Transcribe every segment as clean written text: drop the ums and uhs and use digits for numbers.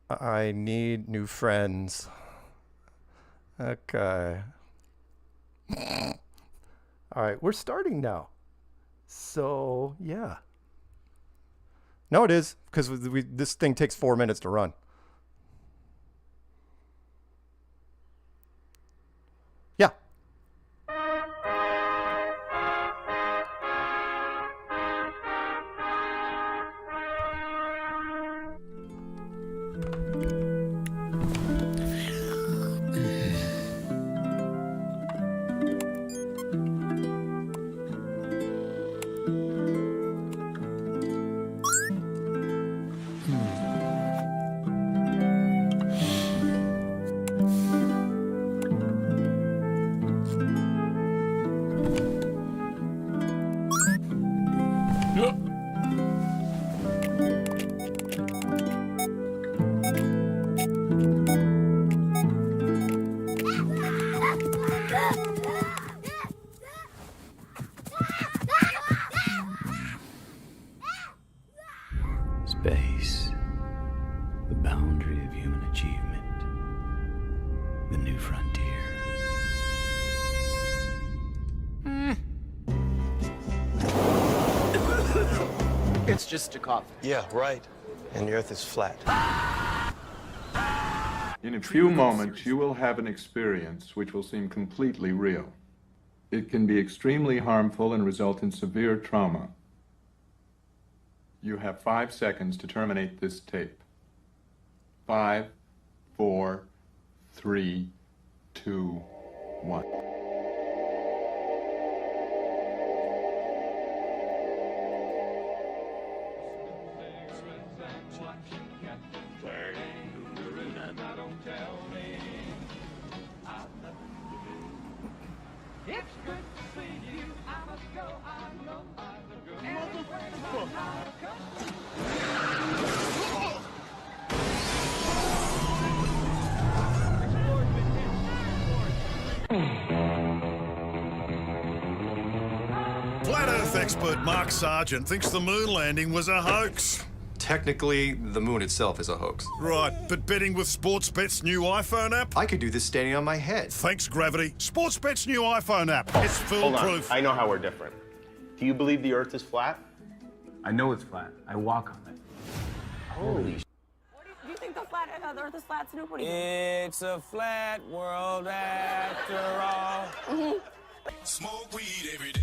I need new friends. Okay. All right, we're starting now. So, yeah. No, it is, because this thing takes 4 minutes to run. Yeah. Space, the boundary of human achievement, the new frontier. It's just a cough. Yeah, right. And the Earth is flat. In a few moments, you will have an experience which will seem completely real. It can be extremely harmful and result in severe trauma. You have 5 seconds to terminate this tape. 5, 4, 3, 2, 1. Flat Earth expert Mark Sargent thinks the moon landing was a hoax. Technically, the moon itself is a hoax. Right, but betting with Sportsbet's new iPhone app? I could do this standing on my head. Thanks, Gravity. Sportsbet's new iPhone app. It's Hold on, foolproof. I know how we're different. Do you believe the Earth is flat? I know it's flat. I walk on it. Holy sh**. Do you think the Earth is flat, Snoop? What do you think? It's a flat world after all. Smoke weed every day.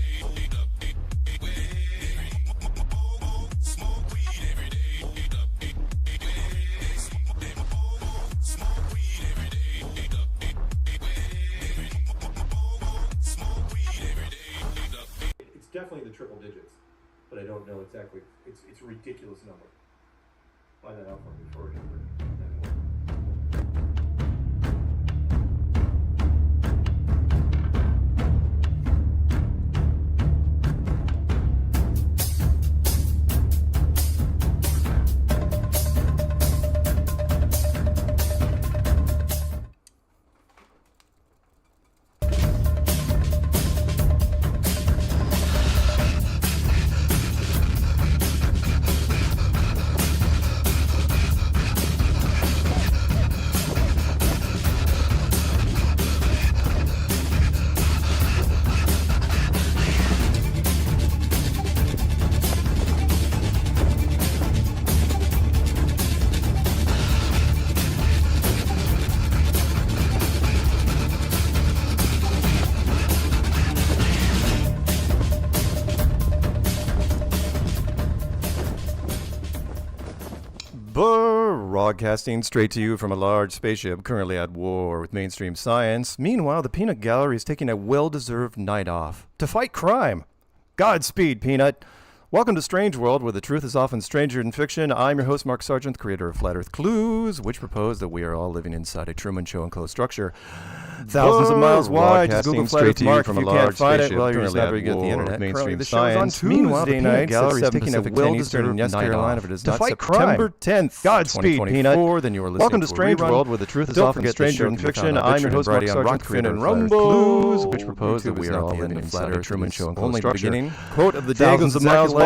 It's definitely the triple digits, but I don't know exactly. It's a ridiculous number. Find that out for me before we remember. Broadcasting straight to you from a large spaceship currently at war with mainstream science. Meanwhile, the Peanut Gallery is taking a well-deserved night off to fight crime. Godspeed, Peanut. Welcome to Strange World, where the truth is often stranger than fiction. I'm your host, Mark Sargent, creator of Flat Earth Clues, which propose that we are all living inside a Truman Show enclosed structure. Thousands of miles wide. Just Google Flat Earth Mark if you can't find it. Well, you're just never get the internet. Mainstream science. Meanwhile, the Peanut Gallery is taking a well-deserved West Carolina, but it is not September 10th, Godspeed, Peanut. Then you are listening Welcome to Strange World, where the truth is often stranger than fiction. I'm your host, Mark Sargent, creator of Flat Earth Clues, which propose that we are all living inside a Truman Show enclosed structure. Quote of the day goes exactly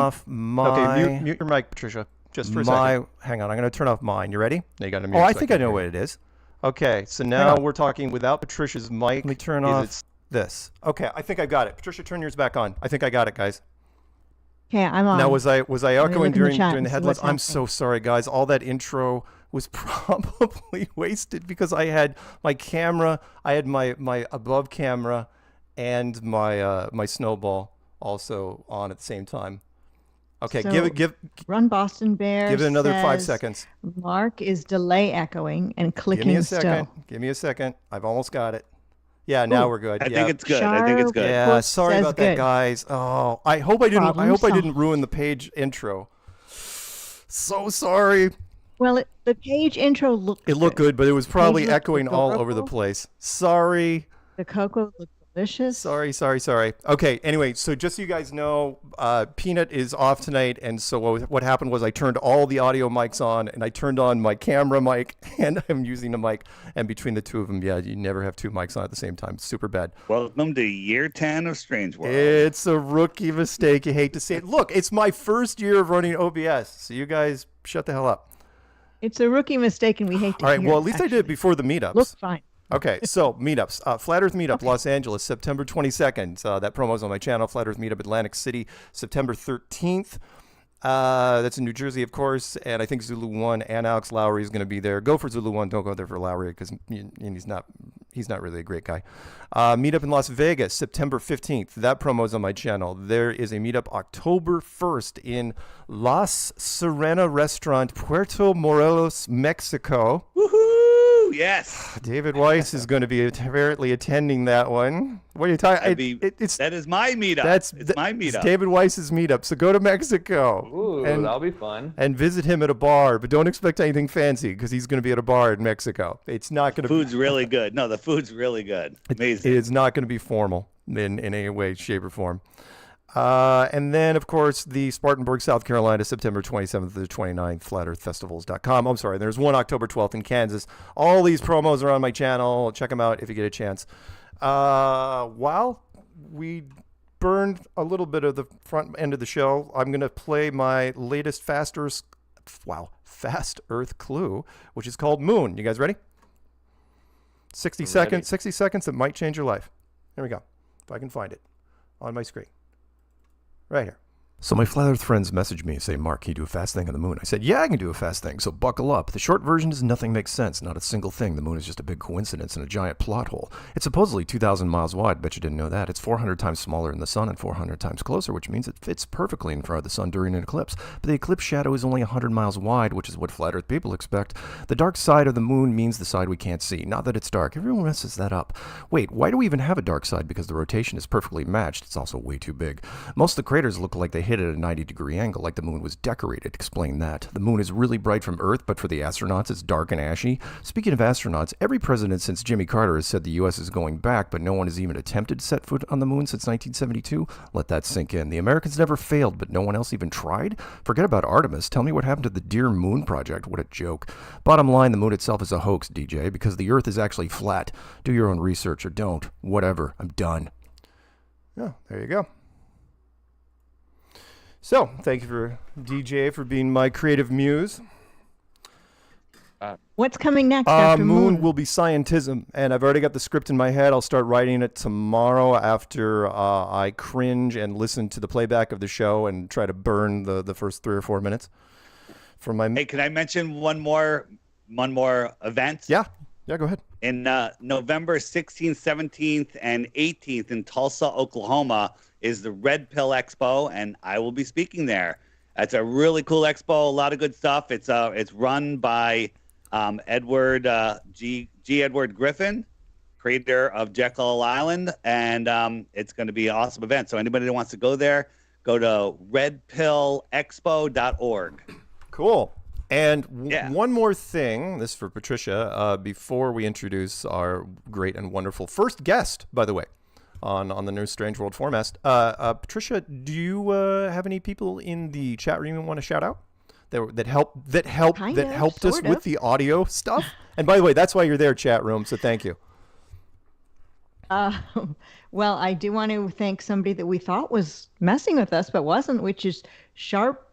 off my. Okay, mute your mic, Patricia. Just for a second. Hang on, I'm going to turn off mine. You ready? No, you got to mute. Oh, I think I know what it is. Okay, so now we're talking without Patricia's mic. Let me turn off this. Okay, I think I got it. Patricia, turn yours back on. I think I got it, guys. Okay, I'm on. Now, was I echoing during the headlines? I'm happening. so sorry, guys. All that intro was probably wasted because I had my camera, I had my above camera, and my snowball also on at the same time. Okay, So, give Run Boston Bear. it another 5 says seconds. Mark is delay echoing and clicking Give me a second. still. Give me a second. I've almost got it. Yeah, now we're good. I Yeah. think it's good. I think it's good. Yeah, sorry says about that, good. guys. Oh, I hope I didn't Problem ruin the page intro. So sorry. Well, the page intro looked It looked good, but it was probably looked echoing all over the adorable. place. Sorry. The cocoa looked delicious. Sorry. Okay, anyway, so just so you guys know, Peanut is off tonight, and so what happened was I turned all the audio mics on, and I turned on my camera mic, and I'm using the mic, and between the two of them, yeah, you never have two mics on at the same time. Super bad. Welcome to year 10 of Strange World. It's a rookie mistake. You hate to see it. Look, it's my first year of running OBS, so you guys shut the hell up. It's a rookie mistake, and we hate to All right, hear well, it, at least I actually. did it before the meetups. Looked fine. Okay, so meetups. Flat Earth Meetup, Los Angeles, September 22nd. That promo's on my channel. Flat Earth Meetup, Atlantic City, September 13th. That's in New Jersey, of course, and I think Zulu 1 and Alex Lowry is going to be there. Go for Zulu 1, don't go there for Lowry, because he's not really a great guy. Meetup in Las Vegas, September 15th. That promo's on my channel. There is a meetup October 1st in Las Serena Restaurant, Puerto Morelos, Mexico. Woohoo! Yes. David Weiss is going to be apparently attending that one. What are you talking? That is my meetup. It's my meetup. It's David Weiss's meetup. So go to Mexico. Ooh, that'll be fun. And visit him at a bar, but don't expect anything fancy because he's going to be at a bar in Mexico. It's not going to. Food's really good. No, the food's really good. Amazing. It is not going to be formal in any way, shape, or form. And then, of course, the Spartanburg, South Carolina, September 27th to the 29th, flatearthfestivals.com. I'm sorry, there's one October 12th in Kansas. All these promos are on my channel. Check them out if you get a chance. While we burned a little bit of the front end of the show, I'm going to play my latest Fast Earth clue, which is called Moon. You guys ready? 60 seconds. 60 seconds that might change your life. Here we go. If I can find it on my screen. Right here. So my flat earth friends messaged me and say, Mark, can you do a fast thing on the moon? I said, yeah, I can do a fast thing, so buckle up. The short version is nothing makes sense, not a single thing. The moon is just a big coincidence and a giant plot hole. It's supposedly 2,000 miles wide, bet you didn't know that. It's 400 times smaller than the sun and 400 times closer, which means it fits perfectly in front of the sun during an eclipse. But the eclipse shadow is only 100 miles wide, which is what flat earth people expect. The dark side of the moon means the side we can't see, not that it's dark. Everyone messes that up. Wait, why do we even have a dark side? Because the rotation is perfectly matched. It's also way too big. Most of the craters look like they hit at a 90-degree angle, like the moon was decorated. Explain that. The moon is really bright from Earth, but for the astronauts, it's dark and ashy. Speaking of astronauts, every president since Jimmy Carter has said the U.S. is going back, but no one has even attempted to set foot on the moon since 1972. Let that sink in. The Americans never failed, but no one else even tried? Forget about Artemis. Tell me what happened to the Dear Moon Project. What a joke. Bottom line, the moon itself is a hoax, DJ, because the Earth is actually flat. Do your own research or don't. Whatever. I'm done. Yeah, there you go. So, thank you for DJ for being my creative muse. What's coming next after Moon will be scientism, and I've already got the script in my head. I'll start writing it tomorrow after I cringe and listen to the playback of the show and try to burn the first 3 or 4 minutes. From my Hey, can I mention one more event? Yeah, go ahead. In November 16th, 17th, and 18th in Tulsa, Oklahoma, is the Red Pill Expo, and I will be speaking there. It's a really cool expo, a lot of good stuff. It's run by Edward Edward Griffin, creator of Jekyll Island, and it's going to be an awesome event. So anybody that wants to go there, go to redpillexpo.org. Cool. And one more thing, this is for Patricia, before we introduce our great and wonderful first guest, by the way, on the new Strange World format. Patricia, do you have any people in the chat room you want to shout out that helped us with the audio stuff? And by the way, that's why you're there, chat room. So thank you. Well, I do want to thank somebody that we thought was messing with us, but wasn't, which is Sharp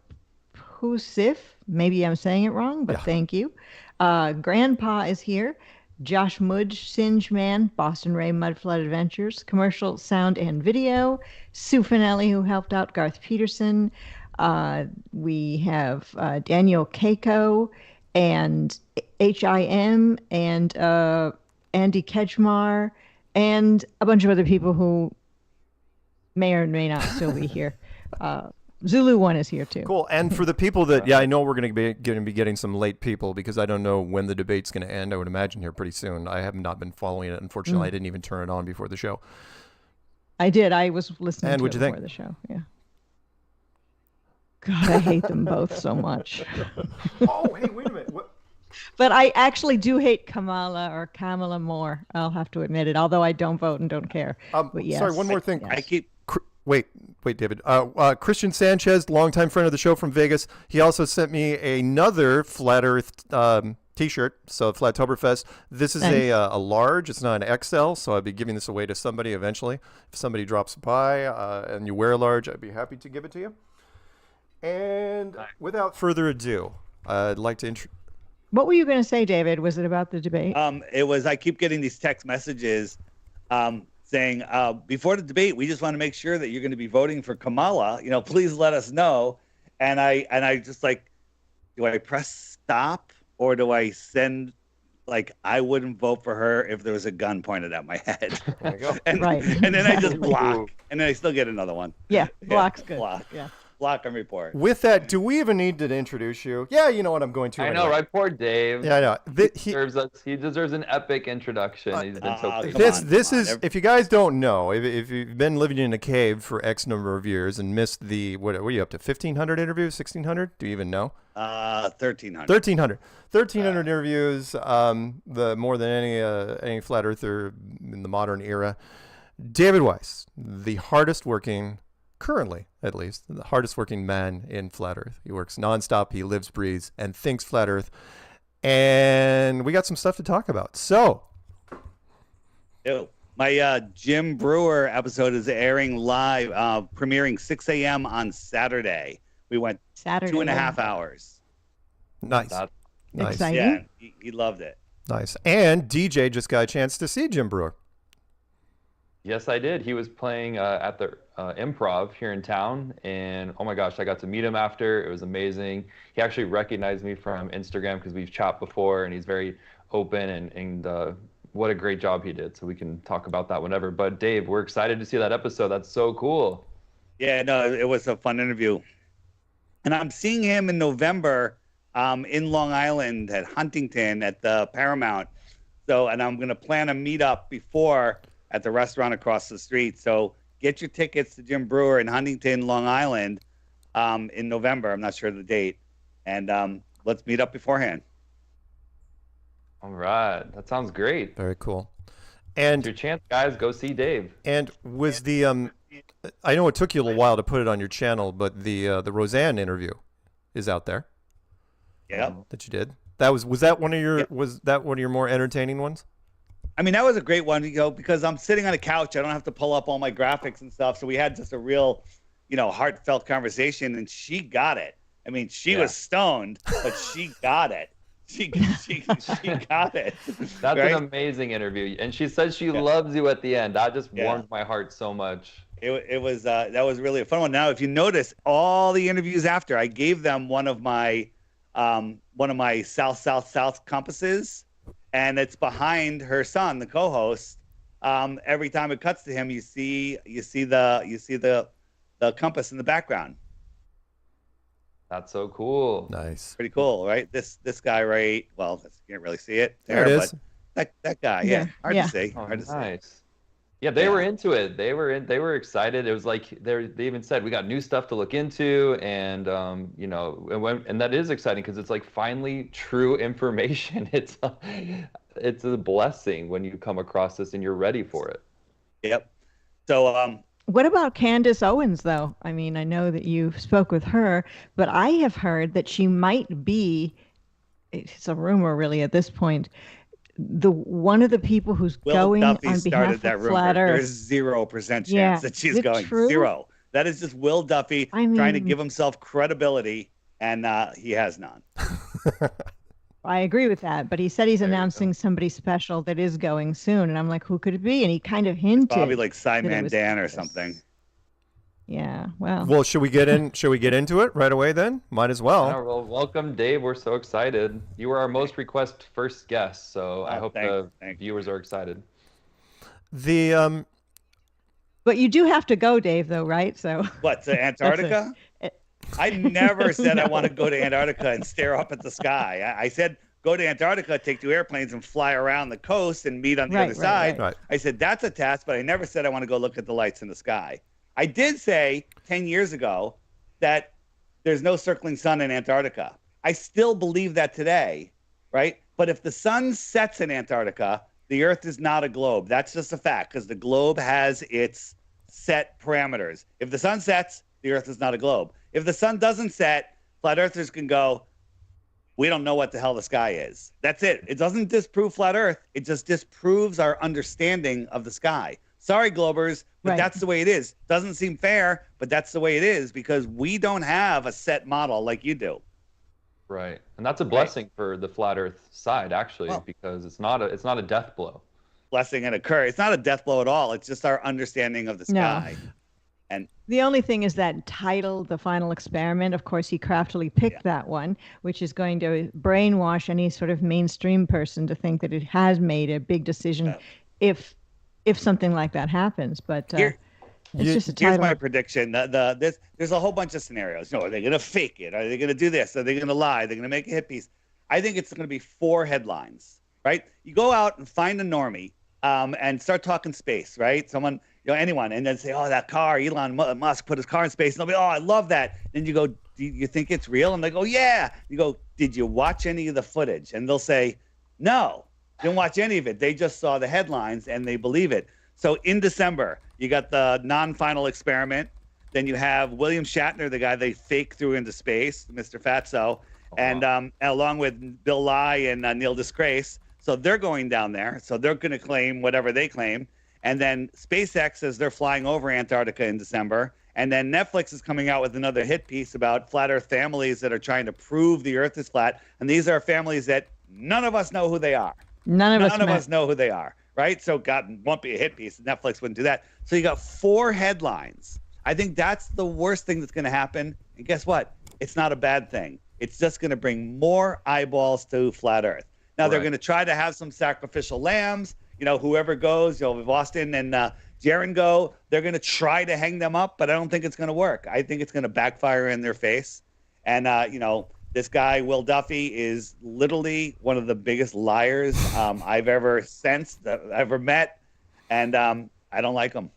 Husif. Maybe I'm saying it wrong, but thank you. Grandpa is here. Josh Mudge, Singe Man, Boston Ray Mudflood Adventures, Commercial Sound and Video, Sue Finelli, who helped out, Garth Peterson. We have Daniel Keiko and HIM and Andy Kejmar and a bunch of other people who may or may not still be here. Zulu one is here too. Cool. And for the people that, I know we're going to be getting some late people because I don't know when the debate's going to end. I would imagine here pretty soon. I have not been following it. Unfortunately, I didn't even turn it on before the show. I did. I was listening and to what'd it you think? before the show. Yeah. God, I hate them both so much. Oh, hey, wait a minute. What? But I actually do hate Kamala more. I'll have to admit it, although I don't vote and don't care. But yes. Sorry, one more thing. Yes. I keep. Wait, David. Christian Sanchez, longtime friend of the show from Vegas. He also sent me another Flat Earth T-shirt. So Flattoberfest. This is a large. It's not an XL. So I'll be giving this away to somebody eventually. If somebody drops by and you wear a large, I'd be happy to give it to you. And without further ado, I'd like to What were you going to say, David? Was it about the debate? It was. I keep getting these text messages saying, before the debate, we just want to make sure that you're going to be voting for Kamala. Please let us know. And I just like, do I press stop or do I send, like, I wouldn't vote for her if there was a gun pointed at my head. There you go. and then I just block. And then I still get another one. Yeah, block's good. Block. Yeah. Block and report. With that, do we even need to introduce you? Yeah, you know what I'm going to. I know, right? Poor Dave. Yeah, I know. He deserves an epic introduction. He's been so patient. This is, if you guys don't know, if you've been living in a cave for X number of years and missed the, what are you up to, 1,500 interviews, 1,600? Do you even know? 1,300. 1,300 interviews, the more than any flat earther in the modern era. David Weiss, the hardest working, currently at least, the hardest working man in flat earth. He works nonstop. He lives, breathes, and thinks flat earth. And we got some stuff to talk about. So, my Jim Brewer episode is airing live, premiering 6 a.m. on Saturday. We went 2.5 hours. Nice. Nice. Exciting. Yeah, he loved it. Nice. And DJ just got a chance to see Jim Brewer. Yes, I did. He was playing at the Improv here in town, and oh my gosh, I got to meet him after. It was amazing. He actually recognized me from Instagram because we've chatted before, and he's very open, and what a great job he did. So we can talk about that whenever. But Dave, we're excited to see that episode. That's so cool. Yeah, no, it was a fun interview. And I'm seeing him in November in Long Island at Huntington at the Paramount. And I'm going to plan a meetup before at the restaurant across the street. So get your tickets to Jim Brewer in Huntington, Long Island in November. I'm not sure of the date. And let's meet up beforehand. All right. That sounds great. Very cool. And your chance, guys, go see Dave. And was the I know it took you a little while to put it on your channel, but the Roseanne interview is out there. Yeah. That you did. Was that one of your more entertaining ones? I mean, that was a great one, because I'm sitting on a couch. I don't have to pull up all my graphics and stuff. So we had just a real, heartfelt conversation, and she got it. I mean, she was stoned, but she got it. She got it. That's an amazing interview. And she said she loves you at the end. That just warmed my heart so much. It was that was really a fun one. Now, if you notice, all the interviews after, I gave them one of my south compasses. And it's behind her son, the co-host. Every time it cuts to him, you see the compass in the background. That's so cool. Nice. Pretty cool, right? This guy, right? Well, you can't really see it. There it is. But that guy, hard to see. Hard to see. Yeah, they were into it. They were excited. It was like they even said we got new stuff to look into, and and that is exciting because it's like finally true information. It's a blessing when you come across this and you're ready for it. Yep. So what about Candace Owens, though? I mean, I know that you spoke with her, but I have heard that she might be, it's a rumor really at this point, one of the people who's Will going Duffy on behalf of that Flat Earth. There's 0% chance that she's going. True? 0. That is just Will Duffy trying to give himself credibility, and he has none. I agree with that, but he said he's announcing somebody special that is going soon, and I'm like, who could it be? And he kind of hinted. Probably like Simon Dan or something. Yeah, well. Well, should we get into it right away then? Might as well. Yeah, well, welcome, Dave. We're so excited. You were our most requested first guest, so I hope the viewers are excited. But But you do have to go, Dave, though, right? So What, to Antarctica? I never said I want to go to Antarctica and stare up at the sky. I said go to Antarctica, take 2 airplanes, and fly around the coast and meet on the other side. Right. I said that's a task, but I never said I want to go look at the lights in the sky. I did say 10 years ago that there's no circling sun in Antarctica. I still believe that today, right? But if the sun sets in Antarctica, the Earth is not a globe. That's just a fact, because the globe has its set parameters. If the sun sets, the Earth is not a globe. If the sun doesn't set, flat earthers can go, we don't know what the hell the sky is. That's it. It doesn't disprove flat Earth. It just disproves our understanding of the sky. Sorry, Globers, but that's the way it is. Doesn't seem fair, but that's the way it is, because we don't have a set model like you do. Right, and that's a blessing for the flat Earth side, actually, because it's not a death blow. Blessing and a curse. It's not a death blow at all. It's just our understanding of the sky. And the only thing is that title, The Final Experiment. Of course, he craftily picked that one, which is going to brainwash any sort of mainstream person to think that it has made a big decision if something like that happens. But it's just a title. Here's my prediction. There's a whole bunch of scenarios. Are they going to fake it? Are they going to do this? Are they going to lie? Are they going to make a hit piece? I think it's going to be 4 headlines, right? You go out and find a normie and start talking space, right? Someone, anyone, and then say, oh, that car, Elon Musk put his car in space. And they'll be, oh, I love that. Then you go, do you think it's real? And they go, yeah. You go, did you watch any of the footage? And they'll say, no, didn't watch any of it. They just saw the headlines and they believe it. So in December, you got the non-final experiment. Then you have William Shatner, the guy they fake threw into space, Mr. Fatso, and along with Bill Nye and Neil Disgrace. So they're going down there. So they're going to claim whatever they claim. And then SpaceX says they're flying over Antarctica in December. And then Netflix is coming out with another hit piece about flat Earth families that are trying to prove the Earth is flat. And these are families that none of us know who they are. None of us know who they are, right? So God, won't be a hit piece. Netflix wouldn't do that. So you got 4 headlines. I think that's the worst thing that's going to happen. And guess what? It's not a bad thing. It's just going to bring more eyeballs to flat Earth. Now they're going to try to have some sacrificial lambs. Whoever goes, if Austin and Jaron go, they're going to try to hang them up, but I don't think it's going to work. I think it's going to backfire in their face. And, this guy, Will Duffy, is literally one of the biggest liars I've ever sensed, ever met. And I don't like him.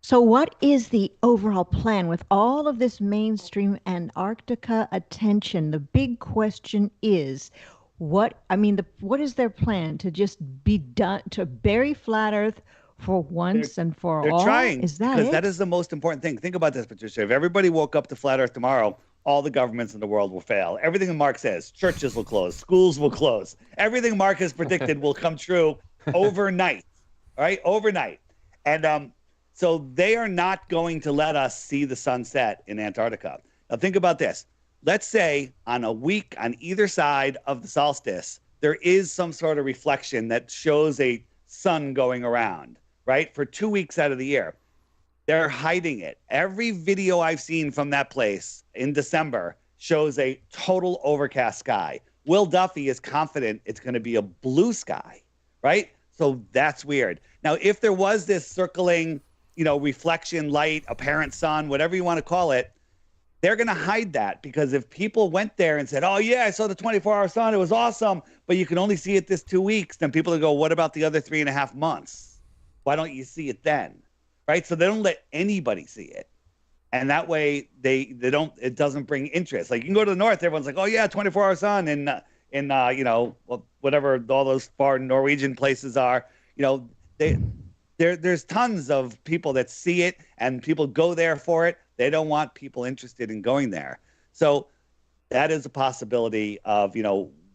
So what is the overall plan with all of this mainstream Antarctica attention? The big question is, what is their plan to just be done, to bury flat Earth for once and for all? They're trying. Is that because it? that is the most important thing. Think about this, Patricia. If everybody woke up to flat Earth tomorrow, all the governments in the world will fail. Everything Mark says, churches will close, schools will close. Everything Mark has predicted will come true overnight, all right? Overnight. And so they are not going to let us see the sunset in Antarctica. Now think about this. Let's say on a week on either side of the solstice, there is some sort of reflection that shows a sun going around, right? For 2 weeks out of the year. They're hiding it. Every video I've seen from that place in December shows a total overcast sky. Will Duffy is confident it's going to be a blue sky, right? So that's weird. Now, if there was this circling, reflection, light, apparent sun, whatever you want to call it, they're going to hide that, because if people went there and said, oh, yeah, I saw the 24-hour sun, it was awesome, but you can only see it this 2 weeks, then people will go, what about the other 3.5 months? Why don't you see it then? Right? So they don't let anybody see it. And that way they don't, it doesn't bring interest. Like you can go to the north, everyone's like, oh, yeah, 24-hour sun in whatever all those far Norwegian places are. There's tons of people that see it and people go there for it. They don't want people interested in going there. So that is a possibility of,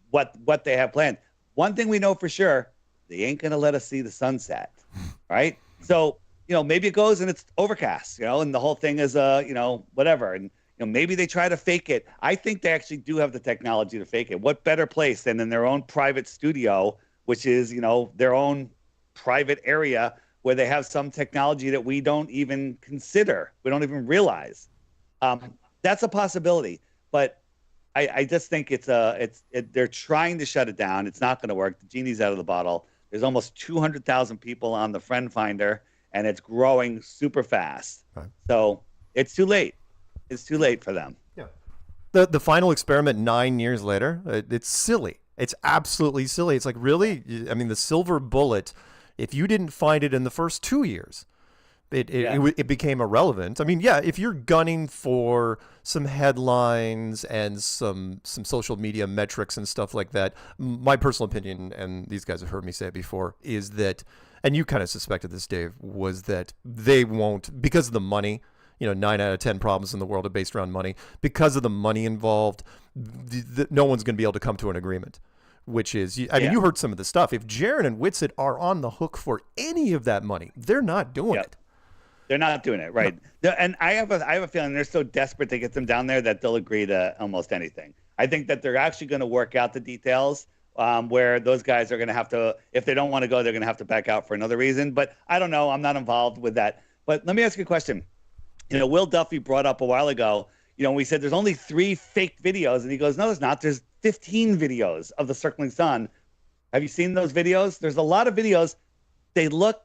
what they have planned. One thing we know for sure, they ain't going to let us see the sunset, right? So, maybe it goes and it's overcast, and the whole thing is, whatever. And, maybe they try to fake it. I think they actually do have the technology to fake it. What better place than in their own private studio, which is, their own private area where they have some technology that we don't even consider, we don't even realize. That's a possibility, but I just think they're trying to shut it down. It's not going to work. The genie's out of the bottle. There's almost 200,000 people on the Friend Finder, and it's growing super fast. Right. So it's too late. It's too late for them. Yeah. The final experiment 9 years later, it's silly. It's absolutely silly. It's like, really? I mean, the silver bullet, if you didn't find it in the first 2 years, it became irrelevant. I mean, yeah, if you're gunning for some headlines and some social media metrics and stuff like that, my personal opinion, and these guys have heard me say it before, is that, and you kind of suspected this, Dave, was that they won't, because of the money, 9 out of 10 problems in the world are based around money. Because of the money involved, no one's going to be able to come to an agreement. Which is, I mean, you heard some of the stuff. If Jaron and Whitsitt are on the hook for any of that money, they're not doing it. They're not doing it, right? No. And I have a feeling they're so desperate to get them down there that they'll agree to almost anything. I think that they're actually going to work out the details where those guys are going to have to, if they don't want to go, they're going to have to back out for another reason. But I don't know. I'm not involved with that. But let me ask you a question. Will Duffy brought up a while ago, we said there's only 3 fake videos. And he goes, no, there's not. There's 15 videos of the circling sun. Have you seen those videos? There's a lot of videos. They look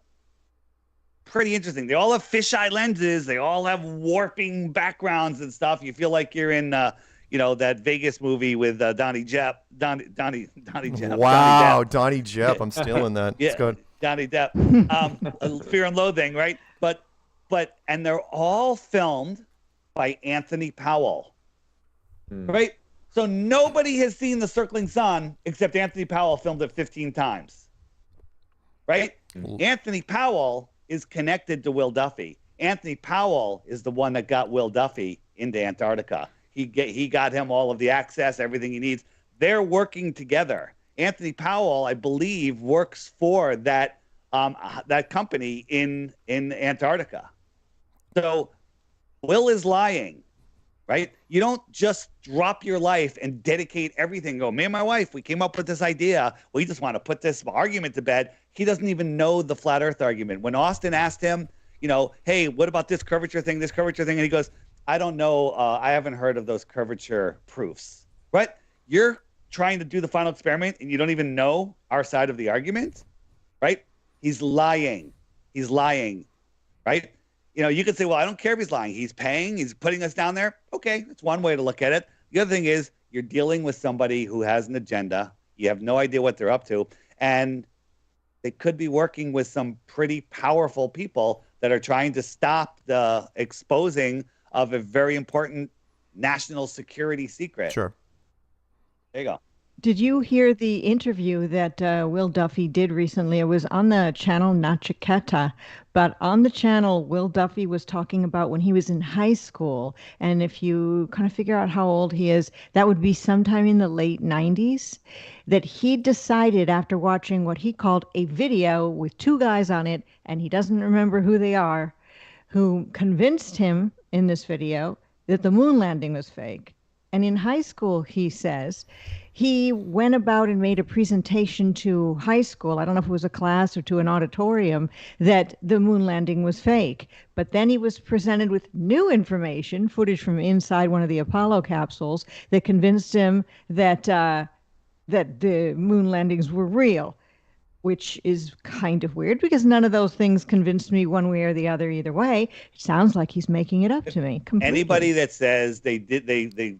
pretty interesting. They all have fisheye lenses. They all have warping backgrounds and stuff. You feel like you're in, that Vegas movie with Donnie Depp. Donnie Depp. Wow, Donnie Depp. I'm stealing that. Yeah, it's good. Donnie Depp. Fear and Loathing, right? But and they're all filmed by Anthony Powell, right? So nobody has seen the circling sun except Anthony Powell filmed it 15 times, right? Anthony Powell is connected to Will Duffy. Anthony Powell is the one that got Will Duffy into Antarctica. He got him all of the access, everything he needs. They're working together. Anthony Powell, I believe, works for that company in Antarctica. So Will is lying, right? You don't just drop your life and dedicate everything. Go, me and my wife, we came up with this idea. We just want to put this argument to bed. He doesn't even know the flat earth argument. When Austin asked him, hey, what about this curvature thing? And he goes, I don't know. I haven't heard of those curvature proofs, right? You're trying to do the final experiment and you don't even know our side of the argument, right? He's lying, right? You could say, well, I don't care if he's lying. He's paying. He's putting us down there. Okay, that's one way to look at it. The other thing is you're dealing with somebody who has an agenda. You have no idea what they're up to. And they could be working with some pretty powerful people that are trying to stop the exposing of a very important national security secret. Sure. There you go. Did you hear the interview that Will Duffy did recently? It was on the channel Nachiketa, but on the channel, Will Duffy was talking about when he was in high school. And if you kind of figure out how old he is, that would be sometime in the late 90s, that he decided after watching what he called a video with 2 guys on it, and he doesn't remember who they are, who convinced him in this video that the moon landing was fake. And in high school, he says, he went about and made a presentation to high school, I don't know if it was a class or to an auditorium, that the moon landing was fake. But then he was presented with new information, footage from inside one of the Apollo capsules, that convinced him that the moon landings were real, which is kind of weird because none of those things convinced me one way or the other either way. It sounds like he's making it up to me completely. Anybody that says they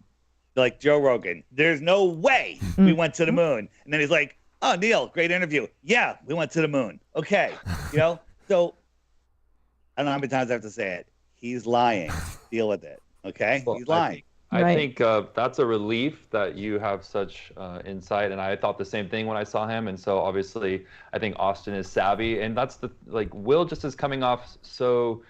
like Joe Rogan, there's no way we went to the moon. And then he's like, oh, Neil, great interview. Yeah, we went to the moon. Okay. So I don't know how many times I have to say it. He's lying. Deal with it. Okay. Well, he's lying. I think that's a relief that you have such insight. And I thought the same thing when I saw him. And so obviously I think Austin is savvy, and that's Will just is coming off so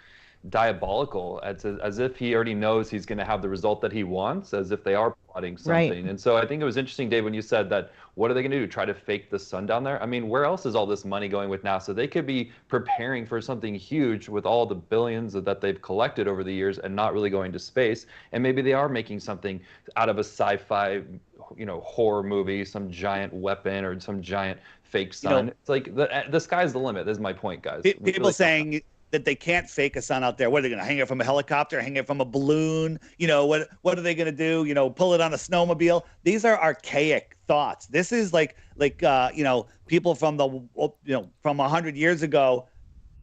diabolical, as if he already knows he's going to have the result that he wants, as if they are plotting something. Right. And so I think it was interesting, Dave, when you said that, what are they going to do, try to fake the sun down there? I mean, where else is all this money going with NASA? They could be preparing for something huge with all the billions that they've collected over the years and not really going to space. And maybe they are making something out of a sci-fi, horror movie, some giant weapon or some giant fake sun. It's like the sky's the limit. This is my point, guys. People really saying that they can't fake a sun out there. What are they going to hang it from a helicopter, hang it from a balloon? What are they going to do? Pull it on a snowmobile? These are archaic thoughts. This is like people from from 100 years ago.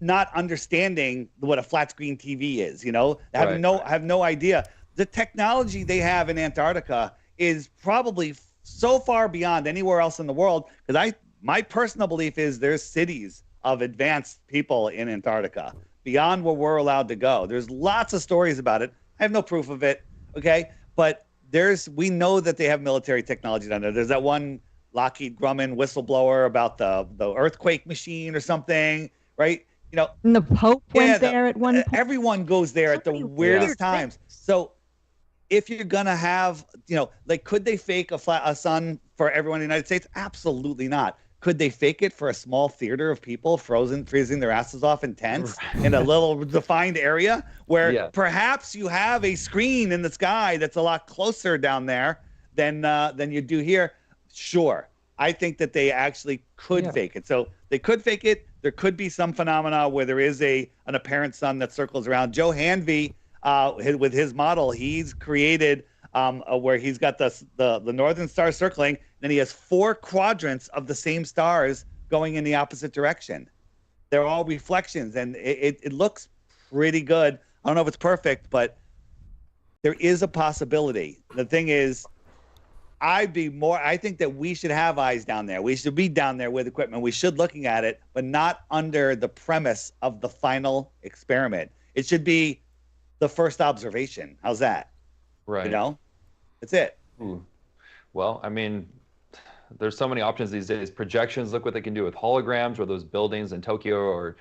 not understanding what a flat screen TV is, have no idea. The technology they have in Antarctica is probably so far beyond anywhere else in the world, because my personal belief is there's cities of advanced people in Antarctica beyond where we're allowed to go. There's lots of stories about it. I have no proof of it, okay? But we know that they have military technology down there. There's that one Lockheed Grumman whistleblower about the earthquake machine or something, right? And the Pope went there at one point. Everyone goes there at the weirdest times. So if you're gonna have, could they fake a sun for everyone in the United States? Absolutely not. Could they fake it for a small theater of people freezing their asses off in tents in a little defined area where perhaps you have a screen in the sky that's a lot closer down there than you do here? Sure. I think that they actually could fake it. So they could fake it. There could be some phenomena where there is an apparent sun that circles around. Joe Hanvey, with his model, he's created where he's got the northern star circling, then he has 4 quadrants of the same stars going in the opposite direction. They're all reflections, and it looks pretty good. I don't know if it's perfect, but there is a possibility. The thing is, I think that we should have eyes down there. We should be down there with equipment. We should looking at it, but not under the premise of the final experiment. It should be the first observation. How's that? Right. That's it. Ooh. Well, I mean, there's so many options these days. Projections, look what they can do with holograms, or those buildings in Tokyo or,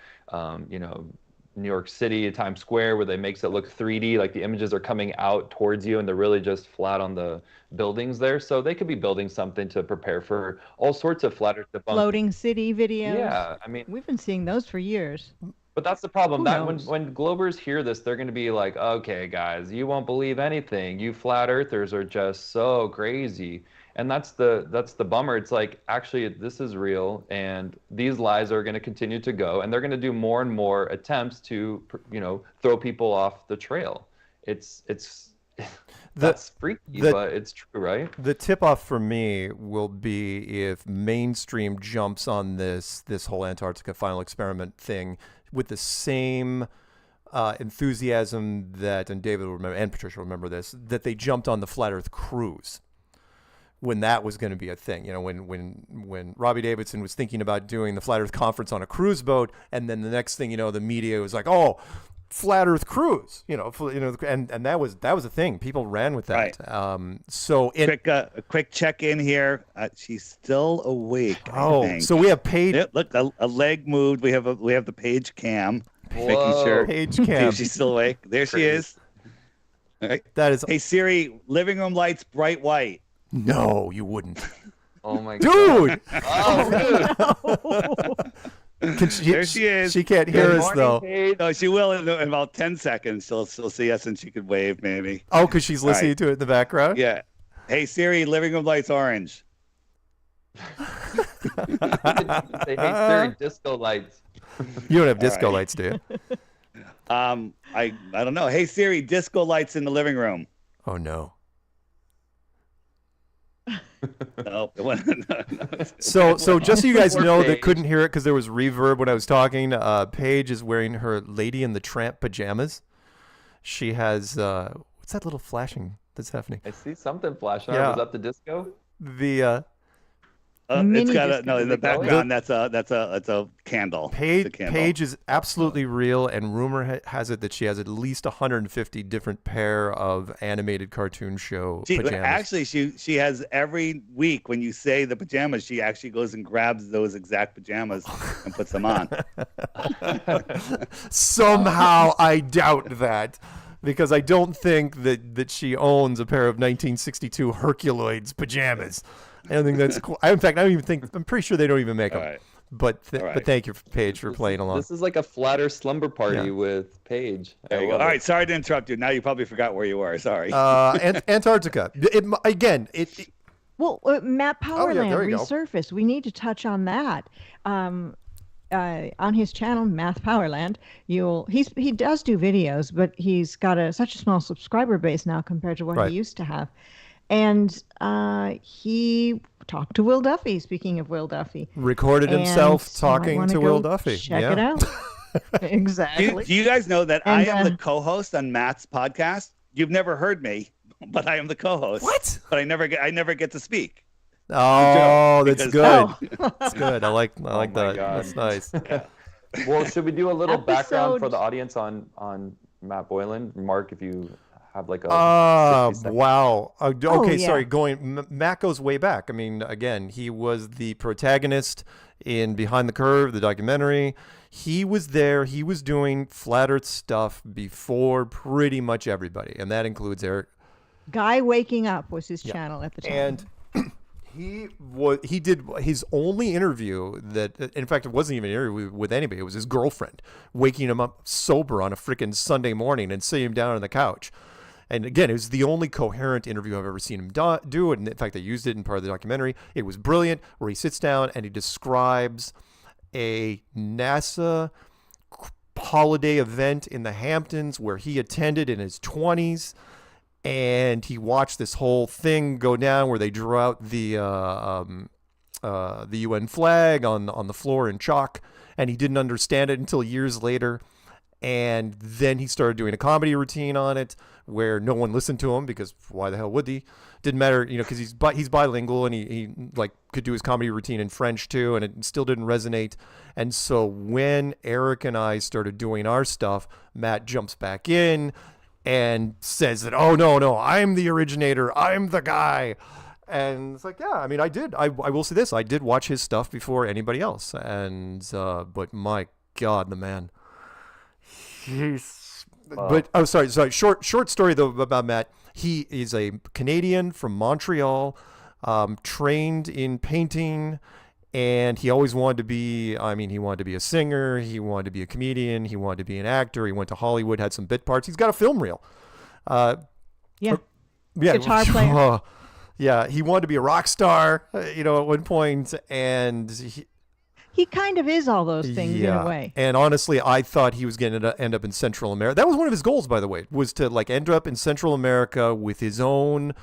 New York City, Times Square, where they makes it look 3D, like the images are coming out towards you and they're really just flat on the buildings there. So they could be building something to prepare for all sorts of flat earth debunking. Floating city videos. Yeah, I mean, we've been seeing those for years. But that's the problem. Who That knows? when Globers hear this, they're going to be like, okay, guys, you won't believe anything. You flat earthers are just so crazy. And that's the bummer. It's like, actually, this is real, and these lies are going to continue to go, and they're going to do more and more attempts to, throw people off the trail. That's freaky, but it's true, right? The tip-off for me will be if mainstream jumps on this whole Antarctica final experiment thing with the same enthusiasm that, and David will remember, and Patricia will remember this, that they jumped on the Flat Earth cruise when that was going to be a thing. When Robbie Davidson was thinking about doing the Flat Earth conference on a cruise boat, and then the next thing the media was like, oh, Flat Earth cruise, and that was a thing. People ran with that. Right. A quick check in here. She's still awake. I think. So we have Paige. Yeah, look, a leg moved. We have the Paige cam. Whoa. Making sure Paige cam. She's still awake. There she is. All right. That is. Hey Siri, living room lights bright white. No, you wouldn't. Oh my dude. Oh, There she is. She can't hear us though. No, she will in about 10 seconds. She'll see us and she could wave maybe. Oh, because she's listening to it in the background? Yeah. Hey Siri, living room lights orange. They hate Siri, disco lights. You don't have disco lights, do you? I don't know. Hey Siri, disco lights in the living room. Oh no. No. So just so you guys know that couldn't hear it because there was reverb when I was talking, Paige is wearing her Lady and the Tramp pajamas. She has what's that little flashing that's happening? I see something flashing. Yeah. Was that the disco? The it's got in the background. That's a candle. Paige is absolutely real, and rumor has it that she has at least 150 different pair of animated cartoon show pajamas. Actually, she has every week when you say the pajamas, she actually goes and grabs those exact pajamas and puts them on. Somehow I doubt that. Because I don't think that she owns a pair of 1962 Herculoids pajamas. I don't think that's cool. In fact, I'm pretty sure they don't even make them. Right. But thank you, Paige, for playing along. This is like a flatter slumber party with Paige. There you go. All right, sorry to interrupt you. Now you probably forgot where you were. Sorry. Antarctica. Well, Matt Powerland resurfaced. We need to touch on that. On his channel, Math Powerland, he does do videos, but he's got such a small subscriber base now compared to what he used to have. And he talked to Will Duffy, speaking of Will Duffy. Recorded himself talking to Will Duffy. Check it out. Exactly. Do you guys know that And, I am the co-host on Matt's podcast? You've never heard me, but I am the co-host. What? But I never get to speak. Oh, that's good. Oh. That's good. I like my that. God. That's nice. Well, should we do a little background for Episode- the audience on Matt Boylan? Mark, if you have like a 60 second- Wow. Okay, Oh, yeah. sorry. Matt goes way back. I mean, again, he was the protagonist in Behind the Curve, the documentary. He was there. He was doing flat Earth stuff before pretty much everybody, and that includes Eric. Guy Waking Up was his channel at the time. And he did his only interview that, in fact, it wasn't even an interview with anybody. It was his girlfriend waking him up sober on a freaking Sunday morning and sitting him down on the couch. And again, it was the only coherent interview I've ever seen him do. And in fact, they used it in part of the documentary. It was brilliant, where he sits down and he describes a NASA holiday event in the Hamptons where he attended in his 20s. And he watched this whole thing go down where they drew out the UN flag on the floor in chalk, and he didn't understand it until years later. And then he started doing a comedy routine on it where no one listened to him because why the hell would he? Didn't matter, because he's bilingual and he like could do his comedy routine in French too, and it still didn't resonate. And so when Eric and I started doing our stuff, Matt jumps back in and says that, oh, no, I'm the originator. I'm the guy. And it's like, yeah, I mean, I will say this. I did watch his stuff before anybody else. And, but my God, the man. Sorry. Short story, though, about Matt. He is a Canadian from Montreal, trained in painting. And he always wanted to be, he wanted to be a singer, he wanted to be a comedian, he wanted to be an actor, he went to Hollywood, had some bit parts. He's got a film reel. Yeah. Guitar player. Yeah, he wanted to be a rock star, at one point, and he kind of is all those things in a way. And honestly, I thought he was going to end up in Central America. That was one of his goals, by the way, was to end up in Central America with his own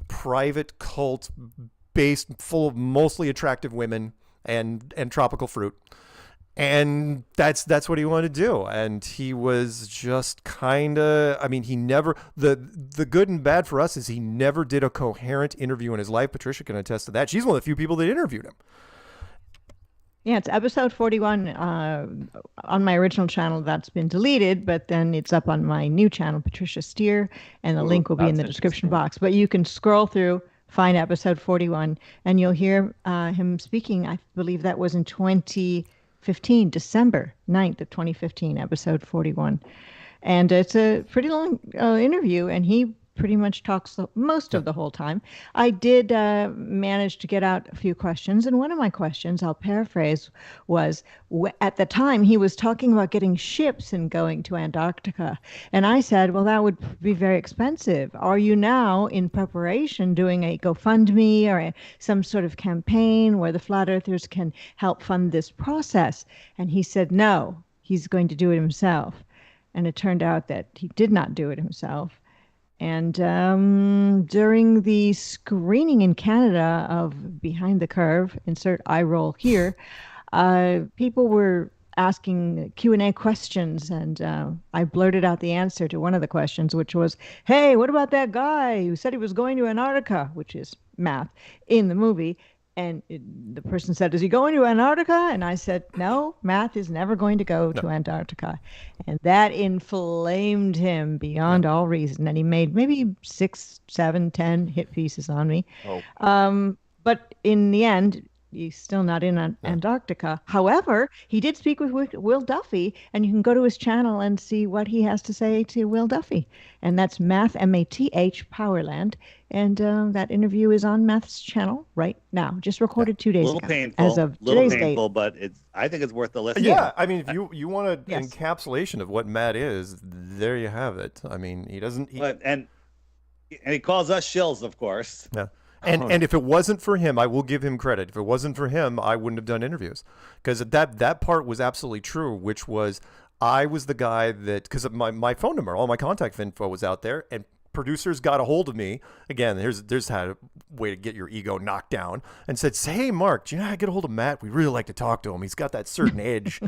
private cult based, full of mostly attractive women and tropical fruit. And that's what he wanted to do. And he was just kind of, he never, the good and bad for us is he never did a coherent interview in his life. Patricia can attest to that. She's one of the few people that interviewed him. Yeah, it's episode 41 on my original channel. That's been deleted, but then it's up on my new channel, Patricia Steere, and the link will be in the description box. But you can scroll through, find episode 41, and you'll hear him speaking. I believe that was in 2015, December 9th of 2015, episode 41. And it's a pretty long interview, and he pretty much talks most of the whole time. I did manage to get out a few questions, and one of my questions, I'll paraphrase, was at the time he was talking about getting ships and going to Antarctica. And I said, well, that would be very expensive. Are you now in preparation doing a GoFundMe or some sort of campaign where the flat earthers can help fund this process? And he said, no, he's going to do it himself. And it turned out that he did not do it himself. And during the screening in Canada of Behind the Curve, insert eye roll here, people were asking Q&A questions, and I blurted out the answer to one of the questions, which was, hey, what about that guy who said he was going to Antarctica, which is math, in the movie? And the person said, is he going to Antarctica? And I said, no, Math is never going to go to Antarctica. And that inflamed him beyond all reason. And he made maybe 6, 7, 10 hit pieces on me. But in the end, he's still not in Antarctica. However, he did speak with Will Duffy, and you can go to his channel and see what he has to say to Will Duffy. And that's Math, M-A-T-H, Powerland. And that interview is on Math's channel right now. Just recorded 2 days ago. As of today's date. But I think it's worth the listen. Yeah, if you want an encapsulation of what Matt is, there you have it. He doesn't... And he calls us shills, of course. Yeah. And if it wasn't for him, I will give him credit. If it wasn't for him, I wouldn't have done interviews. Because that part was absolutely true, which was I was the guy that, because my phone number, all my contact info was out there, and producers got a hold of me again. There's how a way to get your ego knocked down, and said, "Say, hey, Mark, do you know how to get a hold of Matt? We really like to talk to him. He's got that certain edge."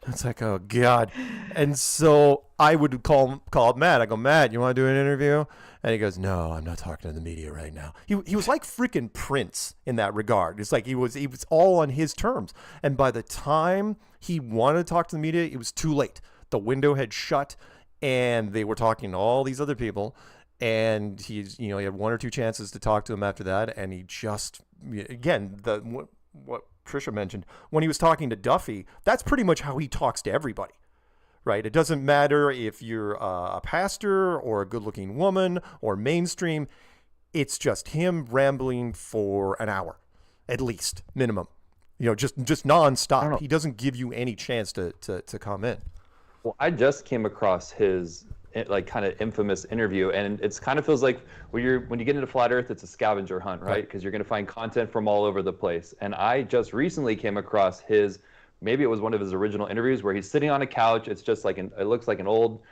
It's like, oh God. And so I would call up Matt. I go, Matt, you want to do an interview? And he goes, no, I'm not talking to the media right now. He was like freaking Prince in that regard. It's like he was all on his terms. And by the time he wanted to talk to the media, it was too late. The window had shut, and they were talking to all these other people. And he had one or two chances to talk to him after that. And he just, again, what Patricia mentioned, when he was talking to Duffy, that's pretty much how he talks to everybody. Right. It doesn't matter if you're a pastor or a good-looking woman or mainstream. It's just him rambling for an hour, at least, minimum. Just nonstop. He doesn't give you any chance to come in. Well, I just came across his kind of infamous interview, and it's kind of feels like when you get into Flat Earth, it's a scavenger hunt, right? Because you're going to find content from all over the place. And I just recently came across maybe it was one of his original interviews where he's sitting on a couch. It's just like it looks like an old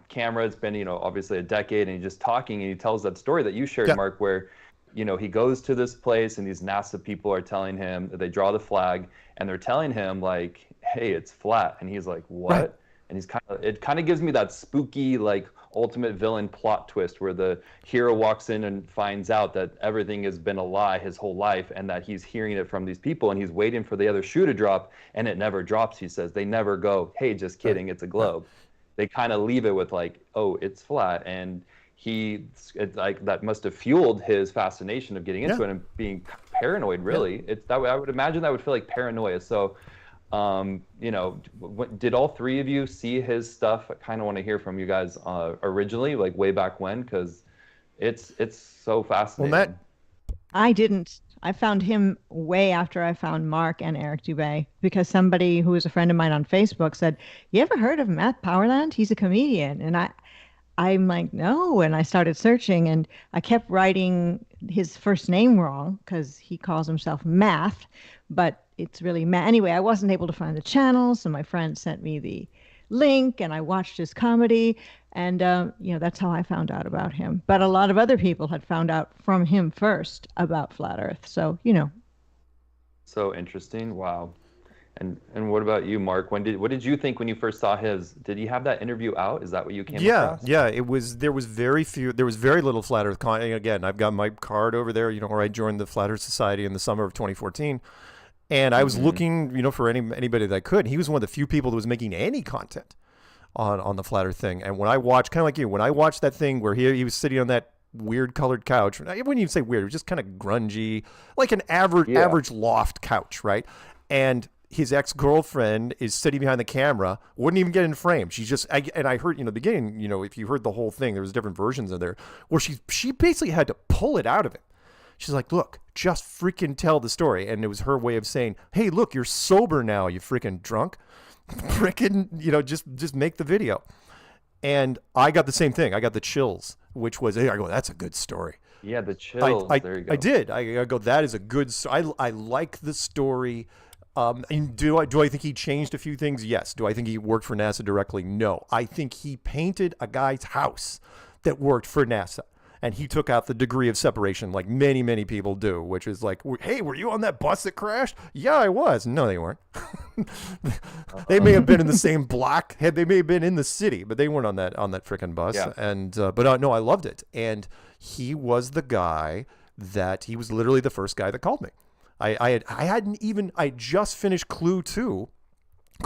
camera. It's been, obviously a decade, and he's just talking, and he tells that story that you shared, Mark, where, he goes to this place and these NASA people are telling him that they draw the flag, and they're telling him like, hey, it's flat. And he's like, what? Right. And it kind of gives me that spooky, like, ultimate villain plot twist where the hero walks in and finds out that everything has been a lie his whole life, and that he's hearing it from these people, and he's waiting for the other shoe to drop, and it never drops. He says they never go, hey, just kidding, it's a globe. They kind of leave it with like, oh, it's flat. And that must have fueled his fascination of getting into it and being paranoid, really. I would imagine that would feel like paranoia. So did all three of you see his stuff? I kind of want to hear from you guys originally, like way back when, because it's so fascinating. Well, Matt, I didn't. I found him way after I found Mark and Eric Dubé, because somebody who was a friend of mine on Facebook said, "You ever heard of Matt Powerland? He's a comedian." And I'm like, no. And I started searching, and I kept writing his first name wrong because he calls himself Math, but it's really Matt. Anyway, I wasn't able to find the channel, so my friend sent me the link, and I watched his comedy, and that's how I found out about him. But a lot of other people had found out from him first about Flat Earth, so So interesting. Wow. And what about you, Mark? What did you think when you first saw his? Did he have that interview out? Is that what you came across? Yeah. There was very little Flat Earth content. Again, I've got my card over there, where I joined the Flat Earth Society in the summer of 2014. And I was looking, for anybody that could. He was one of the few people that was making any content on the Flat Earth thing. And when I watched, kind of like you, when I watched that thing where he was sitting on that weird colored couch, I wouldn't even say weird, it was just kind of grungy, like an average loft couch, right? And his ex-girlfriend is sitting behind the camera, wouldn't even get in frame. She's just, and I heard, the beginning, if you heard the whole thing, there was different versions of there, where she basically had to pull it out of him. She's like, look, just freaking tell the story. And it was her way of saying, hey, look, you're sober now, you freaking drunk. Freaking, just make the video. And I got the same thing. I got the chills, which was, I go, that's a good story. Yeah, the chills. There you go. I did. I go, that is a good story. I like the story. And do I think he changed a few things? Yes. Do I think he worked for NASA directly? No. I think he painted a guy's house that worked for NASA. And he took out the degree of separation like many, many people do, which is like, hey, were you on that bus that crashed? Yeah, I was. No, they weren't. They may have been in the same block. They may have been in the city, but they weren't on that freaking bus. Yeah. And no, I loved it. And he was the guy he was literally the first guy that called me. I just finished Clue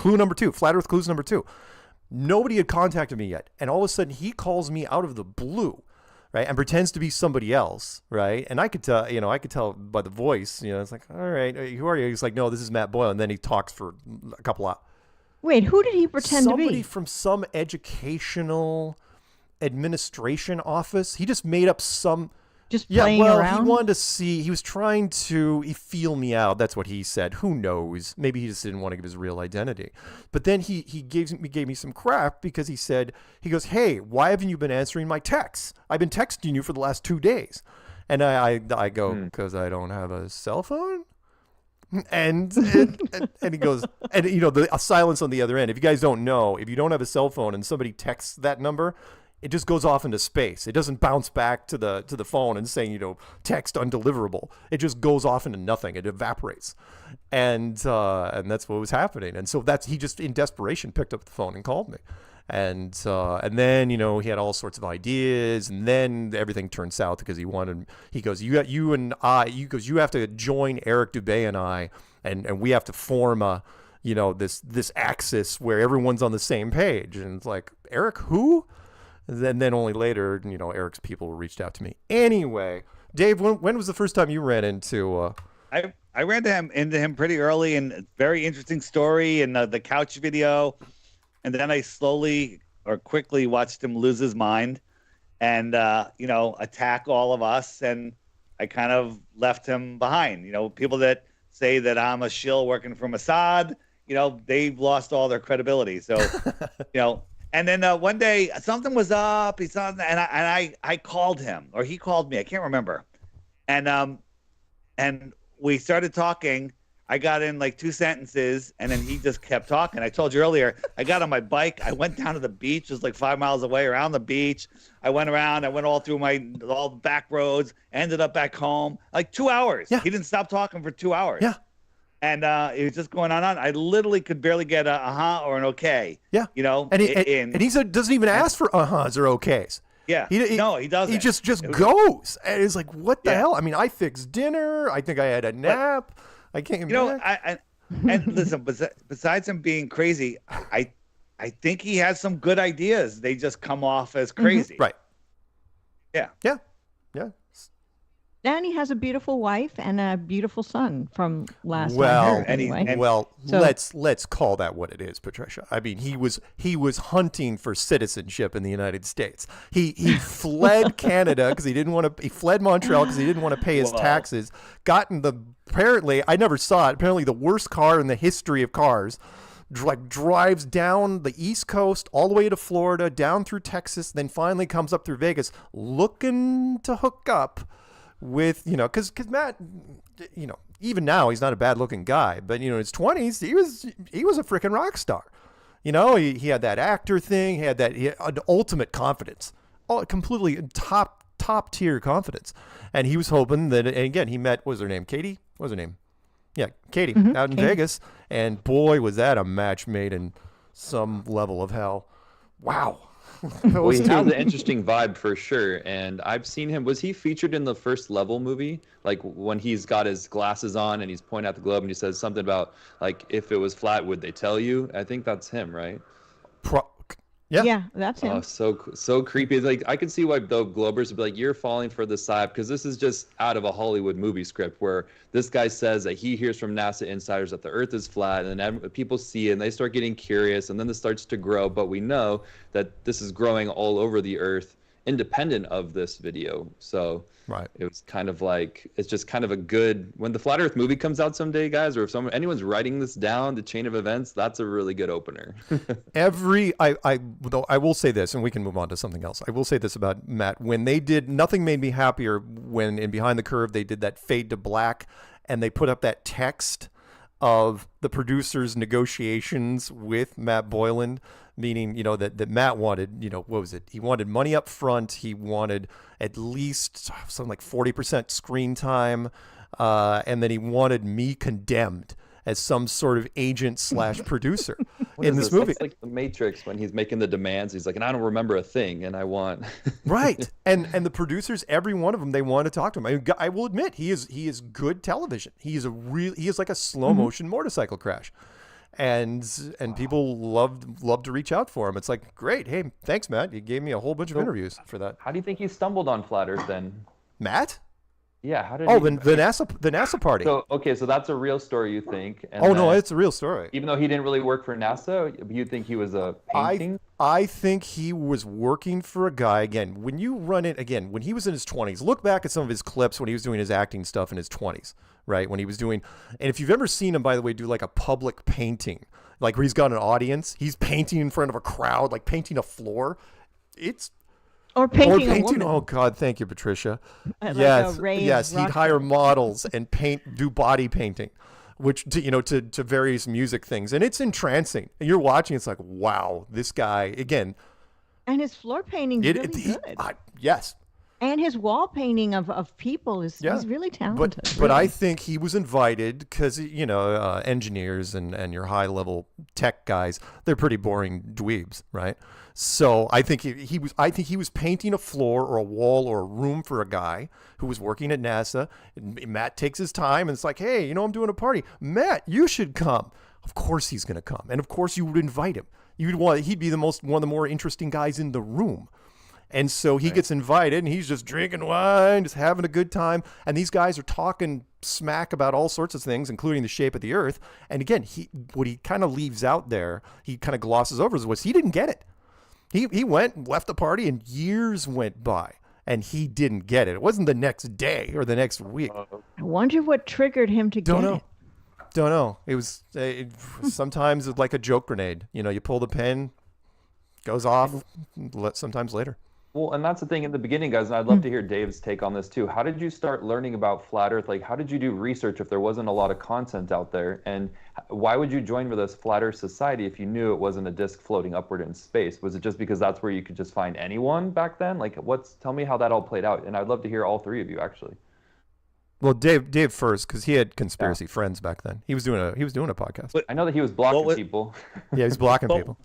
number 2, Flat Earth Clues number 2. Nobody had contacted me yet. And all of a sudden he calls me out of the blue. Right, and pretends to be somebody else, right? And I could tell by the voice, it's like, all right, who are you? He's like, no, this is Matt Boyle, and then he talks for a couple hours. Wait, who did he pretend to be? Somebody from some educational administration office. He just made up some. Just playing around? He wanted to see. He was trying to feel me out. That's what he said. Who knows? Maybe he just didn't want to give his real identity. But then he gave me some crap because he goes, hey, why haven't you been answering my texts? I've been texting you for the last 2 days. And I go, because I don't have a cell phone? And he goes, and a silence on the other end. If you guys don't know, if you don't have a cell phone and somebody texts that number, it just goes off into space. It doesn't bounce back to the phone and saying, you know, text undeliverable. It just goes off into nothing. It evaporates. And that's what was happening. And so he just in desperation picked up the phone and called me. And then, you know, he had all sorts of ideas, and then everything turned south because he goes, you have to join Eric Dubé and I, and we have to form this axis where everyone's on the same page. And it's like, Eric, who? And then only later, you know, Eric's people reached out to me. Anyway, Dave, when was the first time you ran into? I ran into him pretty early, and very interesting story in the couch video, and then I quickly watched him lose his mind, and attack all of us, and I kind of left him behind. You know, people that say that I'm a shill working for Mossad, you know, they've lost all their credibility. So, you know. And then one day something was up. He saw, and I called him, or he called me. I can't remember. And we started talking. I got in like 2 sentences, and then he just kept talking. I told you earlier, I got on my bike. I went down to the beach. It was like 5 miles away, around the beach. I went around. I went all through all the back roads. Ended up back home. Like 2 hours. Yeah. He didn't stop talking for 2 hours. Yeah. And it was just going on. I literally could barely get a or an okay. Yeah. You know, and he doesn't even ask for or okays. Yeah. He doesn't. He just goes. And it's like, what the hell? I mean, I fixed dinner. I think I had a nap. I came back. And listen, besides him being crazy, I think he has some good ideas. They just come off as crazy. Mm-hmm. Right. Yeah. Yeah. Yeah. And he has a beautiful wife and a beautiful son from last time. Let's call that what it is, Patricia. I mean, he was hunting for citizenship in the United States. He fled Canada because he didn't want to. He fled Montreal because he didn't want to pay his taxes. Apparently, I never saw it. Apparently, the worst car in the history of cars. Like drives down the East Coast all the way to Florida, down through Texas, then finally comes up through Vegas, looking to hook up with, you know, because Matt, you know, even now he's not a bad looking guy, but you know, in his 20s he was a freaking rock star. You know, he had that actor thing, he had ultimate confidence, completely top tier confidence, and he was hoping that. And again, he met, what was her name, Katie? What was her name? Yeah, Katie, out in Vegas, and boy, was that a match made in some level of hell. Wow. Well, he has an interesting vibe for sure, and I've seen him. Was he featured in the First Level movie? Like when he's got his glasses on and he's pointing at the globe and he says something about like, if it was flat, would they tell you? I think that's him, right? Yeah, that's him. Oh, so creepy. It's like I could see why the Globers would be like, "You're falling for the side," because this is just out of a Hollywood movie script where this guy says that he hears from NASA insiders that the Earth is flat, and then people see it and they start getting curious, and then this starts to grow. But we know that this is growing all over the Earth, independent of this video. So right, it was kind of like, it's just kind of a good, when the Flat Earth movie comes out someday, guys, or if anyone's writing this down, the chain of events, that's a really good opener. I will say this, and we can move on to something else. I will say this about Matt. When they did, nothing made me happier when in Behind the Curve they did that fade to black, and they put up that text of the producers' negotiations with Matt Boylan, meaning, you know, that Matt wanted, you know, what was it? He wanted money up front. He wanted at least something like 40% screen time. And then he wanted me condemned as some sort of agent / producer in this movie. It's like the Matrix when he's making the demands. He's like, and I don't remember a thing, and I want. Right. And the producers, every one of them, they want to talk to him. I will admit, he is good television. He is like a slow motion motorcycle crash. And people love to reach out for him. It's like, great. Hey, thanks, Matt. You gave me a whole bunch of interviews for that. How do you think he stumbled on Flat Earth then? Matt? Yeah, how did the NASA party. So that's a real story, you think? And no, it's a real story. Even though he didn't really work for NASA, you think he was a painting? I think he was working for a guy. Again, when you run it, when he was in his 20s, look back at some of his clips when he was doing his acting stuff in his 20s, right? When he was doing, and if you've ever seen him, by the way, do like a public painting, like where he's got an audience, he's painting in front of a crowd, like painting a floor. Or painting a woman. Oh God, thank you, Patricia. Yes, he'd hire models and do body painting, which to various music things, and it's entrancing. And you're watching, it's like, wow, this guy again. And his floor painting's really good. Yes. And his wall painting of people is he's really talented. But I think he was invited because, engineers and your high-level tech guys, they're pretty boring dweebs, right? So I think he was painting a floor or a wall or a room for a guy who was working at NASA. And Matt takes his time and it's like, hey, I'm doing a party. Matt, you should come. Of course he's going to come. And of course you would invite him. He'd be one of the more interesting guys in the room. And so he gets invited, and he's just drinking wine, just having a good time. And these guys are talking smack about all sorts of things, including the shape of the Earth. And again, what he kind of leaves out there, he kind of glosses over, was he didn't get it. He went, left the party, and years went by, and he didn't get it. It wasn't the next day or the next week. I wonder what triggered him to get it. Don't know. It was sometimes it's like a joke grenade. You pull the pin, goes off, sometimes later. Well, and that's the thing in the beginning, guys, and I'd love to hear Dave's take on this too. How did you start learning about Flat Earth? Like, how did you do research if there wasn't a lot of content out there? And why would you join with us Flat Earth Society if you knew it wasn't a disk floating upward in space? Was it just because that's where you could just find anyone back then? Like, tell me how that all played out. And I'd love to hear all three of you, actually. Well, Dave first, because he had conspiracy friends back then. He was doing a podcast. But I know that he was blocking people. Yeah, he was blocking people.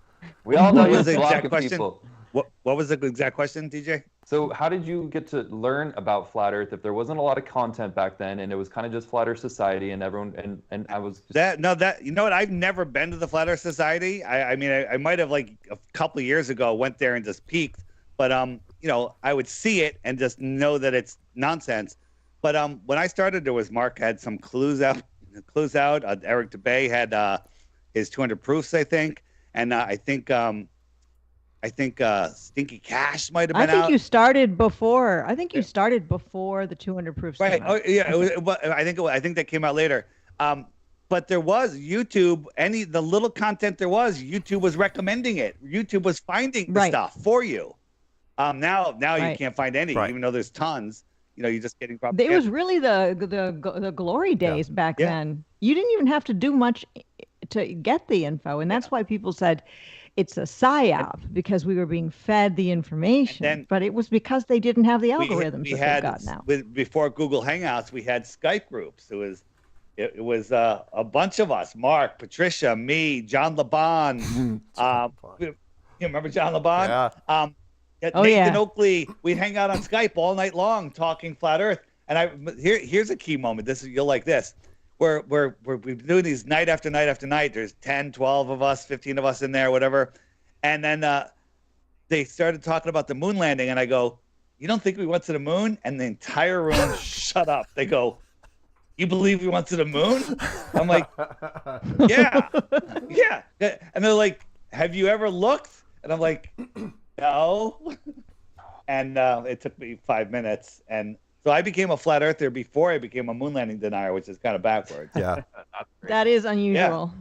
We all know he was blocking people. What was the exact question, DJ? So how did you get to learn about Flat Earth if there wasn't a lot of content back then, and it was kind of just Flat Earth Society and everyone, and I was just... you know what? I've never been to the Flat Earth Society. I mean, I might have like a couple of years ago went there and just peeked, but I would see it and just know that it's nonsense. But when I started, Mark had some clues out. Eric DeBay had his 200 proofs, I think, and I think Stinky Cash might have been out. I think you started before. I think you started before the 200 proofs. Right. Oh, yeah. I think that came out later. But there was YouTube. The little content there was, YouTube was recommending it. YouTube was finding the stuff for you. Now you can't find any, even though there's tons. You're just getting propaganda. It was really the glory days back then. You didn't even have to do much to get the info, and that's why people said it's a psyop, because we were being fed the information. But it was because they didn't have the algorithms that they've got now. Before Google Hangouts, we had Skype groups. It was a bunch of us: Mark, Patricia, me, John LeBon. You remember John LeBon? Yeah. Nathan Oakley. We'd hang out on Skype all night long talking Flat Earth. And here's a key moment. You'll like this. We've been doing these night after night after night. There's 10, 12 of us, 15 of us in there, whatever. And then they started talking about the moon landing, and I go, "You don't think we went to the moon?" And the entire room shut up. They go, "You believe we went to the moon?" I'm like, yeah. And they're like, "Have you ever looked?" And I'm like, "No." And it took me 5 minutes, and so I became a flat earther before I became a moon landing denier, which is kind of backwards. Yeah. That is unusual.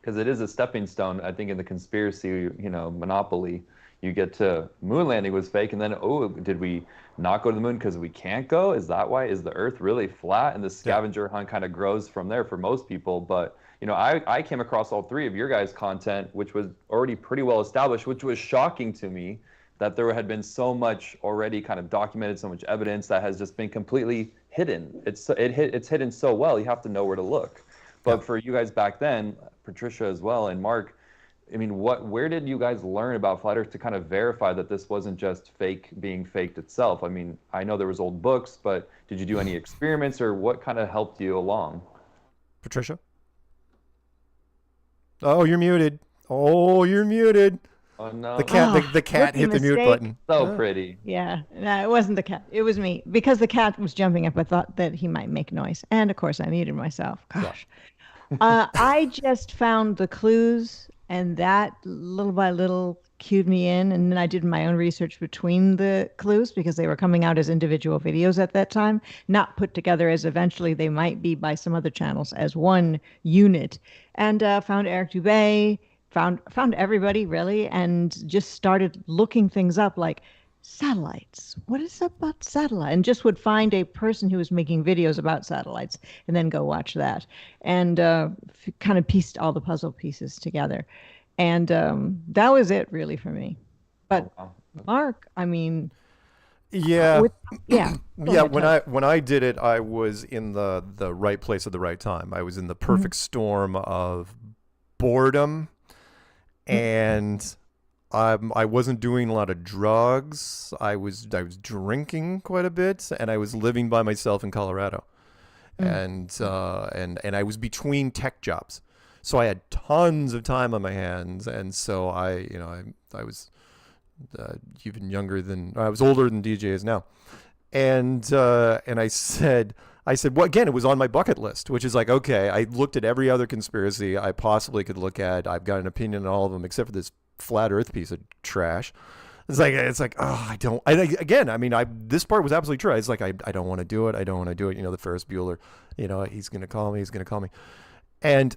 Because it is a stepping stone, I think, in the conspiracy, monopoly. You get to moon landing was fake, and then, did we not go to the moon because we can't go? Is that why? Is the Earth really flat? And the scavenger hunt kind of grows from there for most people. But, I came across all three of your guys' content, which was already pretty well established, which was shocking to me that there had been so much already kind of documented, so much evidence that has just been completely hidden. It's hidden so well, you have to know where to look. But for you guys back then, Patricia as well, and Mark, I mean, where did you guys learn about Flat Earth to kind of verify that this wasn't just fake being faked itself? I mean, I know there was old books, but did you do any experiments, or what kind of helped you along? Patricia? Oh, you're muted. Oh, you're muted. Oh, no. The cat hit the mute button. So pretty. Yeah. No, it wasn't the cat. It was me. Because the cat was jumping up, I thought that he might make noise. And, of course, I muted myself. Gosh. I just found the clues, and that little by little cued me in. And then I did my own research between the clues, because they were coming out as individual videos at that time, not put together as eventually they might be by some other channels as one unit. And found Eric Dubay, found everybody really, and just started looking things up like satellites. What is up about satellite? And just would find a person who was making videos about satellites and then go watch that, and kind of pieced all the puzzle pieces together. And that was it really for me. But Oh, wow. Mark, I mean, Yeah. yeah. Yeah, when I did it, I was in the right place at the right time. I was in the perfect storm of boredom, and I wasn't doing a lot of drugs. I was drinking quite a bit, and I was living by myself in Colorado, and I was between tech jobs, so I had tons of time on my hands, and so I was even younger than I was older than DJ is now, and I said, well, again, it was on my bucket list, which is like, okay, I looked at every other conspiracy I possibly could look at. I've got an opinion on all of them except for this flat Earth piece of trash. It's like, oh, this part was absolutely true. It's like, I don't want to do it. I don't want to do it. The Ferris Bueller, he's going to call me. And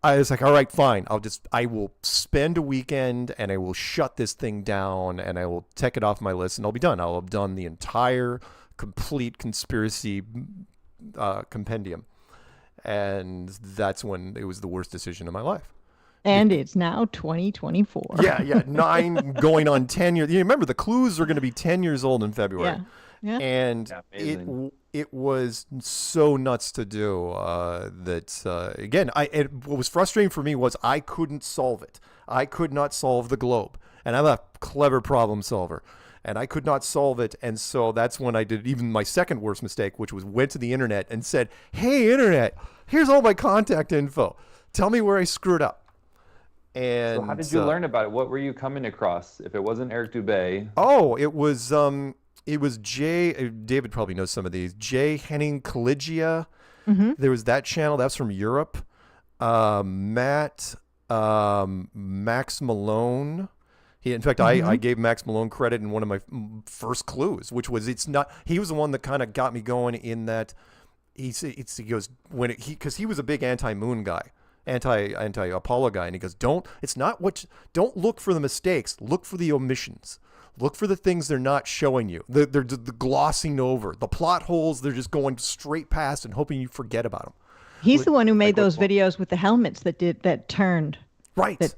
I was like, all right, fine. I will spend a weekend and I will shut this thing down and I will take it off my list and I'll be done. I'll have done the entire complete conspiracy compendium. And that's when it was the worst decision of my life. And it's now 2024. Yeah, 9 going on 10 years. You remember the clues are going to be 10 years old in February. Yeah. And it was so nuts to do that, again, what was frustrating for me was I couldn't solve it. I could not solve the globe. And I'm a clever problem solver. And I could not solve it. And so that's when I did even my second worst mistake, which was went to the internet and said, hey, internet, here's all my contact info. Tell me where I screwed up. And so how did you learn about it? What were you coming across? If it wasn't Eric Dubé. Oh, it was Jay. David probably knows some of these. Jay Henning Collegia. There was that channel. That's from Europe. Max Malone. In fact, I gave Max Malone credit in one of my first clues, which was he was the one that kind of got me going in that he goes because he was a big anti-moon guy. Anti-Apollo guy, and he goes, don't look for the mistakes, look for the omissions, look for the things they're not showing you, they're glossing over the plot holes, they're just going straight past and hoping you forget about them. He's the one who made those videos with the helmets that turned. Right. That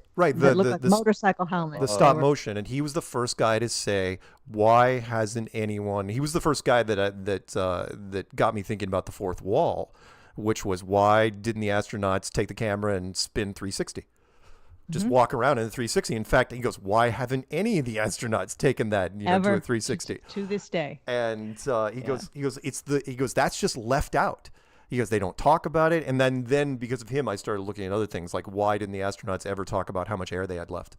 looked like motorcycle helmets. The stop motion, and he was the first guy to say, why hasn't anyone? He was the first guy that got me thinking about the fourth wall, which was, why didn't the astronauts take the camera and spin 360? Just walk around in a 360. In fact, he goes, why haven't any of the astronauts taken that to a 360? To this day. And he goes, that's just left out. He goes, they don't talk about it. And then because of him, I started looking at other things like, why didn't the astronauts ever talk about how much air they had left?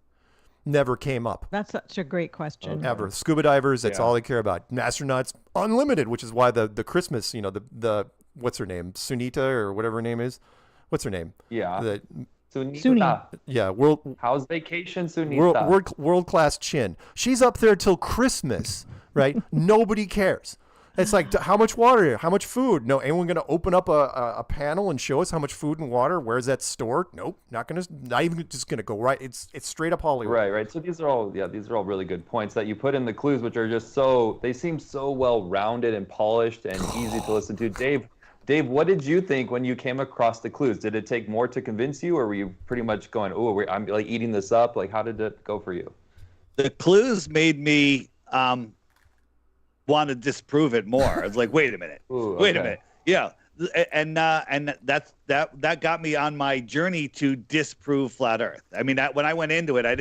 Never came up. That's such a great question. Ever. Scuba divers, that's all they care about. Astronauts, unlimited, which is why the Christmas, the what's her name? Sunita or whatever her name is. What's her name? Yeah. Sunita. Yeah. How's vacation, Sunita? World class chin. She's up there till Christmas, right? Nobody cares. It's like, how much water? How much food? No, anyone going to open up a panel and show us how much food and water? Where's that stored? Nope, not even just going to go right. It's straight up Hollywood. Right. So these are all really good points that you put in the clues, which are just they seem so well rounded and polished and easy to listen to. Dave, what did you think when you came across the clues? Did it take more to convince you, or were you pretty much going, oh, I'm like eating this up? Like, how did it go for you? The clues made me want to disprove it more. I was like, wait a minute. Wait a minute. Yeah. And that got me on my journey to disprove flat Earth. I mean, when I went into it, I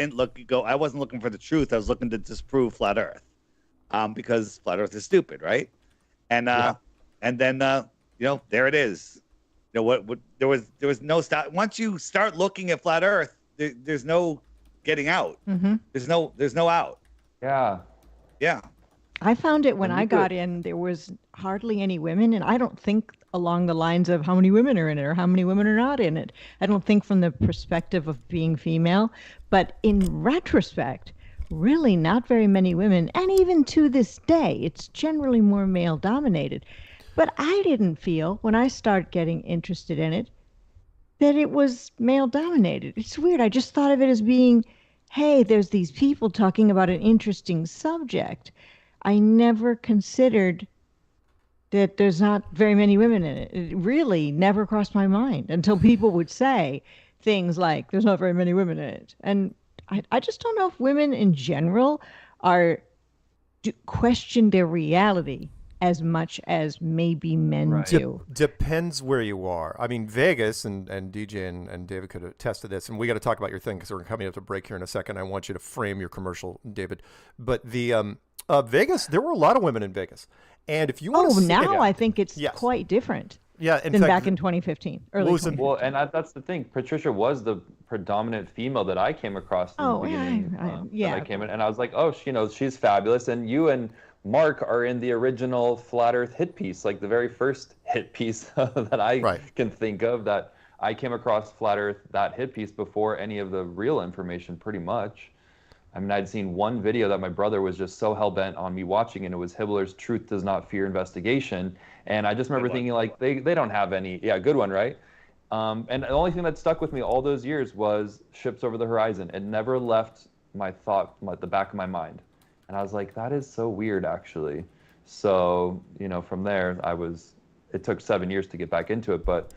wasn't looking for the truth. I was looking to disprove flat Earth, because flat Earth is stupid, right? And then there it is. There was no stop. Once you start looking at flat Earth, there's no getting out. There's no out. Yeah. I found it when I got in, there was hardly any women, and I don't think along the lines of how many women are in it or how many women are not in it. I don't think from the perspective of being female, but in retrospect, really not very many women, and even to this day, it's generally more male dominated. But I didn't feel, when I started getting interested in it, that it was male dominated. It's weird. I just thought of it as being, hey, there's these people talking about an interesting subject. I never considered that there's not very many women in it. It really never crossed my mind until people would say, things like there's not very many women in it. And I just don't know if women in general question their reality as much as maybe men do. Depends where you are. I mean, Vegas, and DJ and David could attest to this, and we got to talk about your thing because we're coming up to break here in a second. I want you to frame your commercial, David. But the Vegas, there were a lot of women in Vegas. And if you want to now I think it's quite different. Yeah, than back in 2015, early 2015. Well, and that's the thing. Patricia was the predominant female that I came across in the beginning. That I came in, and I was like, oh, she's fabulous. And you and Mark are in the original Flat Earth hit piece, like the very first hit piece that I can think of. That I came across Flat Earth, that hit piece, before any of the real information, pretty much. I mean, I'd seen one video that my brother was just so hell-bent on me watching, and it was Hibbler's Truth Does Not Fear Investigation. And I just remember thinking, like, they don't have any, good one, right? And the only thing that stuck with me all those years was Ships Over the Horizon. It never left my thought, the back of my mind. And I was like, that is so weird, actually. So, from there, it took 7 years to get back into it. But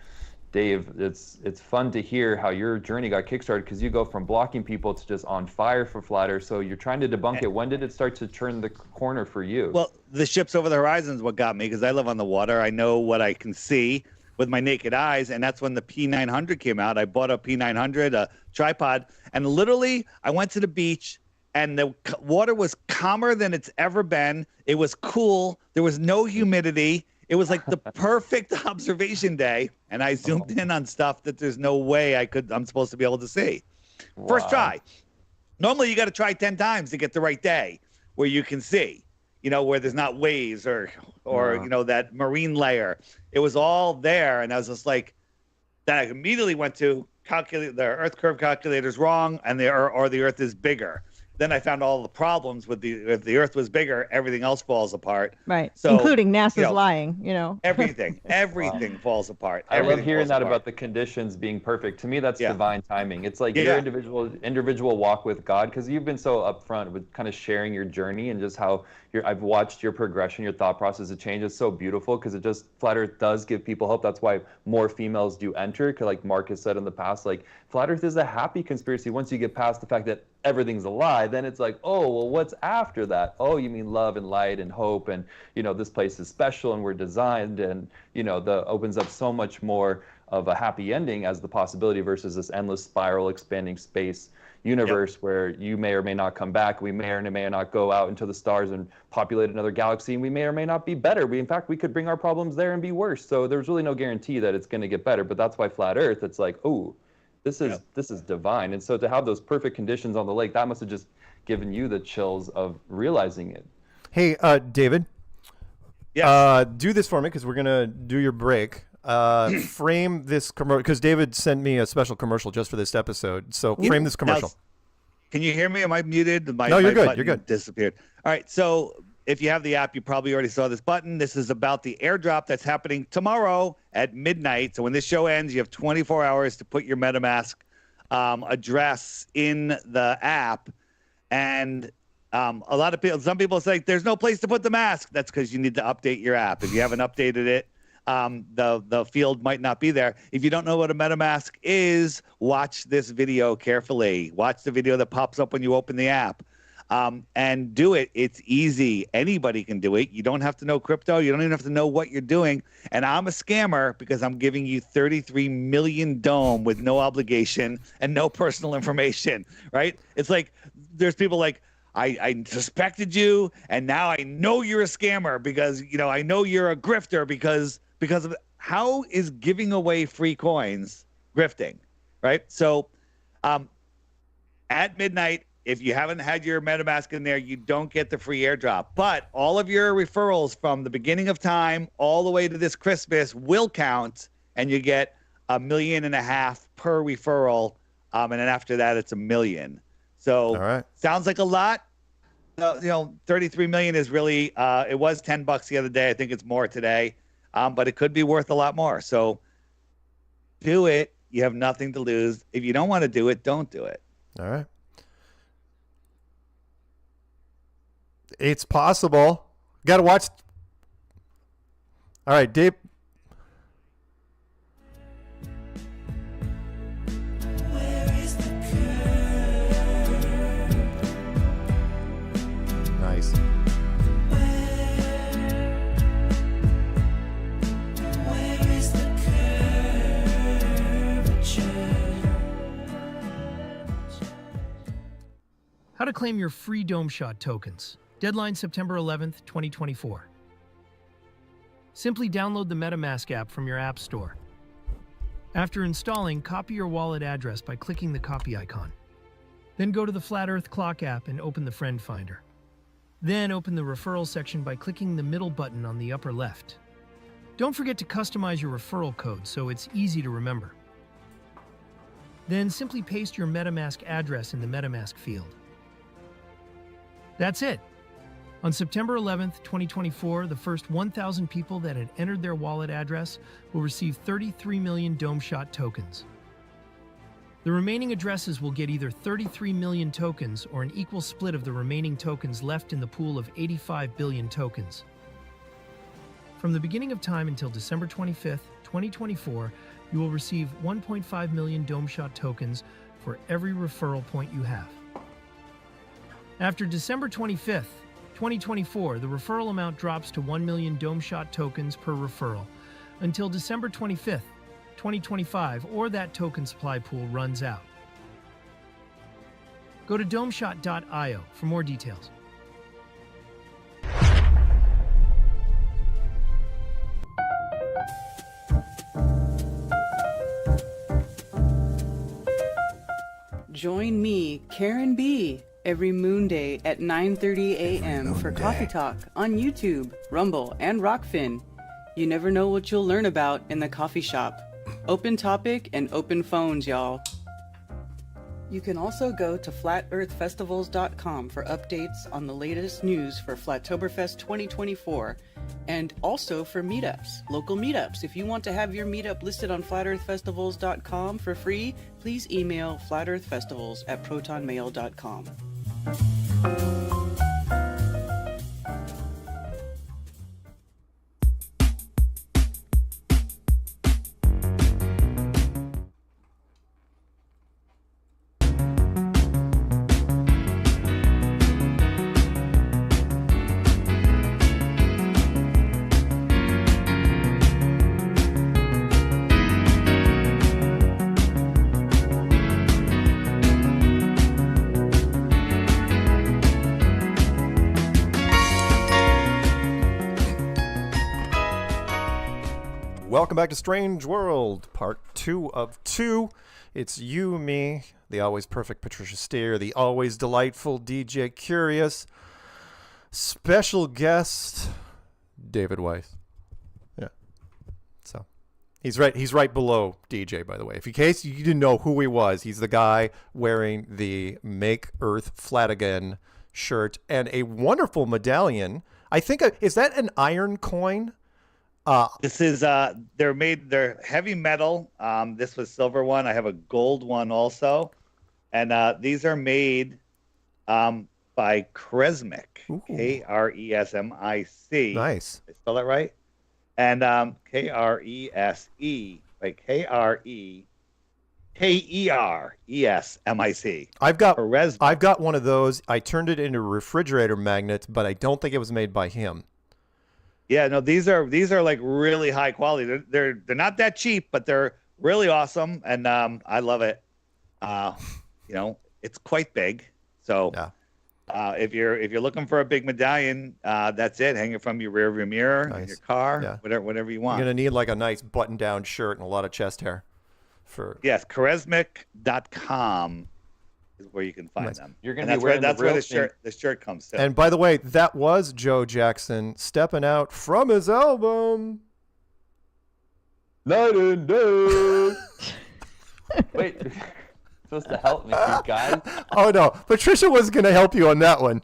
Dave, it's fun to hear how your journey got kickstarted, because you go from blocking people to just on fire for Flat Earth. So you're trying to debunk it. When did it start to turn the corner for you? Well, the Ships Over the Horizon is what got me, because I live on the water. I know what I can see with my naked eyes, and that's when the P900 came out. I bought a P900, a tripod, and literally I went to the beach, and the water was calmer than it's ever been. It was cool. There was no humidity. It was like the perfect observation day, and I zoomed in on stuff that there's no way I'm supposed to be able to see. Wow. First try. Normally you got to try 10 times to get the right day where you can see, where there's not waves or that marine layer. It was all there, and I was just like, then I immediately went to calculate the Earth curve calculator's wrong, and the Earth is bigger. Then I found all the problems with if the Earth was bigger, everything else falls apart. Right. So, including NASA's lying, Everything falls apart. I love hearing that about the conditions being perfect. To me, that's divine timing. It's like your individual walk with God, because you've been so upfront with kind of sharing your journey and just how I've watched your progression, your thought process of change. It's so beautiful, because it just, Flat Earth does give people hope. That's why more females do enter, because like Mark has said in the past, like Flat Earth is a happy conspiracy. Once you get past the fact that everything's a lie, then it's like, oh, well, what's after that? Oh, you mean love and light and hope, and this place is special and we're designed, and the opens up so much more of a happy ending as the possibility versus this endless spiral expanding space universe where you may or may not come back. We may or may not go out into the stars and populate another galaxy, and we may or may not be better. In fact, we could bring our problems there and be worse. So there's really no guarantee that it's going to get better. But that's why Flat Earth, it's like, oh, this is divine. And so to have those perfect conditions on the lake, that must have just given you the chills of realizing it. Hey, David. Yes. Do this for me, because we're going to do your break. Frame this commercial, because David sent me a special commercial just for this episode. So frame this commercial. Now, can you hear me? Am I muted? No, you're good. You're good. Disappeared. All right. So if you have the app, you probably already saw this button. This is about the airdrop that's happening tomorrow at midnight. So when this show ends, you have 24 hours to put your MetaMask address in the app. And a lot of people, some people say there's no place to put the mask. That's because you need to update your app. If you haven't updated it, the field might not be there. If you don't know what a MetaMask is, watch this video carefully. Watch the video that pops up when you open the app. And do it. It's easy. Anybody can do it. You don't have to know crypto. You don't even have to know what you're doing. And I'm a scammer because I'm giving you 33 million dome with no obligation and no personal information, right? It's like there's people like, I suspected you, and now I know you're a scammer because, I know you're a grifter because of how is giving away free coins grifting, right? So at midnight, if you haven't had your MetaMask in there, you don't get the free airdrop. But all of your referrals from the beginning of time all the way to this Christmas will count, and you get $1.5 million per referral. And then after that, it's $1 million. So sounds like a lot. 33 million is really, it was $10 the other day. I think it's more today. But it could be worth a lot more. So do it. You have nothing to lose. If you don't want to do it, don't do it. All right. It's possible. Got to watch. All right, Dave. How to claim your free Dome Shot tokens. Deadline September 11th, 2024. Simply download the MetaMask app from your app store. After installing, copy your wallet address by clicking the copy icon. Then go to the Flat Earth Clock app and open the Friend Finder. Then open the referral section by clicking the middle button on the upper left. Don't forget to customize your referral code so it's easy to remember. Then simply paste your MetaMask address in the MetaMask field. That's it. On September 11th, 2024, the first 1,000 people that had entered their wallet address will receive 33 million Dome Shot tokens. The remaining addresses will get either 33 million tokens or an equal split of the remaining tokens left in the pool of 85 billion tokens. From the beginning of time until December 25th, 2024, you will receive 1.5 million Dome Shot tokens for every referral point you have. After December 25th, 2024, the referral amount drops to 1 million Dome Shot tokens per referral until December 25th, 2025, or that token supply pool runs out. Go to domeshot.io for more details. Join me, Karen B., every Moon Day at 9:30 a.m. for Coffee Talk on YouTube, Rumble, and Rockfin. You never know what you'll learn about in the coffee shop. Open topic and open phones, y'all. You can also go to flatearthfestivals.com for updates on the latest news for Flattoberfest 2024 and also for meetups, local meetups. If you want to have your meetup listed on flatearthfestivals.com for free, please email flatearthfestivals@protonmail.com. Welcome back to Strange World, part 2 of 2. It's you, me, the always perfect Patricia Steere, the always delightful DJ Curious, special guest David Weiss. Yeah. So he's right below DJ, by the way. If in case you didn't know who he was, he's the guy wearing the Make Earth Flat Again shirt and a wonderful medallion. I think is that an iron coin? This is they're heavy metal. This was silver one. I have a gold one also, and these are made by Kresmic, Kresmic. Nice. Did I spell that right? And Krese, like KRESMIC. I've got one of those. I turned it into a refrigerator magnet, but I don't think it was made by him. Yeah, no, these are like really high quality. They're not that cheap, but they're really awesome, and I love it. It's quite big. So if you're looking for a big medallion, that's it. Hang it from your rearview mirror, in your car, whatever you want. You're gonna need like a nice button-down shirt and a lot of chest hair. Yes, Kresmic.com is where you can find them. You're gonna be wearing that's where the shirt comes to. And by the way, that was Joe Jackson stepping out from his album Night and Day. Wait, you're supposed to help me, you guys. Oh no, Patricia was gonna help you on that one.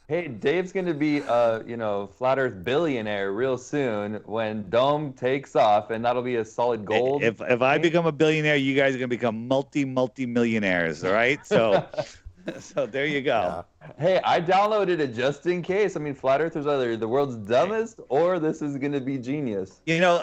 Hey, Dave's gonna be Flat Earth billionaire real soon when Dome takes off, and that'll be a solid gold. If I become a billionaire, you guys are gonna become multi-millionaires. All right, so so there you go. Yeah. Hey, I downloaded it just in case. I mean, Flat Earthers are either the world's dumbest or this is gonna be genius. You know,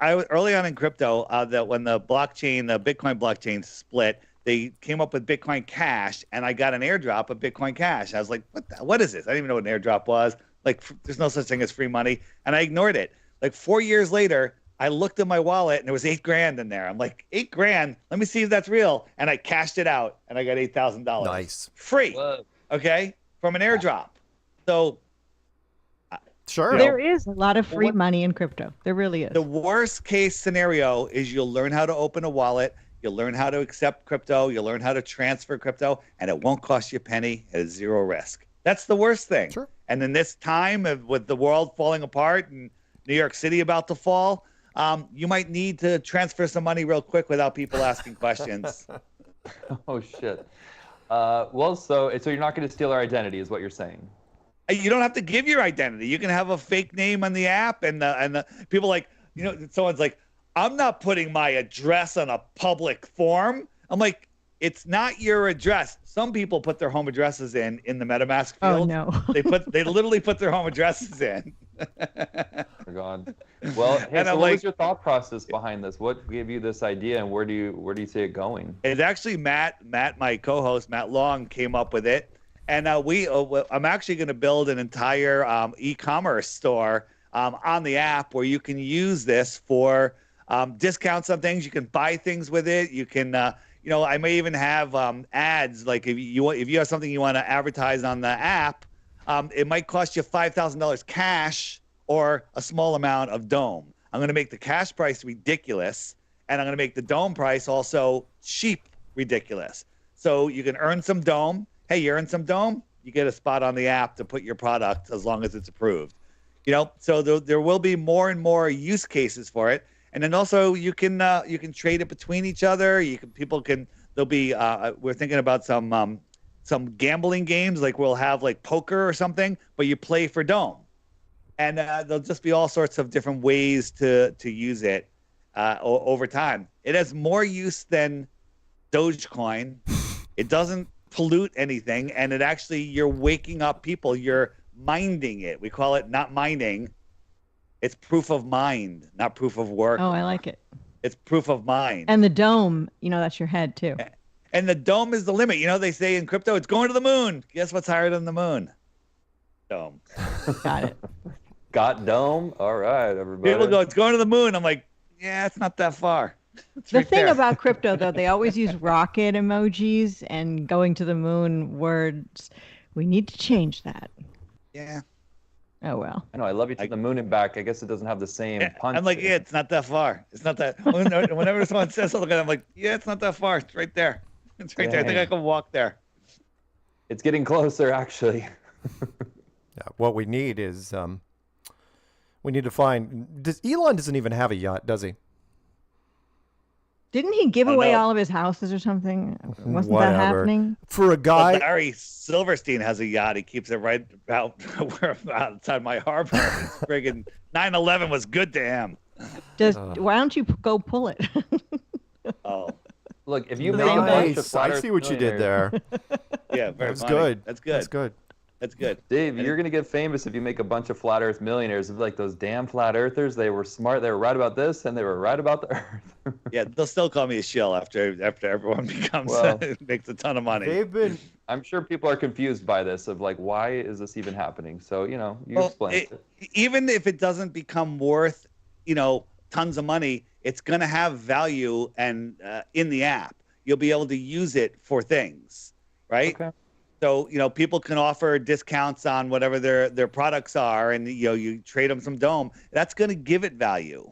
I early on in crypto, that when the Bitcoin blockchain split, they came up with Bitcoin Cash, and I got an airdrop of Bitcoin Cash. I was like, what is this? I didn't even know what an airdrop was. Like, there's no such thing as free money. And I ignored it. Like 4 years later, I looked at my wallet and there was $8,000 in there. I'm like, $8,000? Let me see if that's real. And I cashed it out and I got $8,000. Nice. Free. Whoa. Okay. From an airdrop. So. Sure. There is a lot of free money in crypto. There really is. The worst case scenario is you'll learn how to open a wallet. You'll learn how to accept crypto. You'll learn how to transfer crypto, and it won't cost you a penny at zero risk. That's the worst thing. Sure. And in this time with the world falling apart and New York City about to fall, you might need to transfer some money real quick without people asking questions. Oh, shit. Well, so you're not going to steal our identity is what you're saying. You don't have to give your identity. You can have a fake name on the app, and the people like, someone's like, I'm not putting my address on a public form. I'm like, it's not your address. Some people put their home addresses in the MetaMask field. Oh no. They literally put their home addresses in. Oh God. Well, hey, And so I'm what like- was your thought process behind this? What gave you this idea, and where do you see it going? It's actually Matt, my co-host, Matt Long, came up with it. And I'm actually going to build an entire e-commerce store on the app where you can use this for discounts on things. You can buy things with it. You can, I may even have ads. Like if you have something you want to advertise on the app, it might cost you $5,000 cash or a small amount of Dome. I'm going to make the cash price ridiculous, and I'm going to make the Dome price also cheap ridiculous. So you can earn some Dome. Hey, you earn some Dome, you get a spot on the app to put your product as long as it's approved. So there will be more and more use cases for it. And then also you can trade it between each other. There'll be we're thinking about some gambling games, like we'll have like poker or something, but you play for Dome. And there'll just be all sorts of different ways to use it over time. It has more use than Dogecoin. It doesn't pollute anything, and you're waking up people. You're minding it. We call it not mining. It's proof of mind, not proof of work. Oh, I like it. It's proof of mind. And the dome, that's your head too. And the dome is the limit. They say in crypto, it's going to the moon. Guess what's higher than the moon? Dome. Got it. Got Dome? All right, everybody. People go, it's going to the moon. I'm like, yeah, it's not that far. The thing about crypto, though, they always use rocket emojis and going to the moon words. We need to change that. Yeah. Oh, well. I know. I love you to the moon and back. I guess it doesn't have the same punch. I'm like, yeah, it's not that far. It's not that. Whenever someone says something, I'm like, yeah, it's not that far. It's right there. It's right there. I think I can walk there. It's getting closer, actually. Yeah, what we need is we need to find. Elon doesn't even have a yacht, does he? Didn't he give away all of his houses or something? Wasn't that happening? For a guy. Well, Larry Silverstein has a yacht. He keeps it right outside my harbor. Friggin' 9/11 was good to him. Why don't you go pull it? Oh. Look, if you make a bunch of I see what you did there. Yeah, very That's funny. good. That's good. That's good. That's good. Dave, you're going to get famous if you make a bunch of flat earth millionaires. Like those damn flat earthers, they were smart. They were right about this, and they were right about the earth. Yeah, they'll still call me a shill after everyone becomes makes a ton of money. I'm sure people are confused by this of like, why is this even happening? So, explain it. Even if it doesn't become worth, tons of money, it's going to have value and in the app. You'll be able to use it for things, right? Okay. So, people can offer discounts on whatever their products are, and you trade them some Dome. That's going to give it value.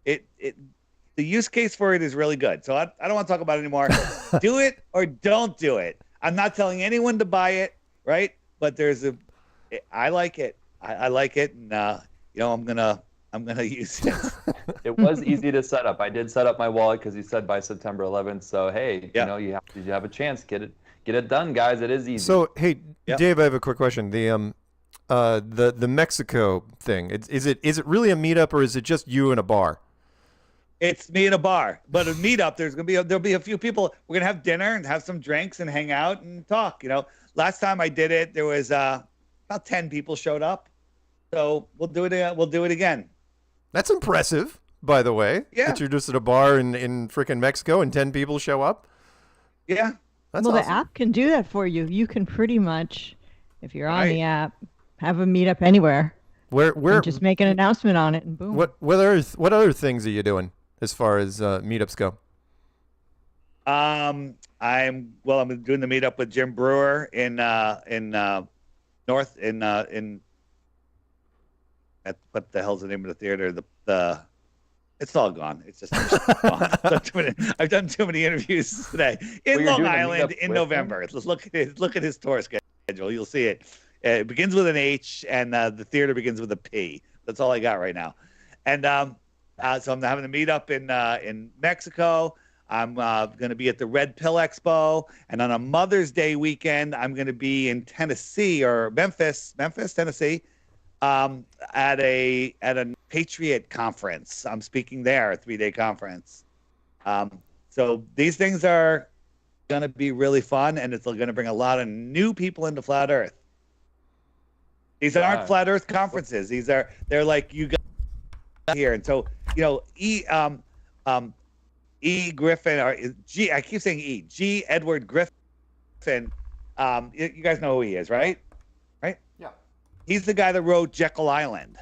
The use case for it is really good. So I don't want to talk about it anymore. Do it or don't do it. I'm not telling anyone to buy it, right? But I like it. I like it, and I'm gonna use it. It was easy to set up. I did set up my wallet because you said by September 11th. So hey, you have a chance. Get it done, guys. It is easy. So hey, Dave, I have a quick question. The Mexico thing. Is it really a meetup, or is it just you in a bar? It's me in a bar, but a meetup. There'll be a few people. We're gonna have dinner and have some drinks and hang out and talk. Last time I did it, there was about 10 people showed up. So we'll do it. We'll do it again. That's impressive, by the way. Yeah. That you're just at a bar in freaking Mexico and 10 people show up. Yeah. That's awesome. The app can do that for you. You can pretty much, if you're on the app, have a meetup anywhere. Where just make an announcement on it and boom. What other things are you doing as far as meetups go? I'm doing the meetup with Jim Brewer in North at what the hell's the name of the theater? It's all gone. It's just gone. I've done too many interviews today in Long Island in November. Let's look at his tour schedule. You'll see it. It begins with an H, and the theater begins with a P. That's all I got right now. And so I'm having a meetup in Mexico. I'm going to be at the Red Pill Expo, and on a Mother's Day weekend, I'm going to be in Tennessee or Memphis, Tennessee, at a Patriot conference. I'm speaking there, a 3-day conference. So these things are going to be really fun, and it's going to bring a lot of new people into Flat Earth. These aren't Flat Earth conferences. They're like you got here, and so E. Griffin, or G. I keep saying E. G. Edward Griffin. You guys know who he is, right? Right? Yeah. He's the guy that wrote Jekyll Island,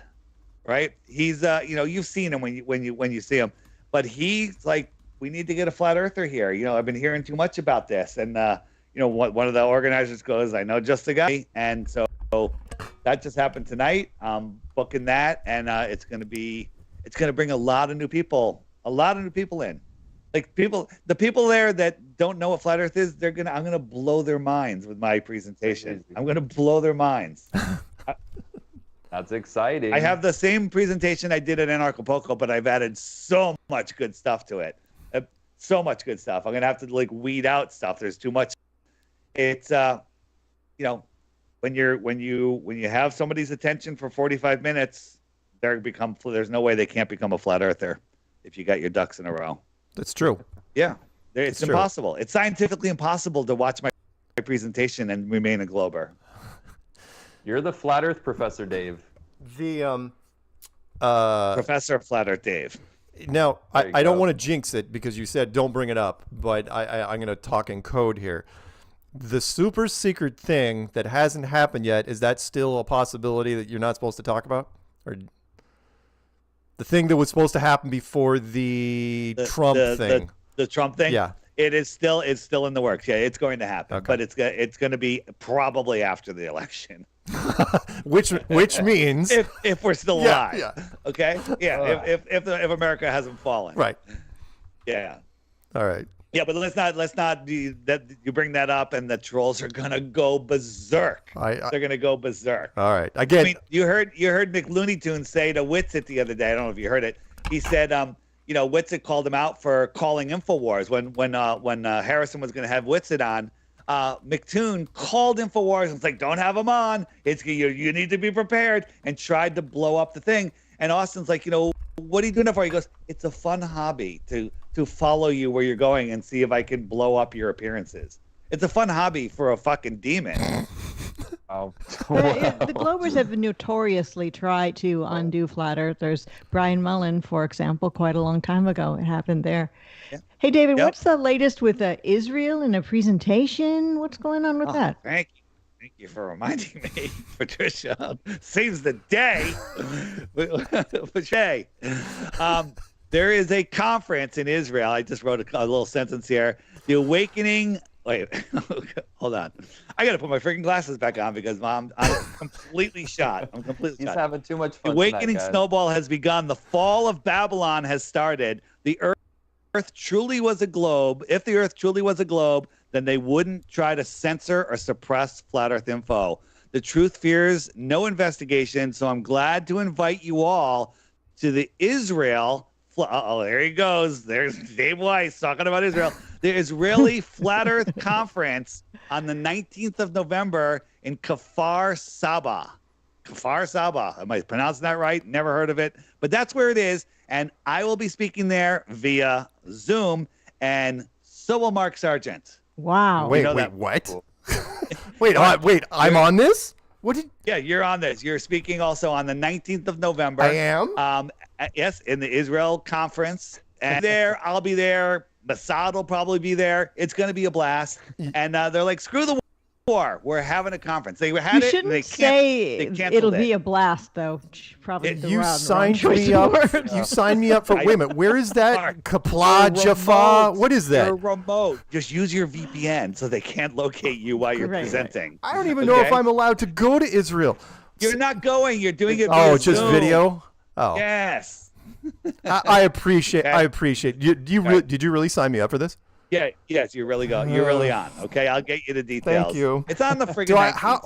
right? He's you've seen him when you see him, but he's like, we need to get a flat earther here. I've been hearing too much about this, and one of the organizers goes, I know just the guy, and so that just happened tonight. I'm booking that, and it's gonna bring a lot of new people in. Like the people there that don't know what flat Earth is, I'm gonna blow their minds with my presentation. I'm gonna blow their minds. That's exciting. I have the same presentation I did at Antarctica, but I've added so much good stuff to it. So much good stuff. I'm gonna have to weed out stuff. There's too much. It's when you have somebody's attention for 45 minutes, there's no way they can't become a flat earther if you got your ducks in a row. That's true. Yeah, it's impossible. It's scientifically impossible to watch my presentation and remain a glober. You're the flat Earth professor, Dave. The Professor Flat Earth Dave. Now, I don't want to jinx it because you said don't bring it up, but I'm going to talk in code here. The super secret thing that hasn't happened yet, is that still a possibility that you're not supposed to talk about? Or the thing that was supposed to happen before the Trump thing? The Trump thing? Yeah. It's still in the works. Yeah, it's going to happen, okay. But it's going to be probably after the election. which means if we're still alive. Yeah. Okay. Yeah. If America hasn't fallen. Right. Yeah. All right. Yeah, but let's not do that. You bring that up, and the trolls are gonna go berserk. They're gonna go berserk. All right. Again, you heard Nick Looney Tunes say to Whitsitt the other day. I don't know if you heard it. He said, Whitsitt called him out for calling InfoWars when Harrison was gonna have Whitsitt on. McToon called InfoWars and was like, "Don't have him on. You need to be prepared," and tried to blow up the thing. And Austin's like, what are you doing that for? He goes, "It's a fun hobby to follow you where you're going and see if I can blow up your appearances. It's a fun hobby for a fucking demon." Oh. The Globers have notoriously tried to undo flat earthers. Brian Mullen, for example, quite a long time ago, it happened there. Yeah. Hey, David, Yep. what's the latest with Israel in a presentation? What's going on with that? Thank you for reminding me, Patricia. Saves the day. But hey, there is a conference in Israel. I just wrote a little sentence here. The Awakening. Wait, hold on. I got to put my freaking glasses back on because I'm completely shot. He's having too much fun. The Awakening tonight, guys. snowball has begun. The fall of Babylon has started. The Earth truly was a globe. If the Earth truly was a globe, then they wouldn't try to censor or suppress flat Earth info. The truth fears no investigation, so I'm glad to invite you all to the Israel. There he goes. There's Dave Weiss talking about Israel. The Israeli Flat Earth Conference on the 19th of November in Kfar Saba. Kfar Saba. Am I pronouncing that right? Never heard of it. But that's where it is. And I will be speaking there via Zoom, and so will Mark Sargent. Wow. Wait, what? wait, I'm on this? What did? Yeah, you're on this. You're speaking also on the 19th of November. I am? Yes, in the Israel conference. And I'll be there. Mossad will probably be there. It's going to be a blast. And they're like, screw the before. We're having a conference. They had You it. shouldn't And they say canceled it'll it. be a blast, though. Probably the You wrong signed choice me of up. words. You signed me up for. Wait a minute. Where is that? Mark, Kapla you're Jaffa. remote. What is that? You're remote. Just use your VPN so they can't locate you while you're Right. presenting. I don't even know if I'm allowed to go to Israel. You're not going. You're doing it. Oh, via just Zoom. video. Oh, Yes. I appreciate. Okay. I appreciate. Did you really sign me up for this? Yeah. Yes. You're really going. You're really on. Okay. I'll get you the details. Thank you. It's on the friggin' Do I- 19th. how-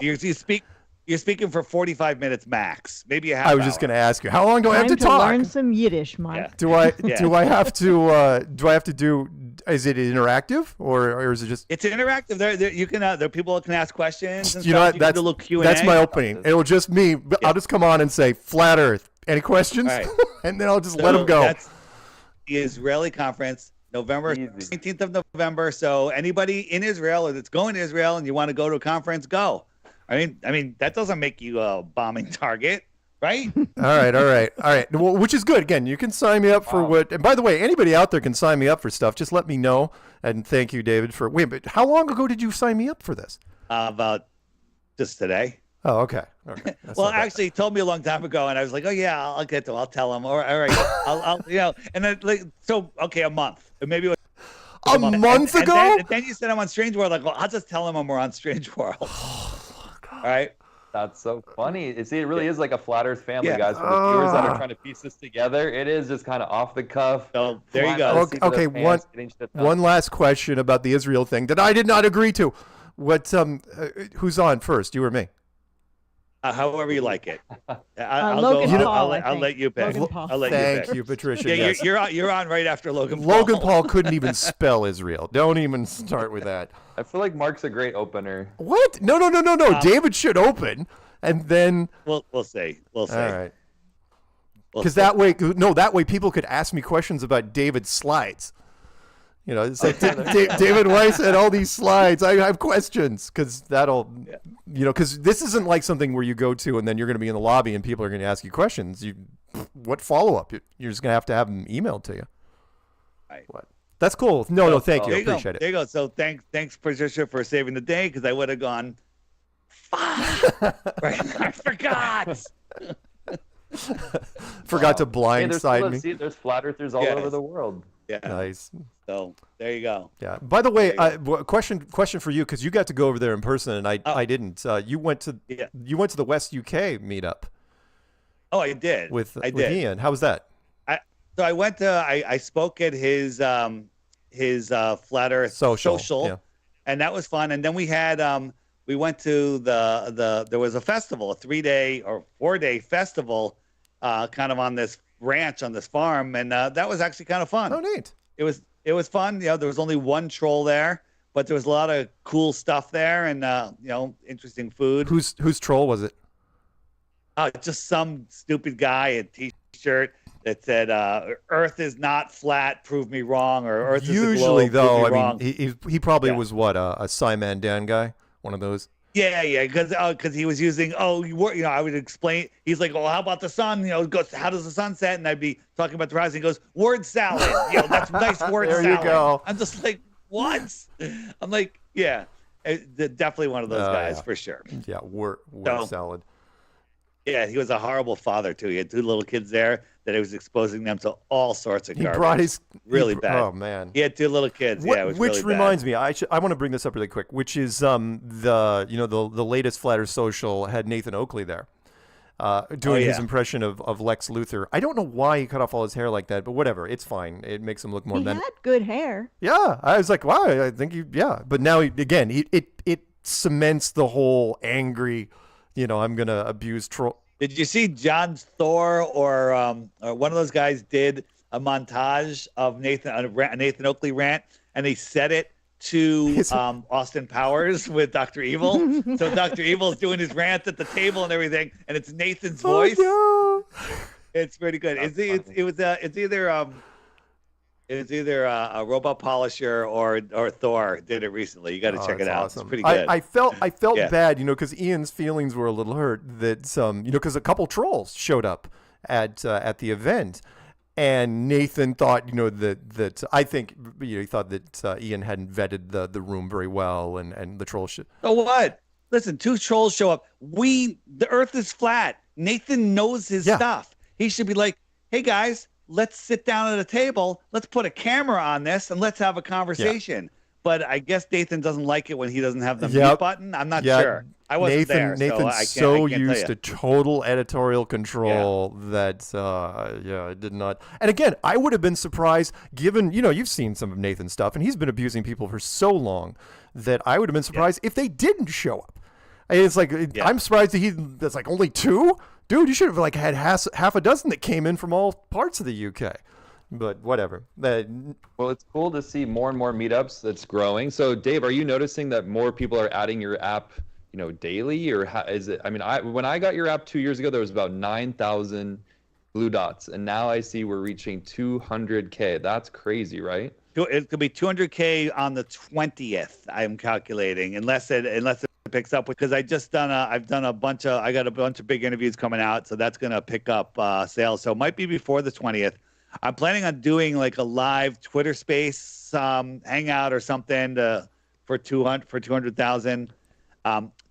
You're speaking for 45 minutes max. Maybe a half. I was just going to ask you, how long do I have Time to talk? learn some Yiddish, Mark. Yeah. Do I Yeah. do I have to do? Is it interactive or is it just? It's interactive. There you can. There are people that can ask questions. And You know stuff. what? You can That's do a little Q&A. that's my opening. It'll just me. But I'll just come on and say flat Earth. Any questions? All right. And then I'll just let them go. That's the Israeli conference, November 19th of November. So anybody in Israel or that's going to Israel and you want to go to a conference, go. I mean that doesn't make you a bombing target, right? All right. Well, which is good. Again, you can sign me up for what. And by the way, anybody out there can sign me up for stuff. Just let me know. And thank you, David, for. Wait, but how long ago did you sign me up for this? About just today. Oh, okay. That's Well, not bad. actually, he told me a long time ago, and I was like, "Oh yeah, I'll get to. I'll tell him." All right, I'll And then a month, maybe. It was A month ago? And then you said I'm on Strange World. Like, well, I'll just tell him we're on Strange World. All right. That's so funny. See, it really is like a flat Earth family, Yeah. guys. For the viewers that are trying to piece this together, it is just kind of off the cuff. So there you flying go. by the seat of Okay, their pants, getting shit done. one last question about the Israel thing that I did not agree to. What? Who's on first? You or me? However you like it. Logan Paul, I I'll think. let you pick. Logan Paul. I'll let you Thank pick. you, Patricia. Yeah, Yes. you're on right after Logan Paul. Logan Paul couldn't even spell Israel. Don't even start with that. I feel like Mark's a great opener. What? No. David should open, and then. We'll see. We'll see. All right. We'll Because see. that way people could ask me questions about David's slides. You know, it's like David Weiss had all these slides. I have questions because because this isn't like something where you go to and then you're going to be in the lobby and people are going to ask you questions. What follow up? You're just going to have them emailed to you. Right. What? That's cool. No, thank you. There I appreciate it. There you go. So thanks, Patricia, for saving the day because I would have gone. Fuck. Right. I forgot. Forgot to Hey, blindside me. there's flat earthers all Yes. over the world. Yeah. Nice. So there you go. Yeah. By the way, question for you because you got to go over there in person and I didn't. You went to the West UK meetup. Oh, I did. With I did. Ian. How was that? So I went to I spoke at his flat Earth social, yeah. and that was fun. And then we had we went to there was a festival, a 3-day or 4-day festival, kind of on this ranch on this farm, and that was actually kind of fun. Oh, neat. It was fun. You know, there was only one troll there, but there was a lot of cool stuff there, and interesting food. Whose troll was it? Just some stupid guy in a T-shirt that said "Earth is not flat, prove me wrong," or "Earth Usually, is a globe, though, prove me I wrong." mean, he probably was what a Simon Dan guy, one of those. Yeah, because he was using I would explain. He's like, "Oh, how about the sun? Goes how does the sun set?" And I'd be talking about the rising. He goes, "Word salad. That's nice word There salad." you go. I'm just like, what? I'm like, yeah, definitely one of those guys yeah. for sure. Yeah, word salad. Yeah, he was a horrible father too. He had 2 little kids there that he was exposing them to all sorts of He garbage. brought his really bad. Oh man. He had 2 little kids. Yeah, it was which really bad. reminds me, I want to bring this up really quick. Which is the latest Flat Earth Social had Nathan Oakley there, doing his impression of Lex Luthor. I don't know why he cut off all his hair like that, but whatever, it's fine. It makes him look more. He had good hair. Yeah, I was like, wow, I think but now it cements the whole angry. I'm gonna abuse troll. Did you see John Thor or one of those guys did a montage of Nathan Oakley rant, and they set it to Austin Powers with Dr. Evil. So Dr. Evil's doing his rant at the table and everything, and it's Nathan's voice. Oh, It's pretty good. It's either a Robot Polisher or Thor did it recently. You got to check it out. Awesome. It's pretty good. I felt Yeah. bad, because Ian's feelings were a little hurt that because a couple trolls showed up at the event, And Nathan thought, that I think he thought that Ian hadn't vetted the room very well, and the troll should. So what? Listen, 2 trolls show up. The Earth is flat. Nathan knows his stuff. He should be like, hey guys, let's sit down at a table. Let's put a camera on this and let's have a conversation. Yeah. But I guess Nathan doesn't like it when he doesn't have the mute button. I'm not sure. I wasn't there. Nathan's so used to total editorial control that, it did not. And again, I would have been surprised, given, you've seen some of Nathan's stuff, and he's been abusing people for so long that I would have been surprised if they didn't show up. And it's like, I'm surprised that that's like only 2? Dude, you should have had half a dozen that came in from all parts of the UK. But whatever. Well, it's cool to see more and more meetups that's growing. So, Dave, are you noticing that more people are adding your app, daily, or how is it? I mean, when I got your app 2 years ago, there was about 9,000 blue dots, and now I see we're reaching 200K. That's crazy, right? It could be 200K on the 20th. I'm calculating, unless it picks up, because I got a bunch of big interviews coming out, so that's gonna pick up sales. So it might be before the 20th. I'm planning on doing like a live Twitter space hangout or something for 200,000.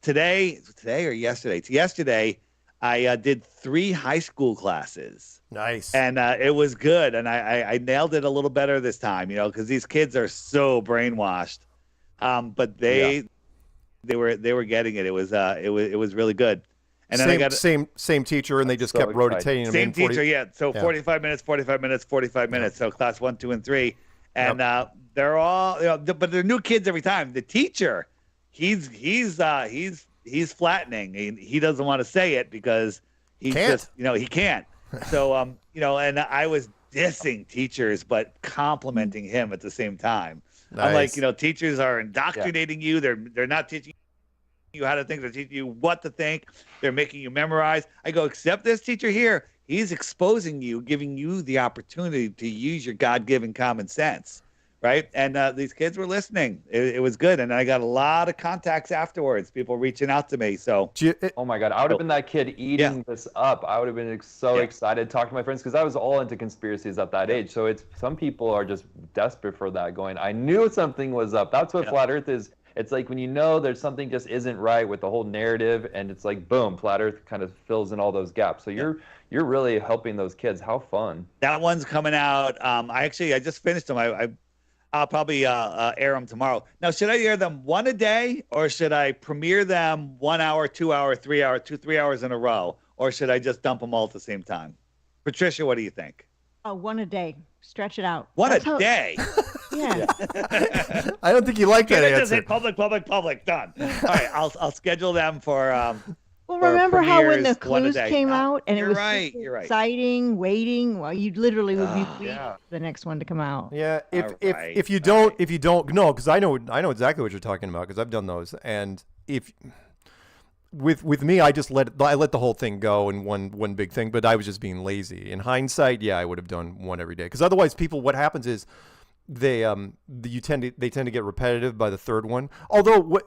Today or yesterday? Yesterday, I did 3 high school classes. Nice. And it was good, and I nailed it a little better this time, because these kids are so brainwashed. But they were getting it. It was really good. And then I got same teacher, and they just kept rotating them. Same teacher, yeah. So 45 minutes, 45 minutes, 45 minutes. So class 1, 2, and 3, and they're all, but they're new kids every time. The teacher, he's flattening. He doesn't want to say it because he can't. So and I was dissing teachers, but complimenting him at the same time. Nice. I'm like, teachers are indoctrinating you. They're not teaching you how to think. They're teaching you what to think. They're making you memorize. I go, except this teacher here, he's exposing you, giving you the opportunity to use your God-given common sense, right? And these kids were listening. It was good, and I got a lot of contacts afterwards, people reaching out to me. So, oh my God, I would have been that kid eating this up. I would have been so excited to talk to my friends, because I was all into conspiracies at that age. So some people are just desperate for that, going, I knew something was up. That's what Flat Earth is. It's like when there's something just isn't right with the whole narrative, and it's like, boom, Flat Earth kind of fills in all those gaps. So you're really helping those kids. How fun. That one's coming out. I just finished them. I'll probably air them tomorrow. Now, should I air them one a day, or should I premiere them 1 hour, 2 hour, 3 hour, 3 hours in a row, or should I just dump them all at the same time? Patricia, what do you think? One a day. Stretch it out. One a day? Yeah. I don't think you like that answer. Just hit public, done. All right, I'll schedule them for. Well, remember how when the clues came out and it was you're exciting, waiting? Well, you literally would be waiting for the next one to come out. Yeah, if you don't no, because I know exactly what you're talking about, because I've done those. And if with me, I let the whole thing go in one big thing, but I was just being lazy. In hindsight, I would have done one every day, because otherwise, what happens is they tend to get repetitive by the third one. Although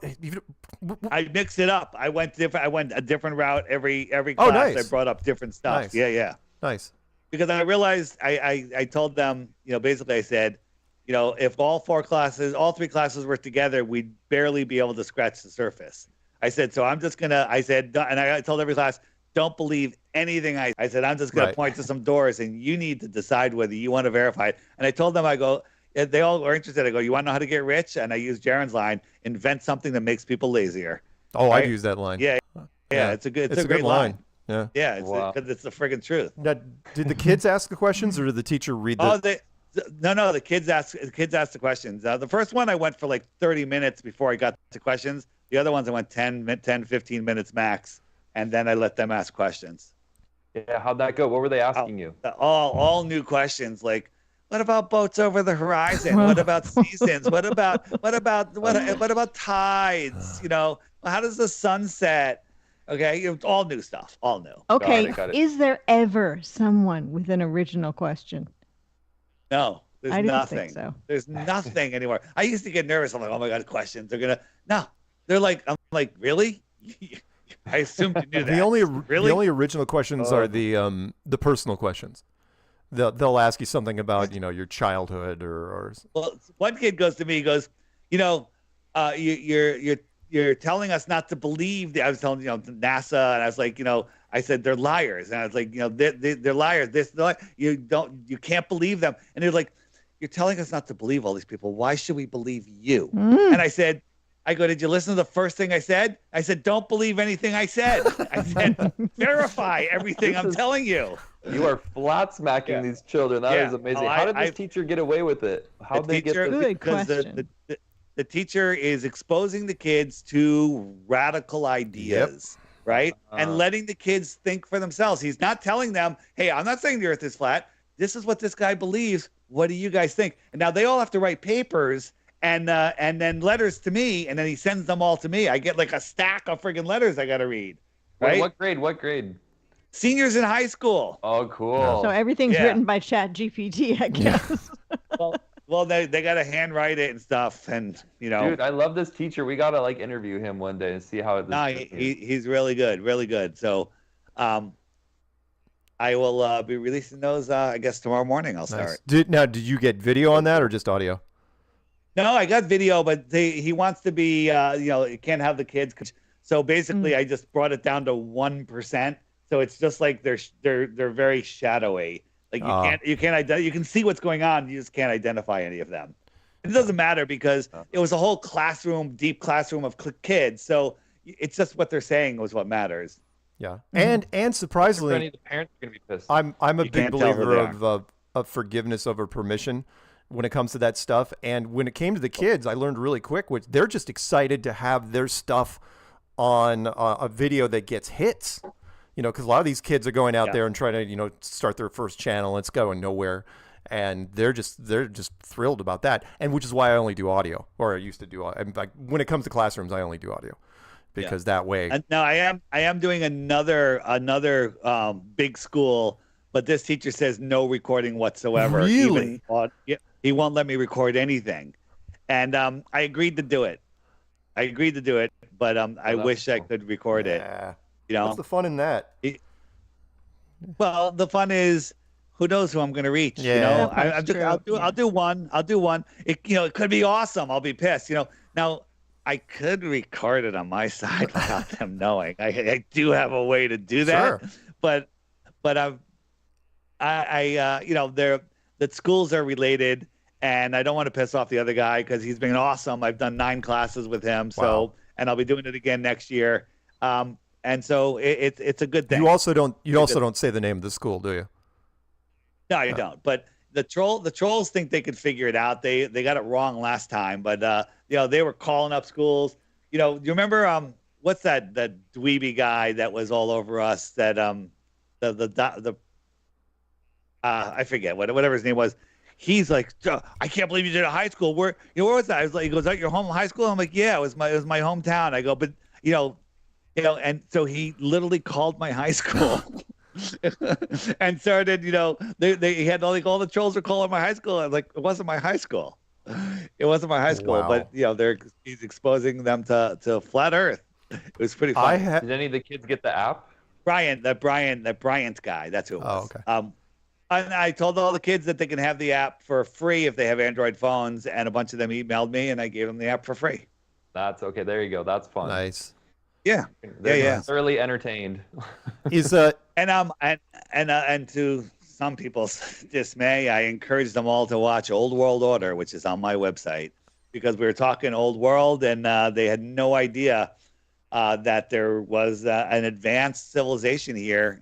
I mixed it up. I went a different route every class. Oh, nice. I brought up different stuff. Nice. Yeah. Nice. Because I realized I told them, basically I said, if all 3 classes were together, we'd barely be able to scratch the surface. I said, so I'm just gonna. I said, and I told every class, don't believe anything I said. I'm just gonna point to some doors, and you need to decide whether you want to verify it. And I told them, I go. They all were interested. I go, you want to know how to get rich? And I used Jaron's line, invent something that makes people lazier. Oh, right? I've used that line. Yeah. It's a great line. Yeah. Yeah, because it's the friggin' truth. Now, did the kids ask the questions, or did the teacher read the... No, the kids asked the questions. The first one I went for like 30 minutes before I got to questions. The other ones I went 10, 15 minutes max, and then I let them ask questions. Yeah, how'd that go? What were they asking you? All new questions, like, what about boats over the horizon? What about seasons? What about tides? How does the sun set? Okay, all new stuff, all new. Okay, is there ever someone with an original question? No, there's nothing. Think so. There's nothing anymore. I used to get nervous. I'm like, oh my God, questions. They're like, I'm like, really? I assumed you knew that. The only original questions are the personal questions. they'll ask you something about your childhood or. Well, one kid goes to me, he goes, you're telling us not to believe. I was telling NASA, and I was like, I said they're liars, and I was like, they're liars. You can't believe them, and they're like, you're telling us not to believe all these people. Why should we believe you? And I go, did you listen to the first thing I said? I said, don't believe anything I said. I said, verify everything I'm telling you. You are flat smacking these children. That is amazing. How did this teacher get away with it? How did they get this? Good question. The teacher is exposing the kids to radical ideas, right? And letting the kids think for themselves. He's not telling them, hey, I'm not saying the earth is flat. This is what this guy believes. What do you guys think? And now they all have to write papers and then letters to me, and then he sends them all to me. I get like a stack of friggin' letters I got to read, right? What grade? Seniors in high school. Oh, cool. So everything's written by Chat GPT, I guess. Well, they got to handwrite it and stuff, and Dude, I love this teacher. We gotta interview him one day and see how it. No, he's really good, really good. So, I will be releasing those. I guess tomorrow morning I'll start. Did you get video on that or just audio? No, I got video, but he wants to be. You can't have the kids. So basically, I just brought it down to 1%. So it's just like they're very shadowy. Like you can see what's going on. You just can't identify any of them. It doesn't matter because it was a whole classroom, deep classroom of kids. So it's just what they're saying was what matters. Yeah, and surprisingly, any of the parents are gonna be pissed. I'm a big believer of forgiveness over permission when it comes to that stuff. And when it came to the kids, I learned really quick, which they're just excited to have their stuff on a video that gets hits. Because a lot of these kids are going out there and trying to, start their first channel. And it's going nowhere, and they're just thrilled about that. And which is why I only do audio, or I used to do. Like when it comes to classrooms, I only do audio because that way. Now I am doing another big school, but this teacher says no recording whatsoever. Really? He won't let me record anything, and I agreed to do it. But I wish I could record it. What's the fun in that? Well, the fun is, who knows who I'm going to reach? Yeah, I'll do one. It could be awesome. I'll be pissed. Now I could record it on my side without them knowing. I do have a way to do that, but the schools are related, and I don't want to piss off the other guy because he's been awesome. I've done 9 classes with him, and I'll be doing it again next year. And so it's a good thing. You also don't say the name of the school, do you? No, I don't. But the trolls think they could figure it out. They got it wrong last time, but they were calling up schools. You remember what's that dweeby guy that was all over us? That I forget whatever his name was. He's like, I can't believe you did a high school. Where was that? I was like, he goes, "Is that your home high school?" I'm like, "Yeah, it was my hometown." I go, but and so he literally called my high school and started, he had all the trolls were calling my high school. I was like, it wasn't my high school. It wasn't my high school, but he's exposing them to flat Earth. It was pretty fun. Did any of the kids get the app? That Bryant guy. That's who it was. Oh, okay. And I told all the kids that they can have the app for free if they have Android phones, and a bunch of them emailed me, and I gave them the app for free. That's okay. There you go. That's fun. Nice. Yeah. They're thoroughly entertained. And to some people's dismay, I encouraged them all to watch Old World Order, which is on my website, because we were talking Old World, and they had no idea that there was an advanced civilization here,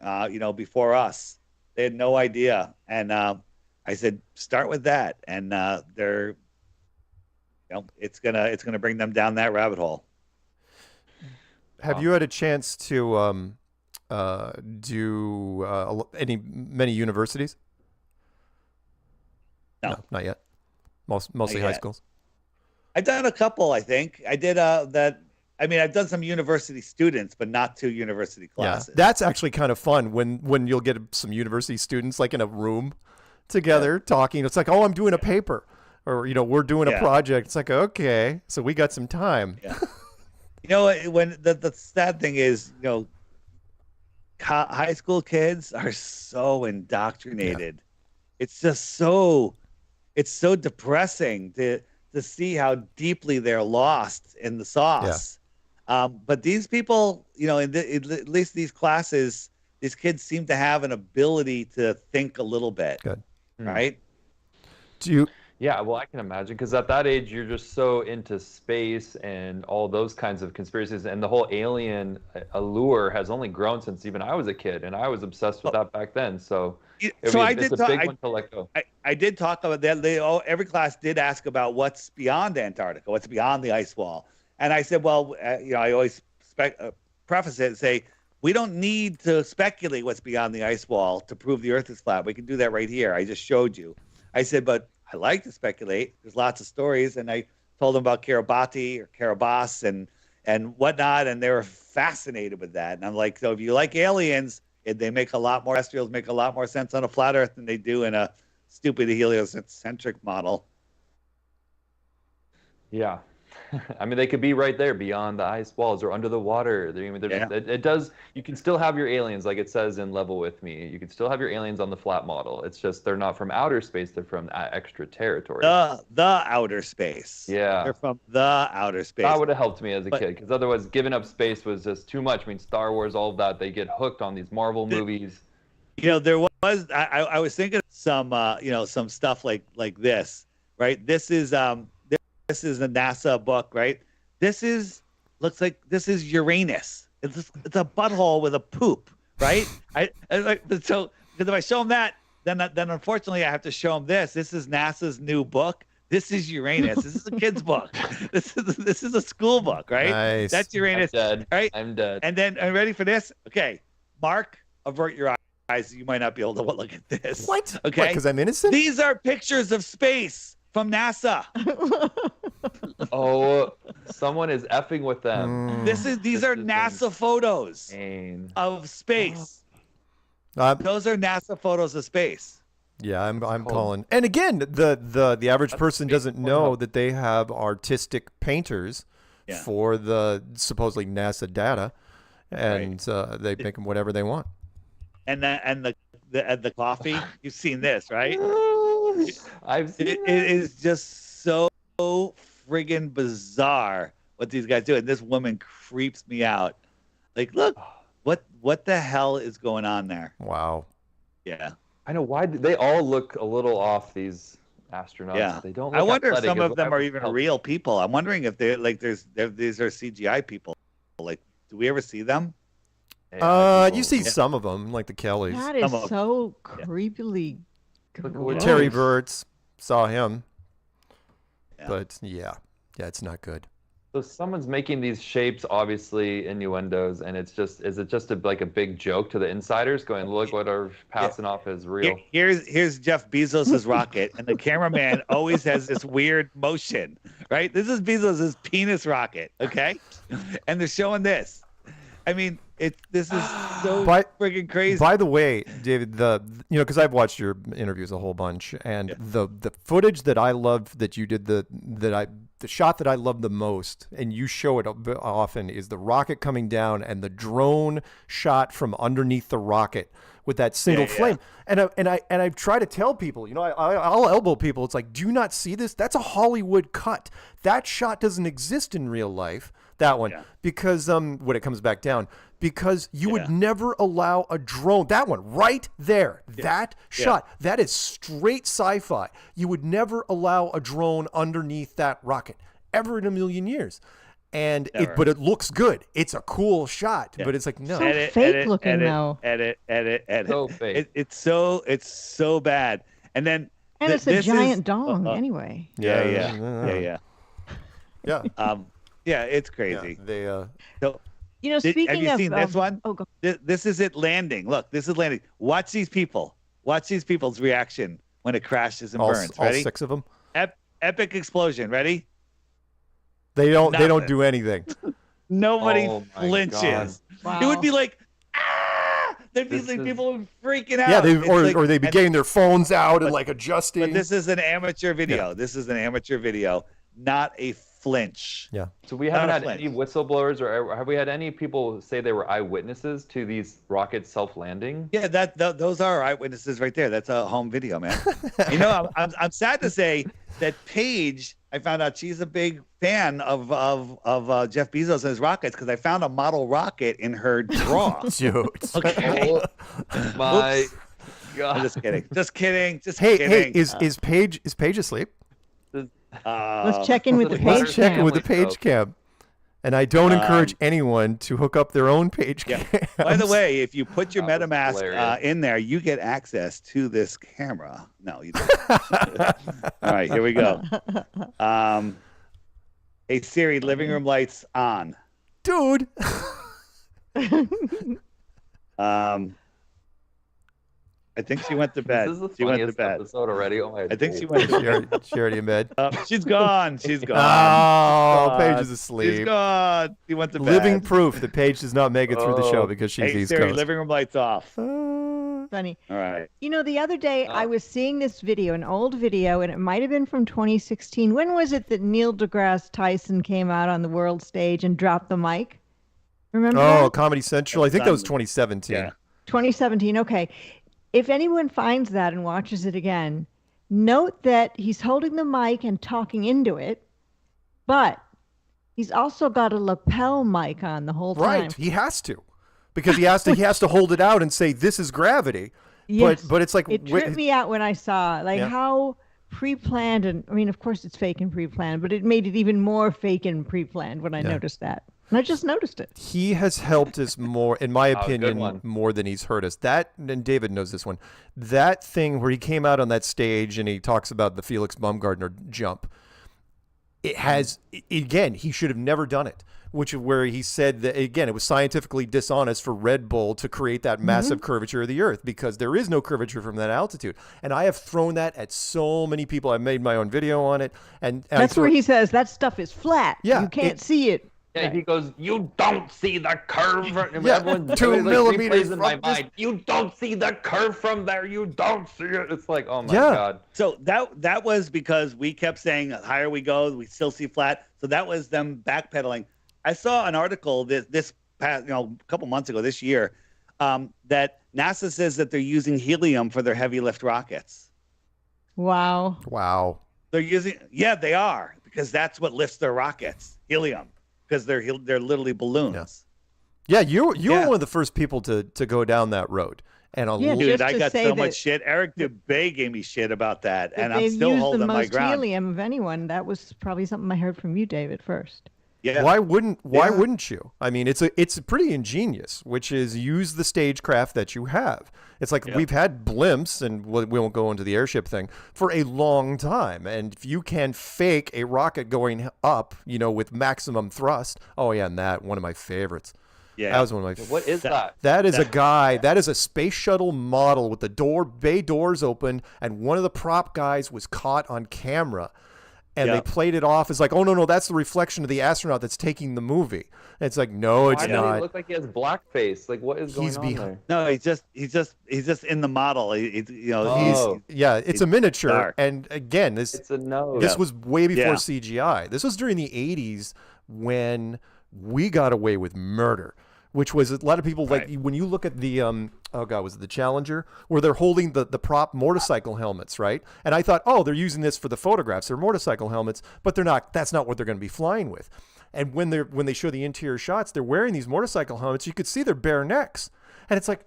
before us. They had no idea, and I said, start with that, and it's gonna bring them down that rabbit hole. Have you had a chance to do many universities? No, not yet. Mostly high schools. I've done a couple. I think I did that. I mean, I've done some university students, but not 2 university classes. Yeah, that's actually kind of fun when you'll get some university students like in a room together talking. It's like, oh, I'm doing a paper, or we're doing a project. It's like, okay, so we got some time. Yeah. When the sad thing is, high school kids are so indoctrinated it's just so depressing to see how deeply they're lost in the sauce. But these people, at least these classes, these kids seem to have an ability to think a little bit. Good. Right? Yeah, well, I can imagine, because at that age, you're just so into space and all those kinds of conspiracies, and the whole alien allure has only grown since even I was a kid, and I was obsessed with that back then. So, it's a big one to let go. I did talk about that. Every class did ask about what's beyond Antarctica, what's beyond the ice wall, and I said, well, I always preface it and say, we don't need to speculate what's beyond the ice wall to prove the Earth is flat. We can do that right here. I just showed you. I said, but I like to speculate. There's lots of stories, and I told them about Kiribati or Kiribati and whatnot, and they were fascinated with that. And I'm like, so if you like aliens, they make a lot more terrestrials make a lot more sense on a flat Earth than they do in a stupid heliocentric model. Yeah. I mean, they could be right there beyond the ice walls or under the water. It does. You can still have your aliens, like it says in Level With Me. You can still have your aliens on the flat model. It's just they're not from outer space. They're from extra territory. The outer space. Yeah. They're from the outer space. That would have helped me as a kid, because otherwise giving up space was just too much. I mean, Star Wars, all of that, they get hooked on these Marvel movies. There was, I was thinking some, some stuff like this, right? This is a NASA book, right? Looks like this is Uranus. It's a butthole with a poop, right? So because if I show them that, then unfortunately I have to show them this. This is NASA's new book. This is Uranus. This is a kid's book. This is a school book, right? Nice. That's Uranus. I'm dead. Right? I'm dead. And then, are you ready for this? Okay, Mark, avert your eyes. You might not be able to look at this. What? Okay. Because I'm innocent? These are pictures of space from NASA. Oh, someone is effing with them. These are NASA photos of space. Those are NASA photos of space. Yeah, I'm calling. And again, the average person doesn't know that they have artistic painters for the supposedly NASA data, and they make them whatever they want. And the coffee, you've seen this, right? I've seen it is just so friggin' bizarre what these guys do, and this woman creeps me out. Like, look, what the hell is going on there? Wow. Yeah. I know why they all look a little off. These astronauts. Yeah. They don't. Look I wonder if athletic, some is of what them I are would even tell. real people. I'm wondering if these are CGI people. Like, do we ever see them? You see some of them, like the Kellys. That is so creepily gross. Terry Burt's saw him, but yeah, it's not good. So someone's making these shapes, obviously innuendos, and is it just like a big joke to the insiders, going, look what are passing off as real? Here's Jeff Bezos' rocket, and the cameraman always has this weird motion, right? This is Bezos' penis rocket, okay? And they're showing this. I mean, this is so friggin' crazy. By the way, David, because I've watched your interviews a whole bunch, and the footage that I love that you did, the shot that I love the most, and you show it often, is the rocket coming down and the drone shot from underneath the rocket with that single flame. And I try to tell people, I'll elbow people. It's like, do you not see this? That's a Hollywood cut. That shot doesn't exist in real life. That one, because when it comes back down, because you would never allow a drone. That one right there, that shot, that is straight sci-fi. You would never allow a drone underneath that rocket ever in a million years. And but it looks good. It's a cool shot, but it's like, no. So fake looking though. Edit. So fake. It's so bad. And then it's a giant dong anyway. Yeah. Yeah, it's crazy. Yeah, so, speaking have you of seen this one? Oh, go. This is it landing. Look, this is landing. Watch these people. Watch these people's reaction when it crashes and burns. Ready? All 6 of them. Epic explosion. They don't do anything. Nobody flinches. Wow. It would be like, there'd be like people freaking out. Yeah, or they'd be getting their phones out and like adjusting. But this is an amateur video. This is an amateur video. Not a flinch. Yeah. So we haven't had any whistleblowers, or have we had any people say they were eyewitnesses to these rockets self-landing? Yeah, those are eyewitnesses right there. That's a home video, man. You know, I'm sad to say that Paige, I found out she's a big fan of Jeff Bezos and his rockets because I found a model rocket in her drawer. Dude. Okay. Oh, my God. I'm just kidding. Just kidding. Just Hey, kidding. is Paige asleep? Let's check in with the Let's page check cam. in with the page cam. And I don't encourage anyone to hook up their own page cam. By the way, if you put your That was MetaMask hilarious. in there, you get access to this camera. No, you don't. All right, here we go. Hey Siri, living room lights on. Dude. I think she went to bed. This is the She went to funniest bed. episode already. Oh my I think she God. went to She already in bed. She's gone. She's gone. Oh, She's Paige gone. is asleep. She's gone. She went to bed. Living proof that Paige does not make it through the show because she's Hey East Siri, Coast. living room lights off. Funny. All right. You know, the other day I was seeing this video, an old video, and it might have been from 2016. When was it that Neil deGrasse Tyson came out on the world stage and dropped the mic? Remember Oh, that? Comedy Central. I think that was 2017. Yeah. 2017. Okay. If anyone finds that and watches it again, note that he's holding the mic and talking into it, but he's also got a lapel mic on the whole time. Right. He has to. Because he has to hold it out and say this is gravity. Yes. But it's like it tripped me out when I saw how pre-planned, and I mean, of course it's fake and pre-planned, but it made it even more fake and pre-planned when I noticed that. And I just noticed it. He has helped us more, in my good opinion, one. more than he's hurt us. That, and David knows this one, that thing where he came out on that stage and he talks about the Felix Baumgartner jump. It has, again, he should have never done it, which is where he said that, again, it was scientifically dishonest for Red Bull to create that massive curvature of the earth because there is no curvature from that altitude. And I have thrown that at so many people. I made my own video on it. And That's where he says that stuff is flat. Yeah, You can't see it. Yeah, he goes, "You don't see the curve." Yeah, Everyone, 2 millimeters replays in from my this- mind. You don't see the curve from there. You don't see it. It's like, oh my Yeah. God. So that was because we kept saying the higher we go, we still see flat. So that was them backpedaling. I saw an article this past, a couple months ago this year, that NASA says that they're using helium for their heavy lift rockets. Wow. Wow. They're using, yeah, they are, because that's what lifts their rockets, helium, because they're literally balloons. Yeah, you were one of the first people to go down that road. And Dude, I got so much shit. Eric Dubay gave me shit about that, and I'm still holding my used the ground. most helium of anyone. That was probably something I heard from you, David, first. Yeah. Why wouldn't you? I mean, it's pretty ingenious, which is use the stagecraft that you have. It's like we've had blimps, and we won't go into the airship thing, for a long time. And if you can fake a rocket going up, with maximum thrust. Oh yeah, and that one of my favorites. Yeah. That was one of my What is that? That is a guy, that is a space shuttle model with the bay doors open, and one of the prop guys was caught on camera. And they played it off as like, oh no, that's the reflection of the astronaut that's taking the movie. And it's like, no, it's Why does not. he look like he has blackface? Like, what is going on there? No, he's just in the model. It's a miniature. Dark. And again, It's a nose. this was way before Yeah. CGI. This was during the 80s when we got away with murder, which was a lot of people like when you look at the was it the Challenger, where they're holding the prop motorcycle helmets, right? And I thought, they're using this for the photographs. They're motorcycle helmets, but they're not. That's not what they're going to be flying with. And when they show the interior shots, they're wearing these motorcycle helmets. You could see their bare necks, and it's like,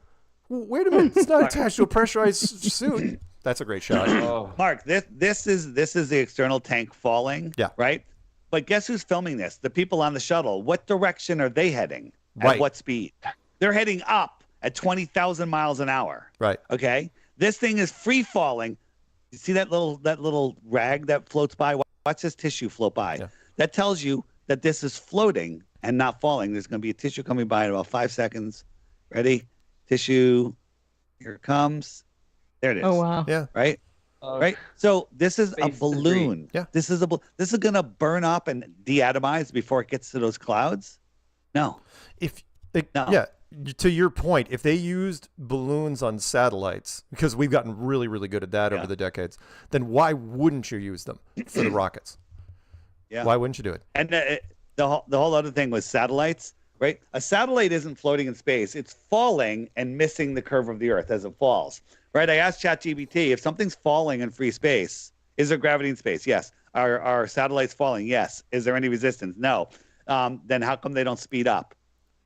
well, wait a minute, it's not attached to a pressurized suit. That's a great shot. Mark, this is the external tank falling. Yeah. Right. But guess who's filming this? The people on the shuttle. What direction are they heading? Right. At what speed? They're heading up at 20,000 miles an hour. Right. Okay. This thing is free falling. You see that little rag that floats by? Watch this tissue float by. Yeah. That tells you that this is floating and not falling. There's going to be a tissue coming by in about 5 seconds. Ready? Tissue. Here it comes. There it is. Oh, wow. Yeah. Right. Right. So this is a Phase balloon. 3. Yeah. This is going to burn up and deatomize before it gets to those clouds. No. Yeah, to your point, if they used balloons on satellites, because we've gotten really, really good at that over the decades, then why wouldn't you use them for the rockets? Yeah. Why wouldn't you do it? And the whole other thing was satellites, right? A satellite isn't floating in space. It's falling and missing the curve of the Earth as it falls, right? I asked ChatGPT, if something's falling in free space, is there gravity in space? Yes. Are satellites falling? Yes. Is there any resistance? No. Then how come they don't speed up?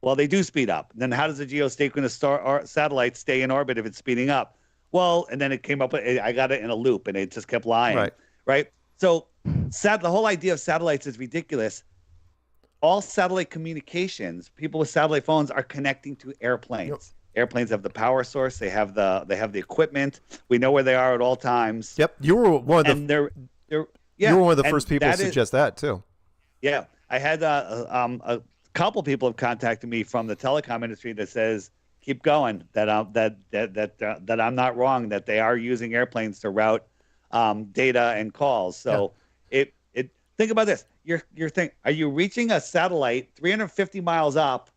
Well, they do speed up. Then how does a geostationary satellite stay in orbit if it's speeding up? Well, and then it came up, I got it in a loop, and it just kept lying, right? So the whole idea of satellites is ridiculous. All satellite communications, people with satellite phones are connecting to airplanes. Yep. Airplanes have the power source. They have the equipment. We know where they are at all times. Yep, you were one of the. You were one of the first people to suggest that too. Yeah, I had a couple people have contacted me from the telecom industry that says, keep going. That I'm not wrong. That they are using airplanes to route data and calls. So think about this. Are you reaching a satellite 350 miles up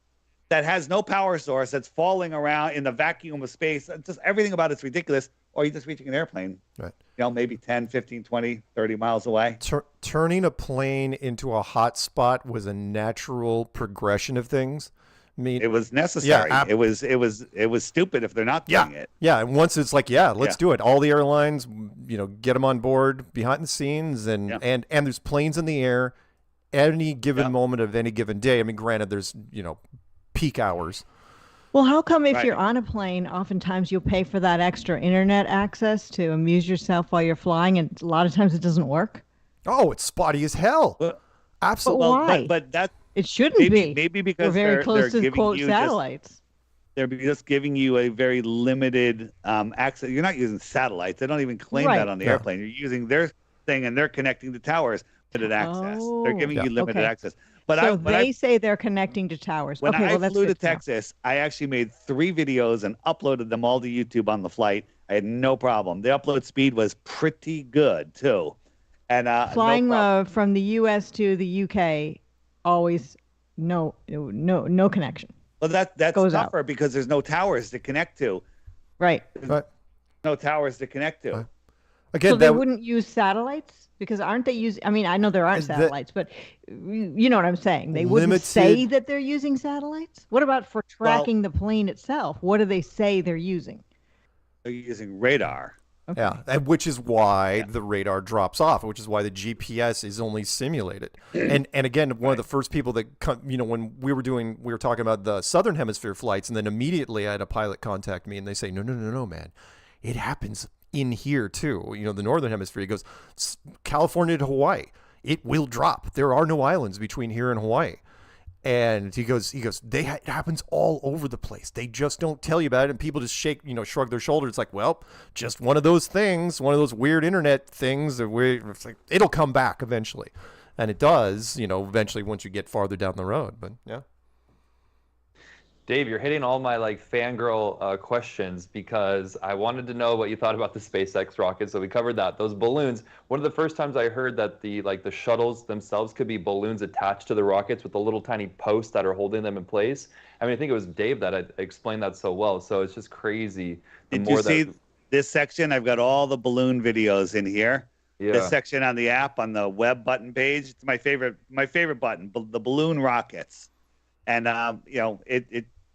that has no power source, that's falling around in the vacuum of space? Just everything about it's ridiculous. Or are you just reaching an airplane? Right. Maybe 10, 15, 20, 30 miles away. Turning a plane into a hot spot was a natural progression of things. I mean, it was necessary. Yeah, it was stupid if they're not doing it. Yeah, and once it's like, let's do it. All the airlines, get them on board behind the scenes, and there's planes in the air at any given moment of any given day. I mean, granted, there's peak hours. Well, how come if you're on a plane, oftentimes you'll pay for that extra internet access to amuse yourself while you're flying, and a lot of times it doesn't work? Oh, it's spotty as hell. Absolutely. But why? But that it shouldn't be. Maybe because we're very close to quote satellites. They're just giving you a very limited access. You're not using satellites. They don't even claim that on the airplane. You're using their thing, and they're connecting to towers. Limited access. They're giving you limited access. But they say they're connecting to towers. When I flew to Texas, I actually made 3 videos and uploaded them all to YouTube on the flight. I had no problem. The upload speed was pretty good too. And flying from the U.S. to the UK, always no connection. Well, that's tougher because there's no towers to connect to. Right. No towers to connect to. Again, so they wouldn't use satellites? Because aren't they using? I mean, I know there aren't satellites, but you know what I'm saying. They wouldn't say that they're using satellites. What about for tracking the plane itself? What do they say they're using? They're using radar. Okay. Yeah, which is why the radar drops off, which is why the GPS is only simulated. And again, one of the first people that when we were talking about the Southern Hemisphere flights, and then immediately I had a pilot contact me, and they say, no, man, it happens in here too. The Northern Hemisphere. He goes, California to Hawaii, it will drop. There are no islands between here and Hawaii. And he goes, it happens all over the place. They just don't tell you about it, and people just shrug their shoulders. It's like, well, just one of those things, one of those weird internet things that it's like, it'll come back eventually. And it does, eventually once you get farther down the road. But yeah. Dave, you're hitting all my fangirl questions, because I wanted to know what you thought about the SpaceX rocket. So we covered that. Those balloons. One of the first times I heard that the shuttles themselves could be balloons attached to the rockets with the little tiny posts that are holding them in place. I mean, I think it was Dave that explained that so well. So it's just crazy. Did you see this section? I've got all the balloon videos in here. Yeah. This section on the app, on the web button page. It's my favorite button, the balloon rockets. And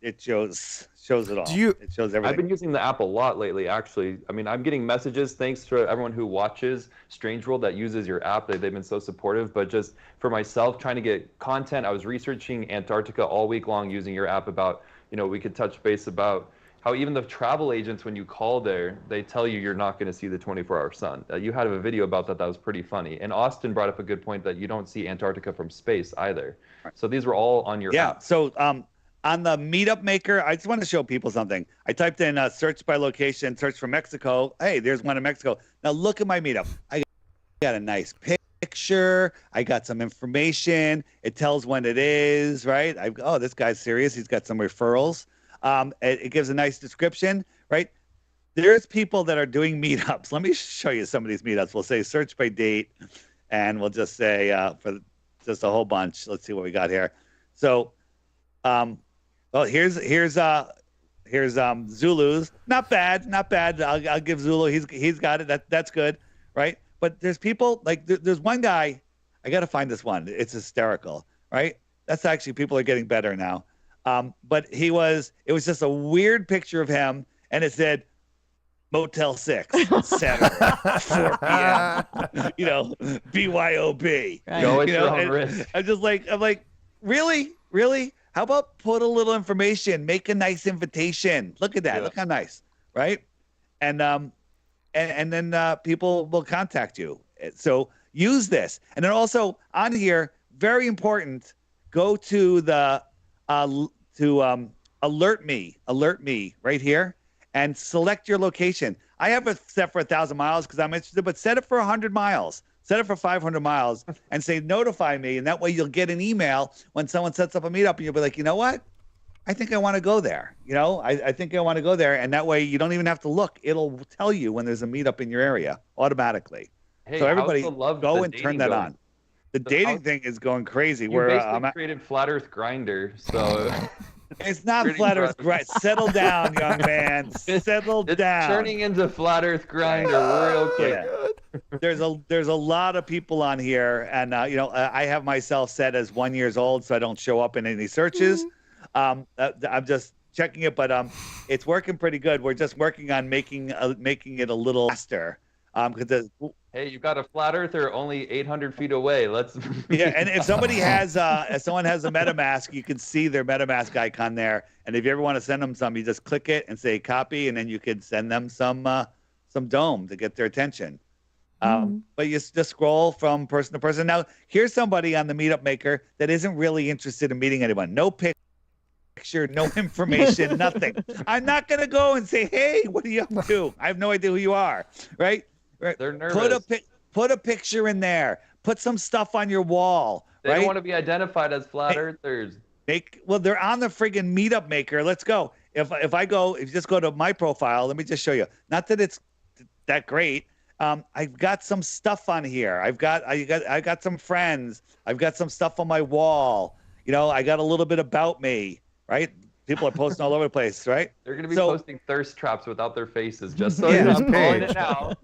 it shows it all. It shows everything. I've been using the app a lot lately, actually. I mean, I'm getting messages, thanks to everyone who watches Strange World that uses your app. They've been so supportive. But just for myself, trying to get content, I was researching Antarctica all week long using your app about, we could touch base about how even the travel agents, when you call there, they tell you you're not going to see the 24-hour sun. You had a video about that was pretty funny. And Austin brought up a good point that you don't see Antarctica from space either. Right. So these were all on your app. So on the Meetup Maker, I just want to show people something. I typed in search by location, search for Mexico. Hey, there's one in Mexico. Now look at my Meetup. I got a nice picture. I got some information. It tells when it is, right? This guy's serious. He's got some referrals. It gives a nice description, right? There's people that are doing meetups. Let me show you some of these meetups. We'll say search by date, and we'll just say for just a whole bunch. Let's see what we got here. So, here's Zulu's. Not bad. I'll give Zulu. He's got it. That's good, right? But there's people there's one guy. I got to find this one. It's hysterical, right? That's actually, people are getting better now. But it was just a weird picture of him, and it said, Motel 6, Saturday, 4 p.m. BYOB. Right. Go at your own risk. I'm like, really? How about put a little information, make a nice invitation? Look at that. Yeah. Look how nice, right? And then people will contact you. So use this. And then also on here, very important, go to the alert me right here and select your location. I have it set for 1,000 miles because I'm interested, but set it for 100 miles. Set it for 500 miles and say, notify me. And that way you'll get an email when someone sets up a meetup and you'll be like, you know what? I think I want to go there. I think I want to go there. And that way you don't even have to look. It'll tell you when there's a meetup in your area automatically. Hey, so everybody go and turn that on. The dating thing is going crazy. You basically created Flat Earth Grinder, so... It's not Flat Earth Grinder. Settle down, young man. Settle down. Turning into Flat Earth Grinder real quick. Yeah. There's a lot of people on here, and I have myself set as 1 year old, so I don't show up in any searches. I'm just checking it, but it's working pretty good. We're just working on making it a little faster. Hey, you got a flat earther only 800 feet away. Let's. Yeah, and if somebody has, if someone has a MetaMask, you can see their MetaMask icon there. And if you ever want to send them some, you just click it and say copy, and then you could send them some dome to get their attention. But you just scroll from person to person. Now, here's somebody on the Meetup Maker that isn't really interested in meeting anyone. No picture, no information, nothing. I'm not gonna go and say, hey, what are you up to? I have no idea who you are, right? They're nervous. Put a picture in there. Put some stuff on your wall. They right? don't want to be identified as flat earthers. Well, they're on the friggin' Meetup Maker. Let's go. If you just go to my profile, let me just show you. Not that it's that great. I've got some stuff on here. I got some friends. I've got some stuff on my wall. I got a little bit about me. Right? People are posting all over the place. Right? They're gonna be posting thirst traps without their faces. Just so you know, I'm calling it now.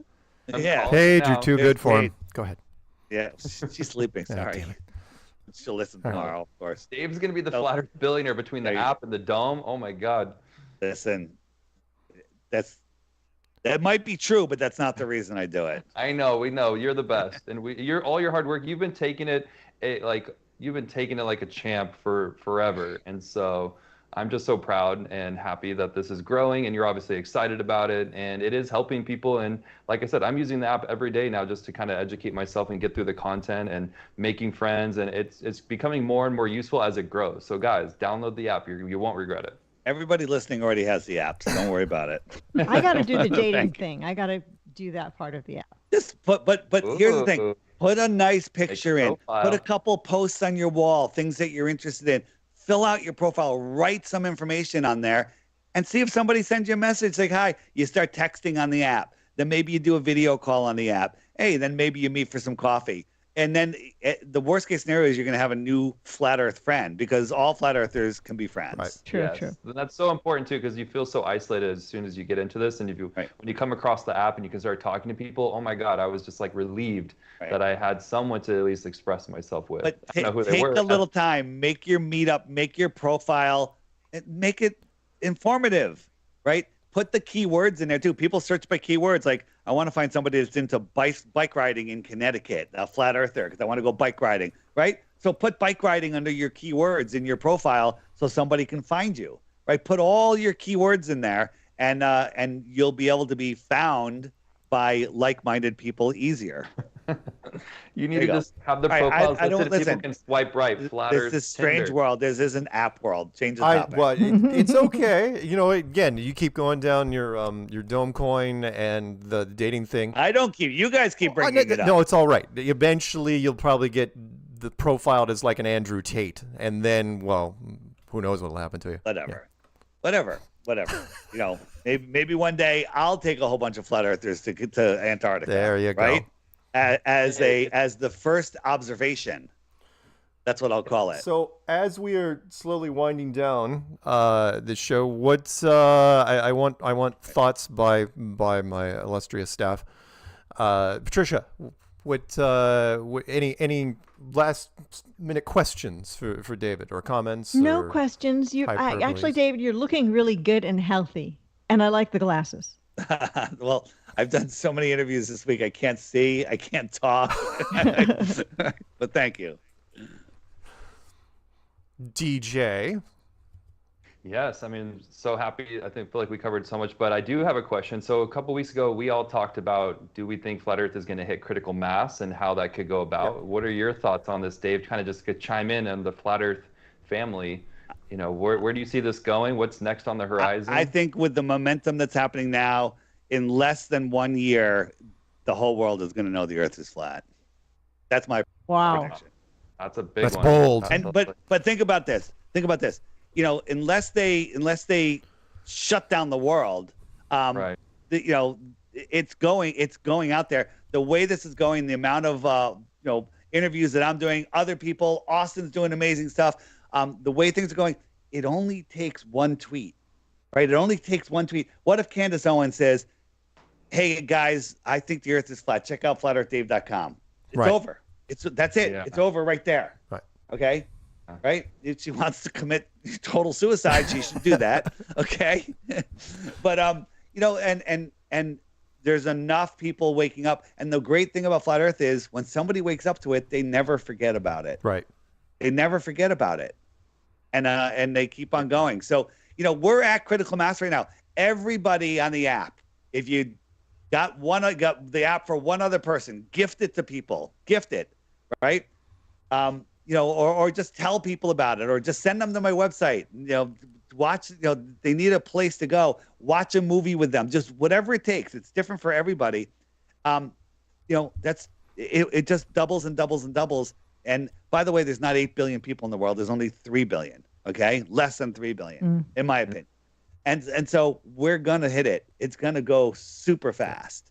Paige, you're too good for him. Go ahead. Yeah, she's sleeping. Sorry. She'll listen tomorrow, of course. Dave's gonna be the flat earth billionaire between the app and the dome. Oh my God. Listen, that might be true, but that's not the reason I do it. I know, we know you're the best, and you're all your hard work. You've been taking it like a champ for forever, and so I'm just so proud and happy that this is growing, and you're obviously excited about it, and it is helping people. And like I said, I'm using the app every day now just to kind of educate myself and get through the content and making friends, and it's becoming more and more useful as it grows. So guys, download the app. You won't regret it. Everybody listening already has the app, so don't worry about it. I got to do the dating thing. I got to do that part of the app. Just but here's the thing. Put a nice picture in. Put a couple posts on your wall, things that you're interested in. Fill out your profile, write some information on there, and see if somebody sends you a message like, hi. You start texting on the app. Then maybe you do a video call on the app. Hey, then maybe you meet for some coffee. And then the worst case scenario is you're going to have a new flat earth friend, because all flat earthers can be friends. Right. True. And that's so important too, because you feel so isolated as soon as you get into this. And when you come across the app and you can start talking to people, oh my God, I was just like relieved that I had someone to at least express myself with. But take a little time, make your meetup, make your profile, make it informative, right? Put the keywords in there too. People search by keywords. Like, I want to find somebody that's into bike riding in Connecticut, a flat earther, because I want to go bike riding, right? So put bike riding under your keywords in your profile so somebody can find you, right? Put all your keywords in there, and you'll be able to be found by like-minded people easier. You need to just have the profile so that people can swipe right. This is strange world. This is an app world. Change the topic. It's okay. Again, you keep going down your Dome coin and the dating thing. I don't keep. You guys keep bringing it up. No, it's all right. Eventually, you'll probably get the profiled as like an Andrew Tate, and then, well, who knows what'll happen to you? Whatever. Maybe one day I'll take a whole bunch of flat earthers to Antarctica. There you go. Right? As the first observation. That's what I'll call it. So as we are slowly winding down the show, what's I want thoughts by my illustrious staff. Patricia, Any last minute questions for David or comments? No or questions. Actually, hyperboles? David, you're looking really good and healthy, and I like the glasses. Well, I've done so many interviews this week. I can't see. I can't talk. But thank you. DJ. Yes, I mean, so happy. I feel like we covered so much, but I do have a question. So a couple weeks ago, we all talked about, do we think Flat Earth is going to hit critical mass and how that could go about? Yep. What are your thoughts on this, Dave? Kind of just could chime in on the Flat Earth family. Where do you see this going? What's next on the horizon? I think with the momentum that's happening now, in less than 1 year, the whole world is going to know the Earth is flat. That's my prediction. That's a big one. That's bold. And but think about this. Think about this. Unless they shut down the world, right. It's going out there. The way this is going, the amount of interviews that I'm doing, other people, Austin's doing amazing stuff. The way things are going, it only takes one tweet, right? It only takes one tweet. What if Candace Owens says, "Hey guys, I think the Earth is flat. Check out flatearthdave.com." It's over. That's it. Yeah. It's over right there. Right. Okay. Right. If she wants to commit total suicide, she should do that. Okay. But and there's enough people waking up. And the great thing about Flat Earth is when somebody wakes up to it, they never forget about it. Right. They never forget about it. And they keep on going. So, we're at critical mass right now. Everybody on the app, if you got the app for one other person, gift it to people. Gift it. Right. Or just tell people about it, or just send them to my website. Watch. They need a place to go. Watch a movie with them. Just whatever it takes. It's different for everybody. That's it. It just doubles and doubles and doubles. And by the way, there's not 8 billion people in the world. There's only 3 billion. Okay, less than 3 billion, in my opinion. And so we're gonna hit it. It's gonna go super fast.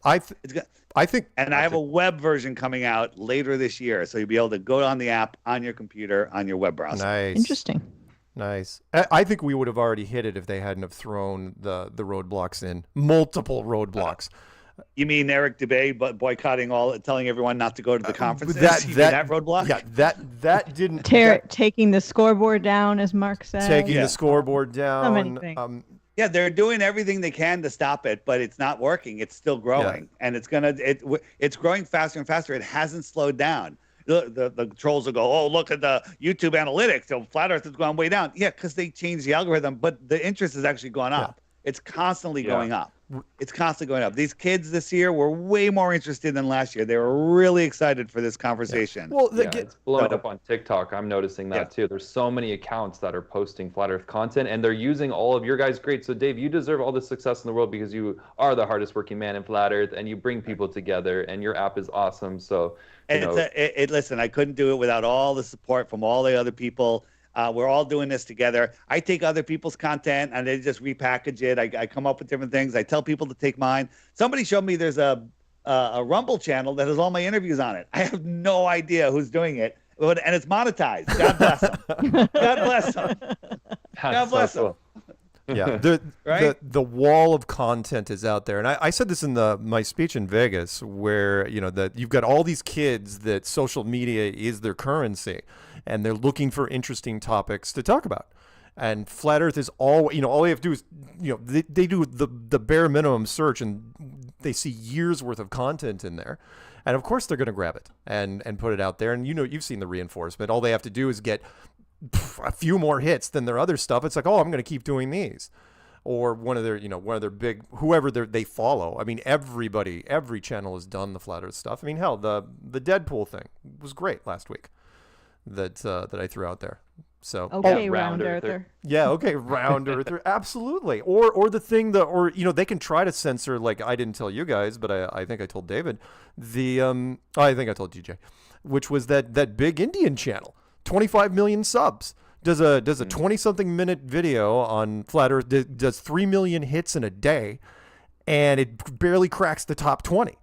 I think, and I have a web version coming out later this year, so you'll be able to go on the app on your computer on your web browser. Nice. Interesting. Nice. I think we would have already hit it if they hadn't have thrown the roadblocks in, multiple roadblocks. You mean Eric Dubay boycotting telling everyone not to go to the conferences? That roadblock? Yeah, that didn't. Taking the scoreboard down, as Mark said. Taking the scoreboard down. So many things. Yeah, they're doing everything they can to stop it, but it's not working. It's still growing, and it's growing faster and faster. It hasn't slowed down. The trolls will go, "Oh, look at the YouTube analytics. So Flat Earth has gone way down." Yeah, because they changed the algorithm, but the interest has actually gone up. It's constantly going up. It's constantly going up. These kids this year were way more interested than last year. They were really excited for this conversation. Well, it's blowing up on TikTok. I'm noticing that too. There's so many accounts that are posting Flat Earth content, and they're using all of your guys. Great. So Dave, you deserve all the success in the world because you are the hardest working man in Flat Earth, and you bring people together, and your app is awesome. So, listen, I couldn't do it without all the support from all the other people. We're all doing this together. I take other people's content and they just repackage it. I come up with different things. I tell people to take mine. Somebody showed me there's a Rumble channel that has all my interviews on it. I have no idea who's doing it, and it's monetized. God bless them. God bless them. God bless them. Yeah, the wall of content is out there, and I said this in my speech in Vegas, where that you've got all these kids that social media is their currency, and they're looking for interesting topics to talk about. And Flat Earth is all all they have to do is they do the bare minimum search, and they see years worth of content in there, and of course they're going to grab it and put it out there. And you've seen the reinforcement. All they have to do is get a few more hits than their other stuff. It's like, oh, I'm going to keep doing these, or one of their big, whoever they follow. I mean, every channel has done the Flat Earth stuff. I mean, hell, the Deadpool thing was great last week that I threw out there. So okay, round earther. Yeah, okay, round earther, absolutely. Or the thing that they can try to censor, like I didn't tell you guys, but I think I told David I think I told DJ, which was that big Indian channel. 25 million subs, does a 20-something minute video on Flat Earth, does 3 million hits in a day, and it barely cracks the top 20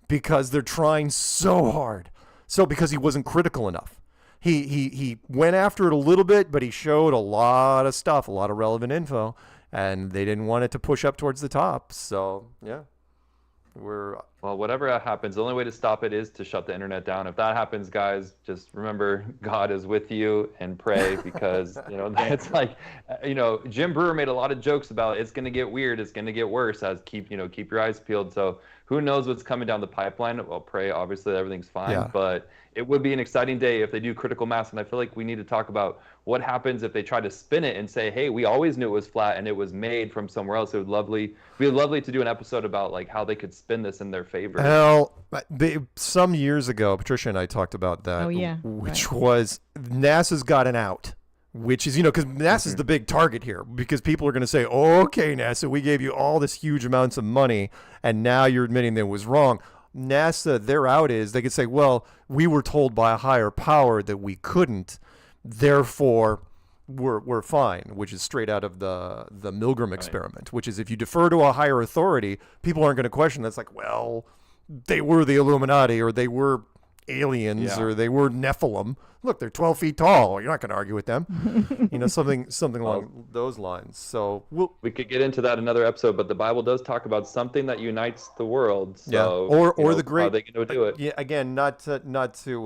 because they're trying so hard. So because he wasn't critical enough. He went after it a little bit, but he showed a lot of stuff, a lot of relevant info, and they didn't want it to push up towards the top. So yeah, we're Well, whatever happens, the only way to stop it is to shut the internet down. If that happens, guys, just remember God is with you and pray, because that's like, Jim Brewer made a lot of jokes about it's going to get weird, it's going to get worse, as keep your eyes peeled. So who knows what's coming down the pipeline? Well, pray obviously that everything's fine, but it would be an exciting day if they do critical mass. And I feel like we need to talk about what happens if they try to spin it and say, hey, we always knew it was flat and it was made from somewhere else. It would be lovely to do an episode about like how they could spin this in their favor. Well, some years ago, Patricia and I talked about that. Oh, yeah. Which was NASA's got an out. Which is, because NASA's the big target here, because people are going to say, okay, NASA, we gave you all this huge amounts of money, and now you're admitting that it was wrong. NASA, their out is, they could say, well, we were told by a higher power that we couldn't, therefore we're fine, which is straight out of the Milgram experiment, which is if you defer to a higher authority, people aren't going to question. That's like, well, they were the Illuminati, or they were aliens, or they were Nephilim. Look, they're 12 feet tall. You're not going to argue with them. Something along those lines. So we could get into that another episode, but the Bible does talk about something that unites the world. So, or the great. How are they going to do it? Yeah, again, not to steal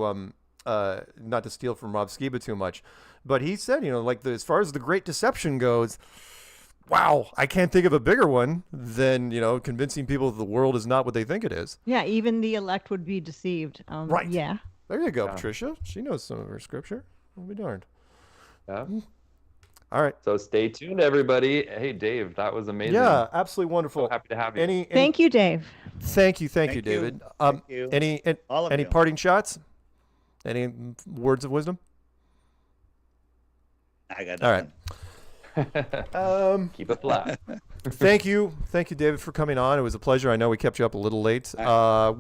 from Rob Skiba too much, but he said, as far as the Great Deception goes, wow, I can't think of a bigger one than, convincing people that the world is not what they think it is. Yeah, even the elect would be deceived. Right. Yeah. There you go, Patricia. She knows some of her scripture. I'll be darned. Yeah. All right. So stay tuned, everybody. Hey, Dave, that was amazing. Yeah, absolutely wonderful. So happy to have you. Thank you, Dave. Thank you, David. Thank you. Any parting shots? Any words of wisdom? I got nothing. All right. Keep it flat. Thank you, David, for coming on. It was a pleasure. I know we kept you up a little late. Last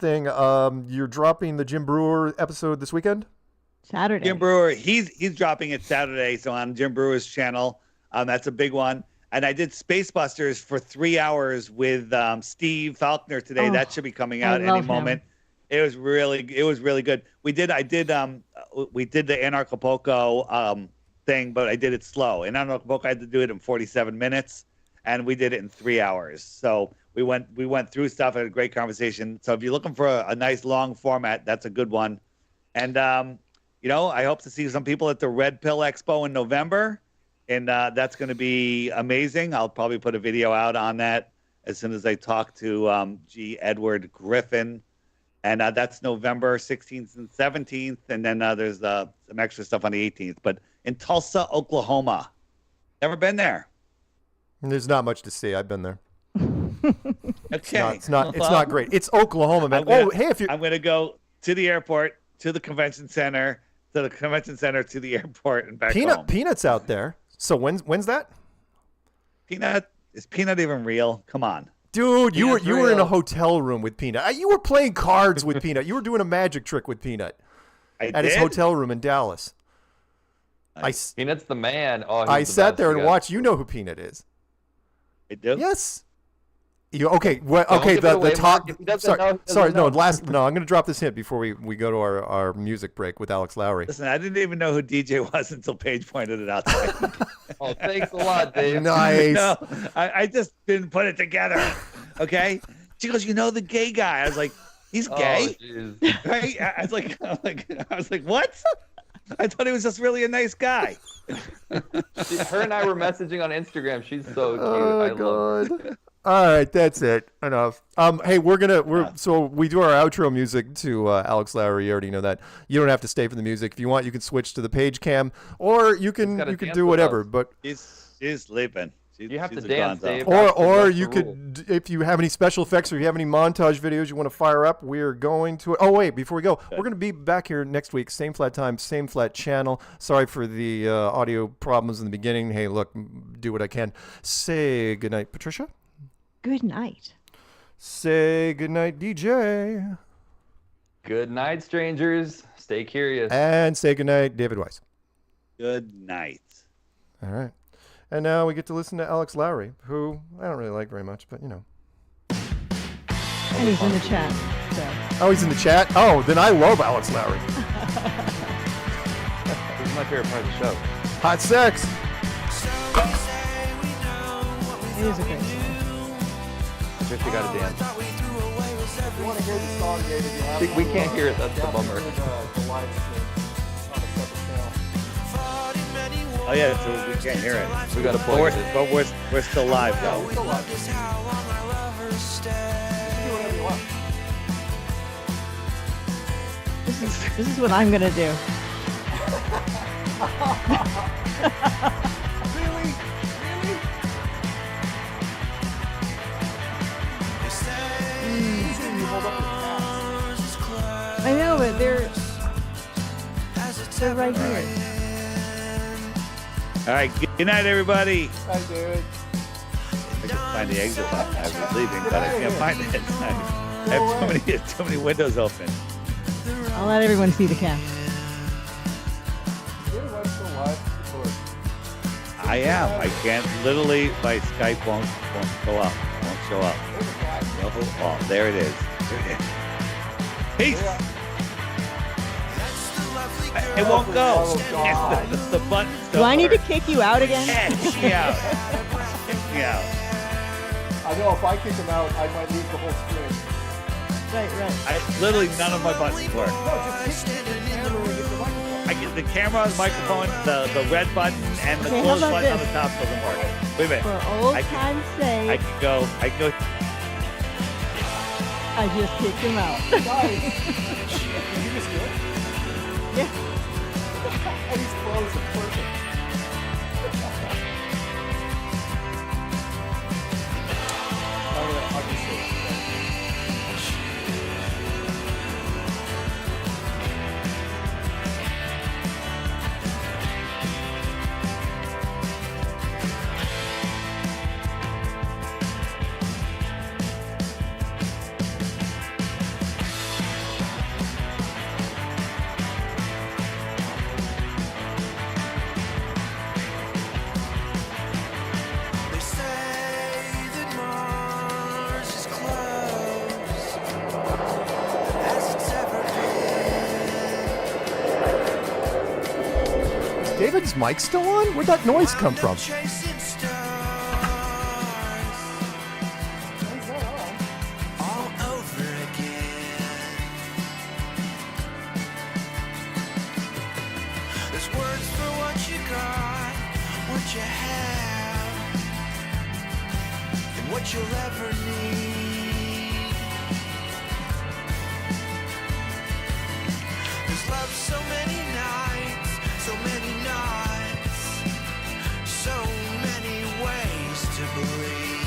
thing. You're dropping the Jim Brewer episode this weekend? Saturday. Jim Brewer, he's dropping it Saturday, so on Jim Brewer's channel. That's a big one. And I did Space Busters for 3 hours with Steve Faulkner today. That should be coming out any moment. It was really good. We did the Anarchapulco thing, but I did it slow. In Anarchapulco, I had to do it in 47 minutes, and we did it in 3 hours. So we went through stuff, had a great conversation. So if you're looking for a nice long format, that's a good one. And I hope to see some people at the Red Pill Expo in November, and that's going to be amazing. I'll probably put a video out on that as soon as I talk to G. Edward Griffin. And that's November 16th and 17th. And then there's some extra stuff on the 18th. But in Tulsa, Oklahoma. Never been there. There's not much to see. I've been there. Okay. It's not great. It's Oklahoma, man. I'm going to go to the airport, to the convention center, to the airport, and back home. Peanut's out there. So when's that? Peanut? Is Peanut even real? Come on. Dude, you were in a hotel room with Peanut. You were playing cards with Peanut. You were doing a magic trick with Peanut at his hotel room in Dallas. Peanut's the man. Oh, I sat there and watched. You know who Peanut is. I do? Yes. Okay. The top. Sorry. No. I'm going to drop this hint before we go to our music break with Alex Lowry. Listen, I didn't even know who DJ was until Paige pointed it out to me. Oh, thanks a lot, Dave. Nice. No, I just didn't put it together. Okay. She goes, the gay guy. I was like, he's gay. Oh, right? I was like, what? I thought he was just really a nice guy. Her and I were messaging on Instagram. She's so cute. Oh, God. All right, that's it. Enough. Hey, so we do our outro music to Alex Lowry. You already know that. You don't have to stay for the music. If you want, you can switch to the page cam, or you can do whatever. But she's sleeping. You have to dance, Dave. Or you could, if you have any special effects or you have any montage videos you want to fire up, we're going to. Oh wait, before we go, we're going to be back here next week, same flat time, same flat channel. Sorry for the audio problems in the beginning. Hey, look, do what I can. Say goodnight, Patricia. Good night. Say goodnight, DJ. Good night, strangers. Stay curious. And say goodnight, David Weiss. Good night. All right. And now we get to listen to Alex Lowry, who I don't really like very much, but And he's in the chat. So. Oh, he's in the chat? Oh, then I love Alex Lowry. This is my favorite part of the show. Hot sex. It is a great song. Patricia got to dance. If you want to hear the song, David, you have We can't hear it. That's the bummer. the live stream on a separate channel. Oh yeah, so we can't hear it. We got to But plug it. we're still live though. We're still live. Do whatever you want. This is what I'm gonna do. Really? You hold up the I know, but they're right here. All right, good night, everybody. Hi, David. I can find the exit button. I was leaving, but I can't find it. I have too many windows open. I'll let everyone see the cam. I am. I can't. Literally, my Skype won't go up. Won't show up. No, oh, there it is. There it is. Peace. It won't go. It's the button. Do I need to kick you out again? Yeah, kick me out. Kick me out. I know if I kick him out, I might lose the whole screen. Right. Literally, none of my buttons work. No, just hit the camera and get the microphone. I get the camera, the microphone, the red button, and the Okay, close how about button on this? the top doesn't work. Wait a minute. For old I can- time's sake, I can go. I just kicked him out. Guys, did you just do it? Yeah. And he's frozen. Perfect. I'll just do it. They say that Mars is close as it's ever been. Is David's mic still on? Where'd that noise come from? Chasing stars all over again. There's words for what you got, what you have, and what you'll ever need. There's love so many nights, so many nights, so many ways to believe.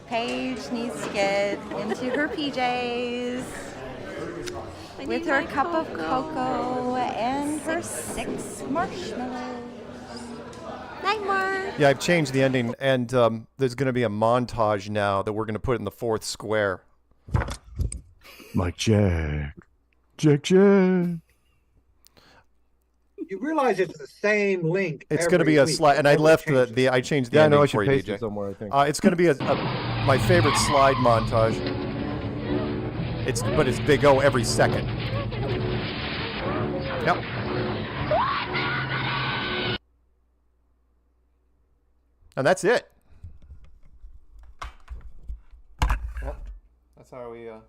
Paige needs to get into her PJs with her cup of cocoa and her 6 marshmallows. Night, Mark. Yeah, I've changed the ending, and there's going to be a montage now that we're going to put in the 4th square. Mike Jack. Jack. You realize it's the same link. It's going to be a slide, and I left I changed the Yeah, I ending know I for should you, paste DJ. it somewhere, I think. It's going to be my favorite slide montage. But it's Big O every second. Yep. And that's it. Well, that's how we end.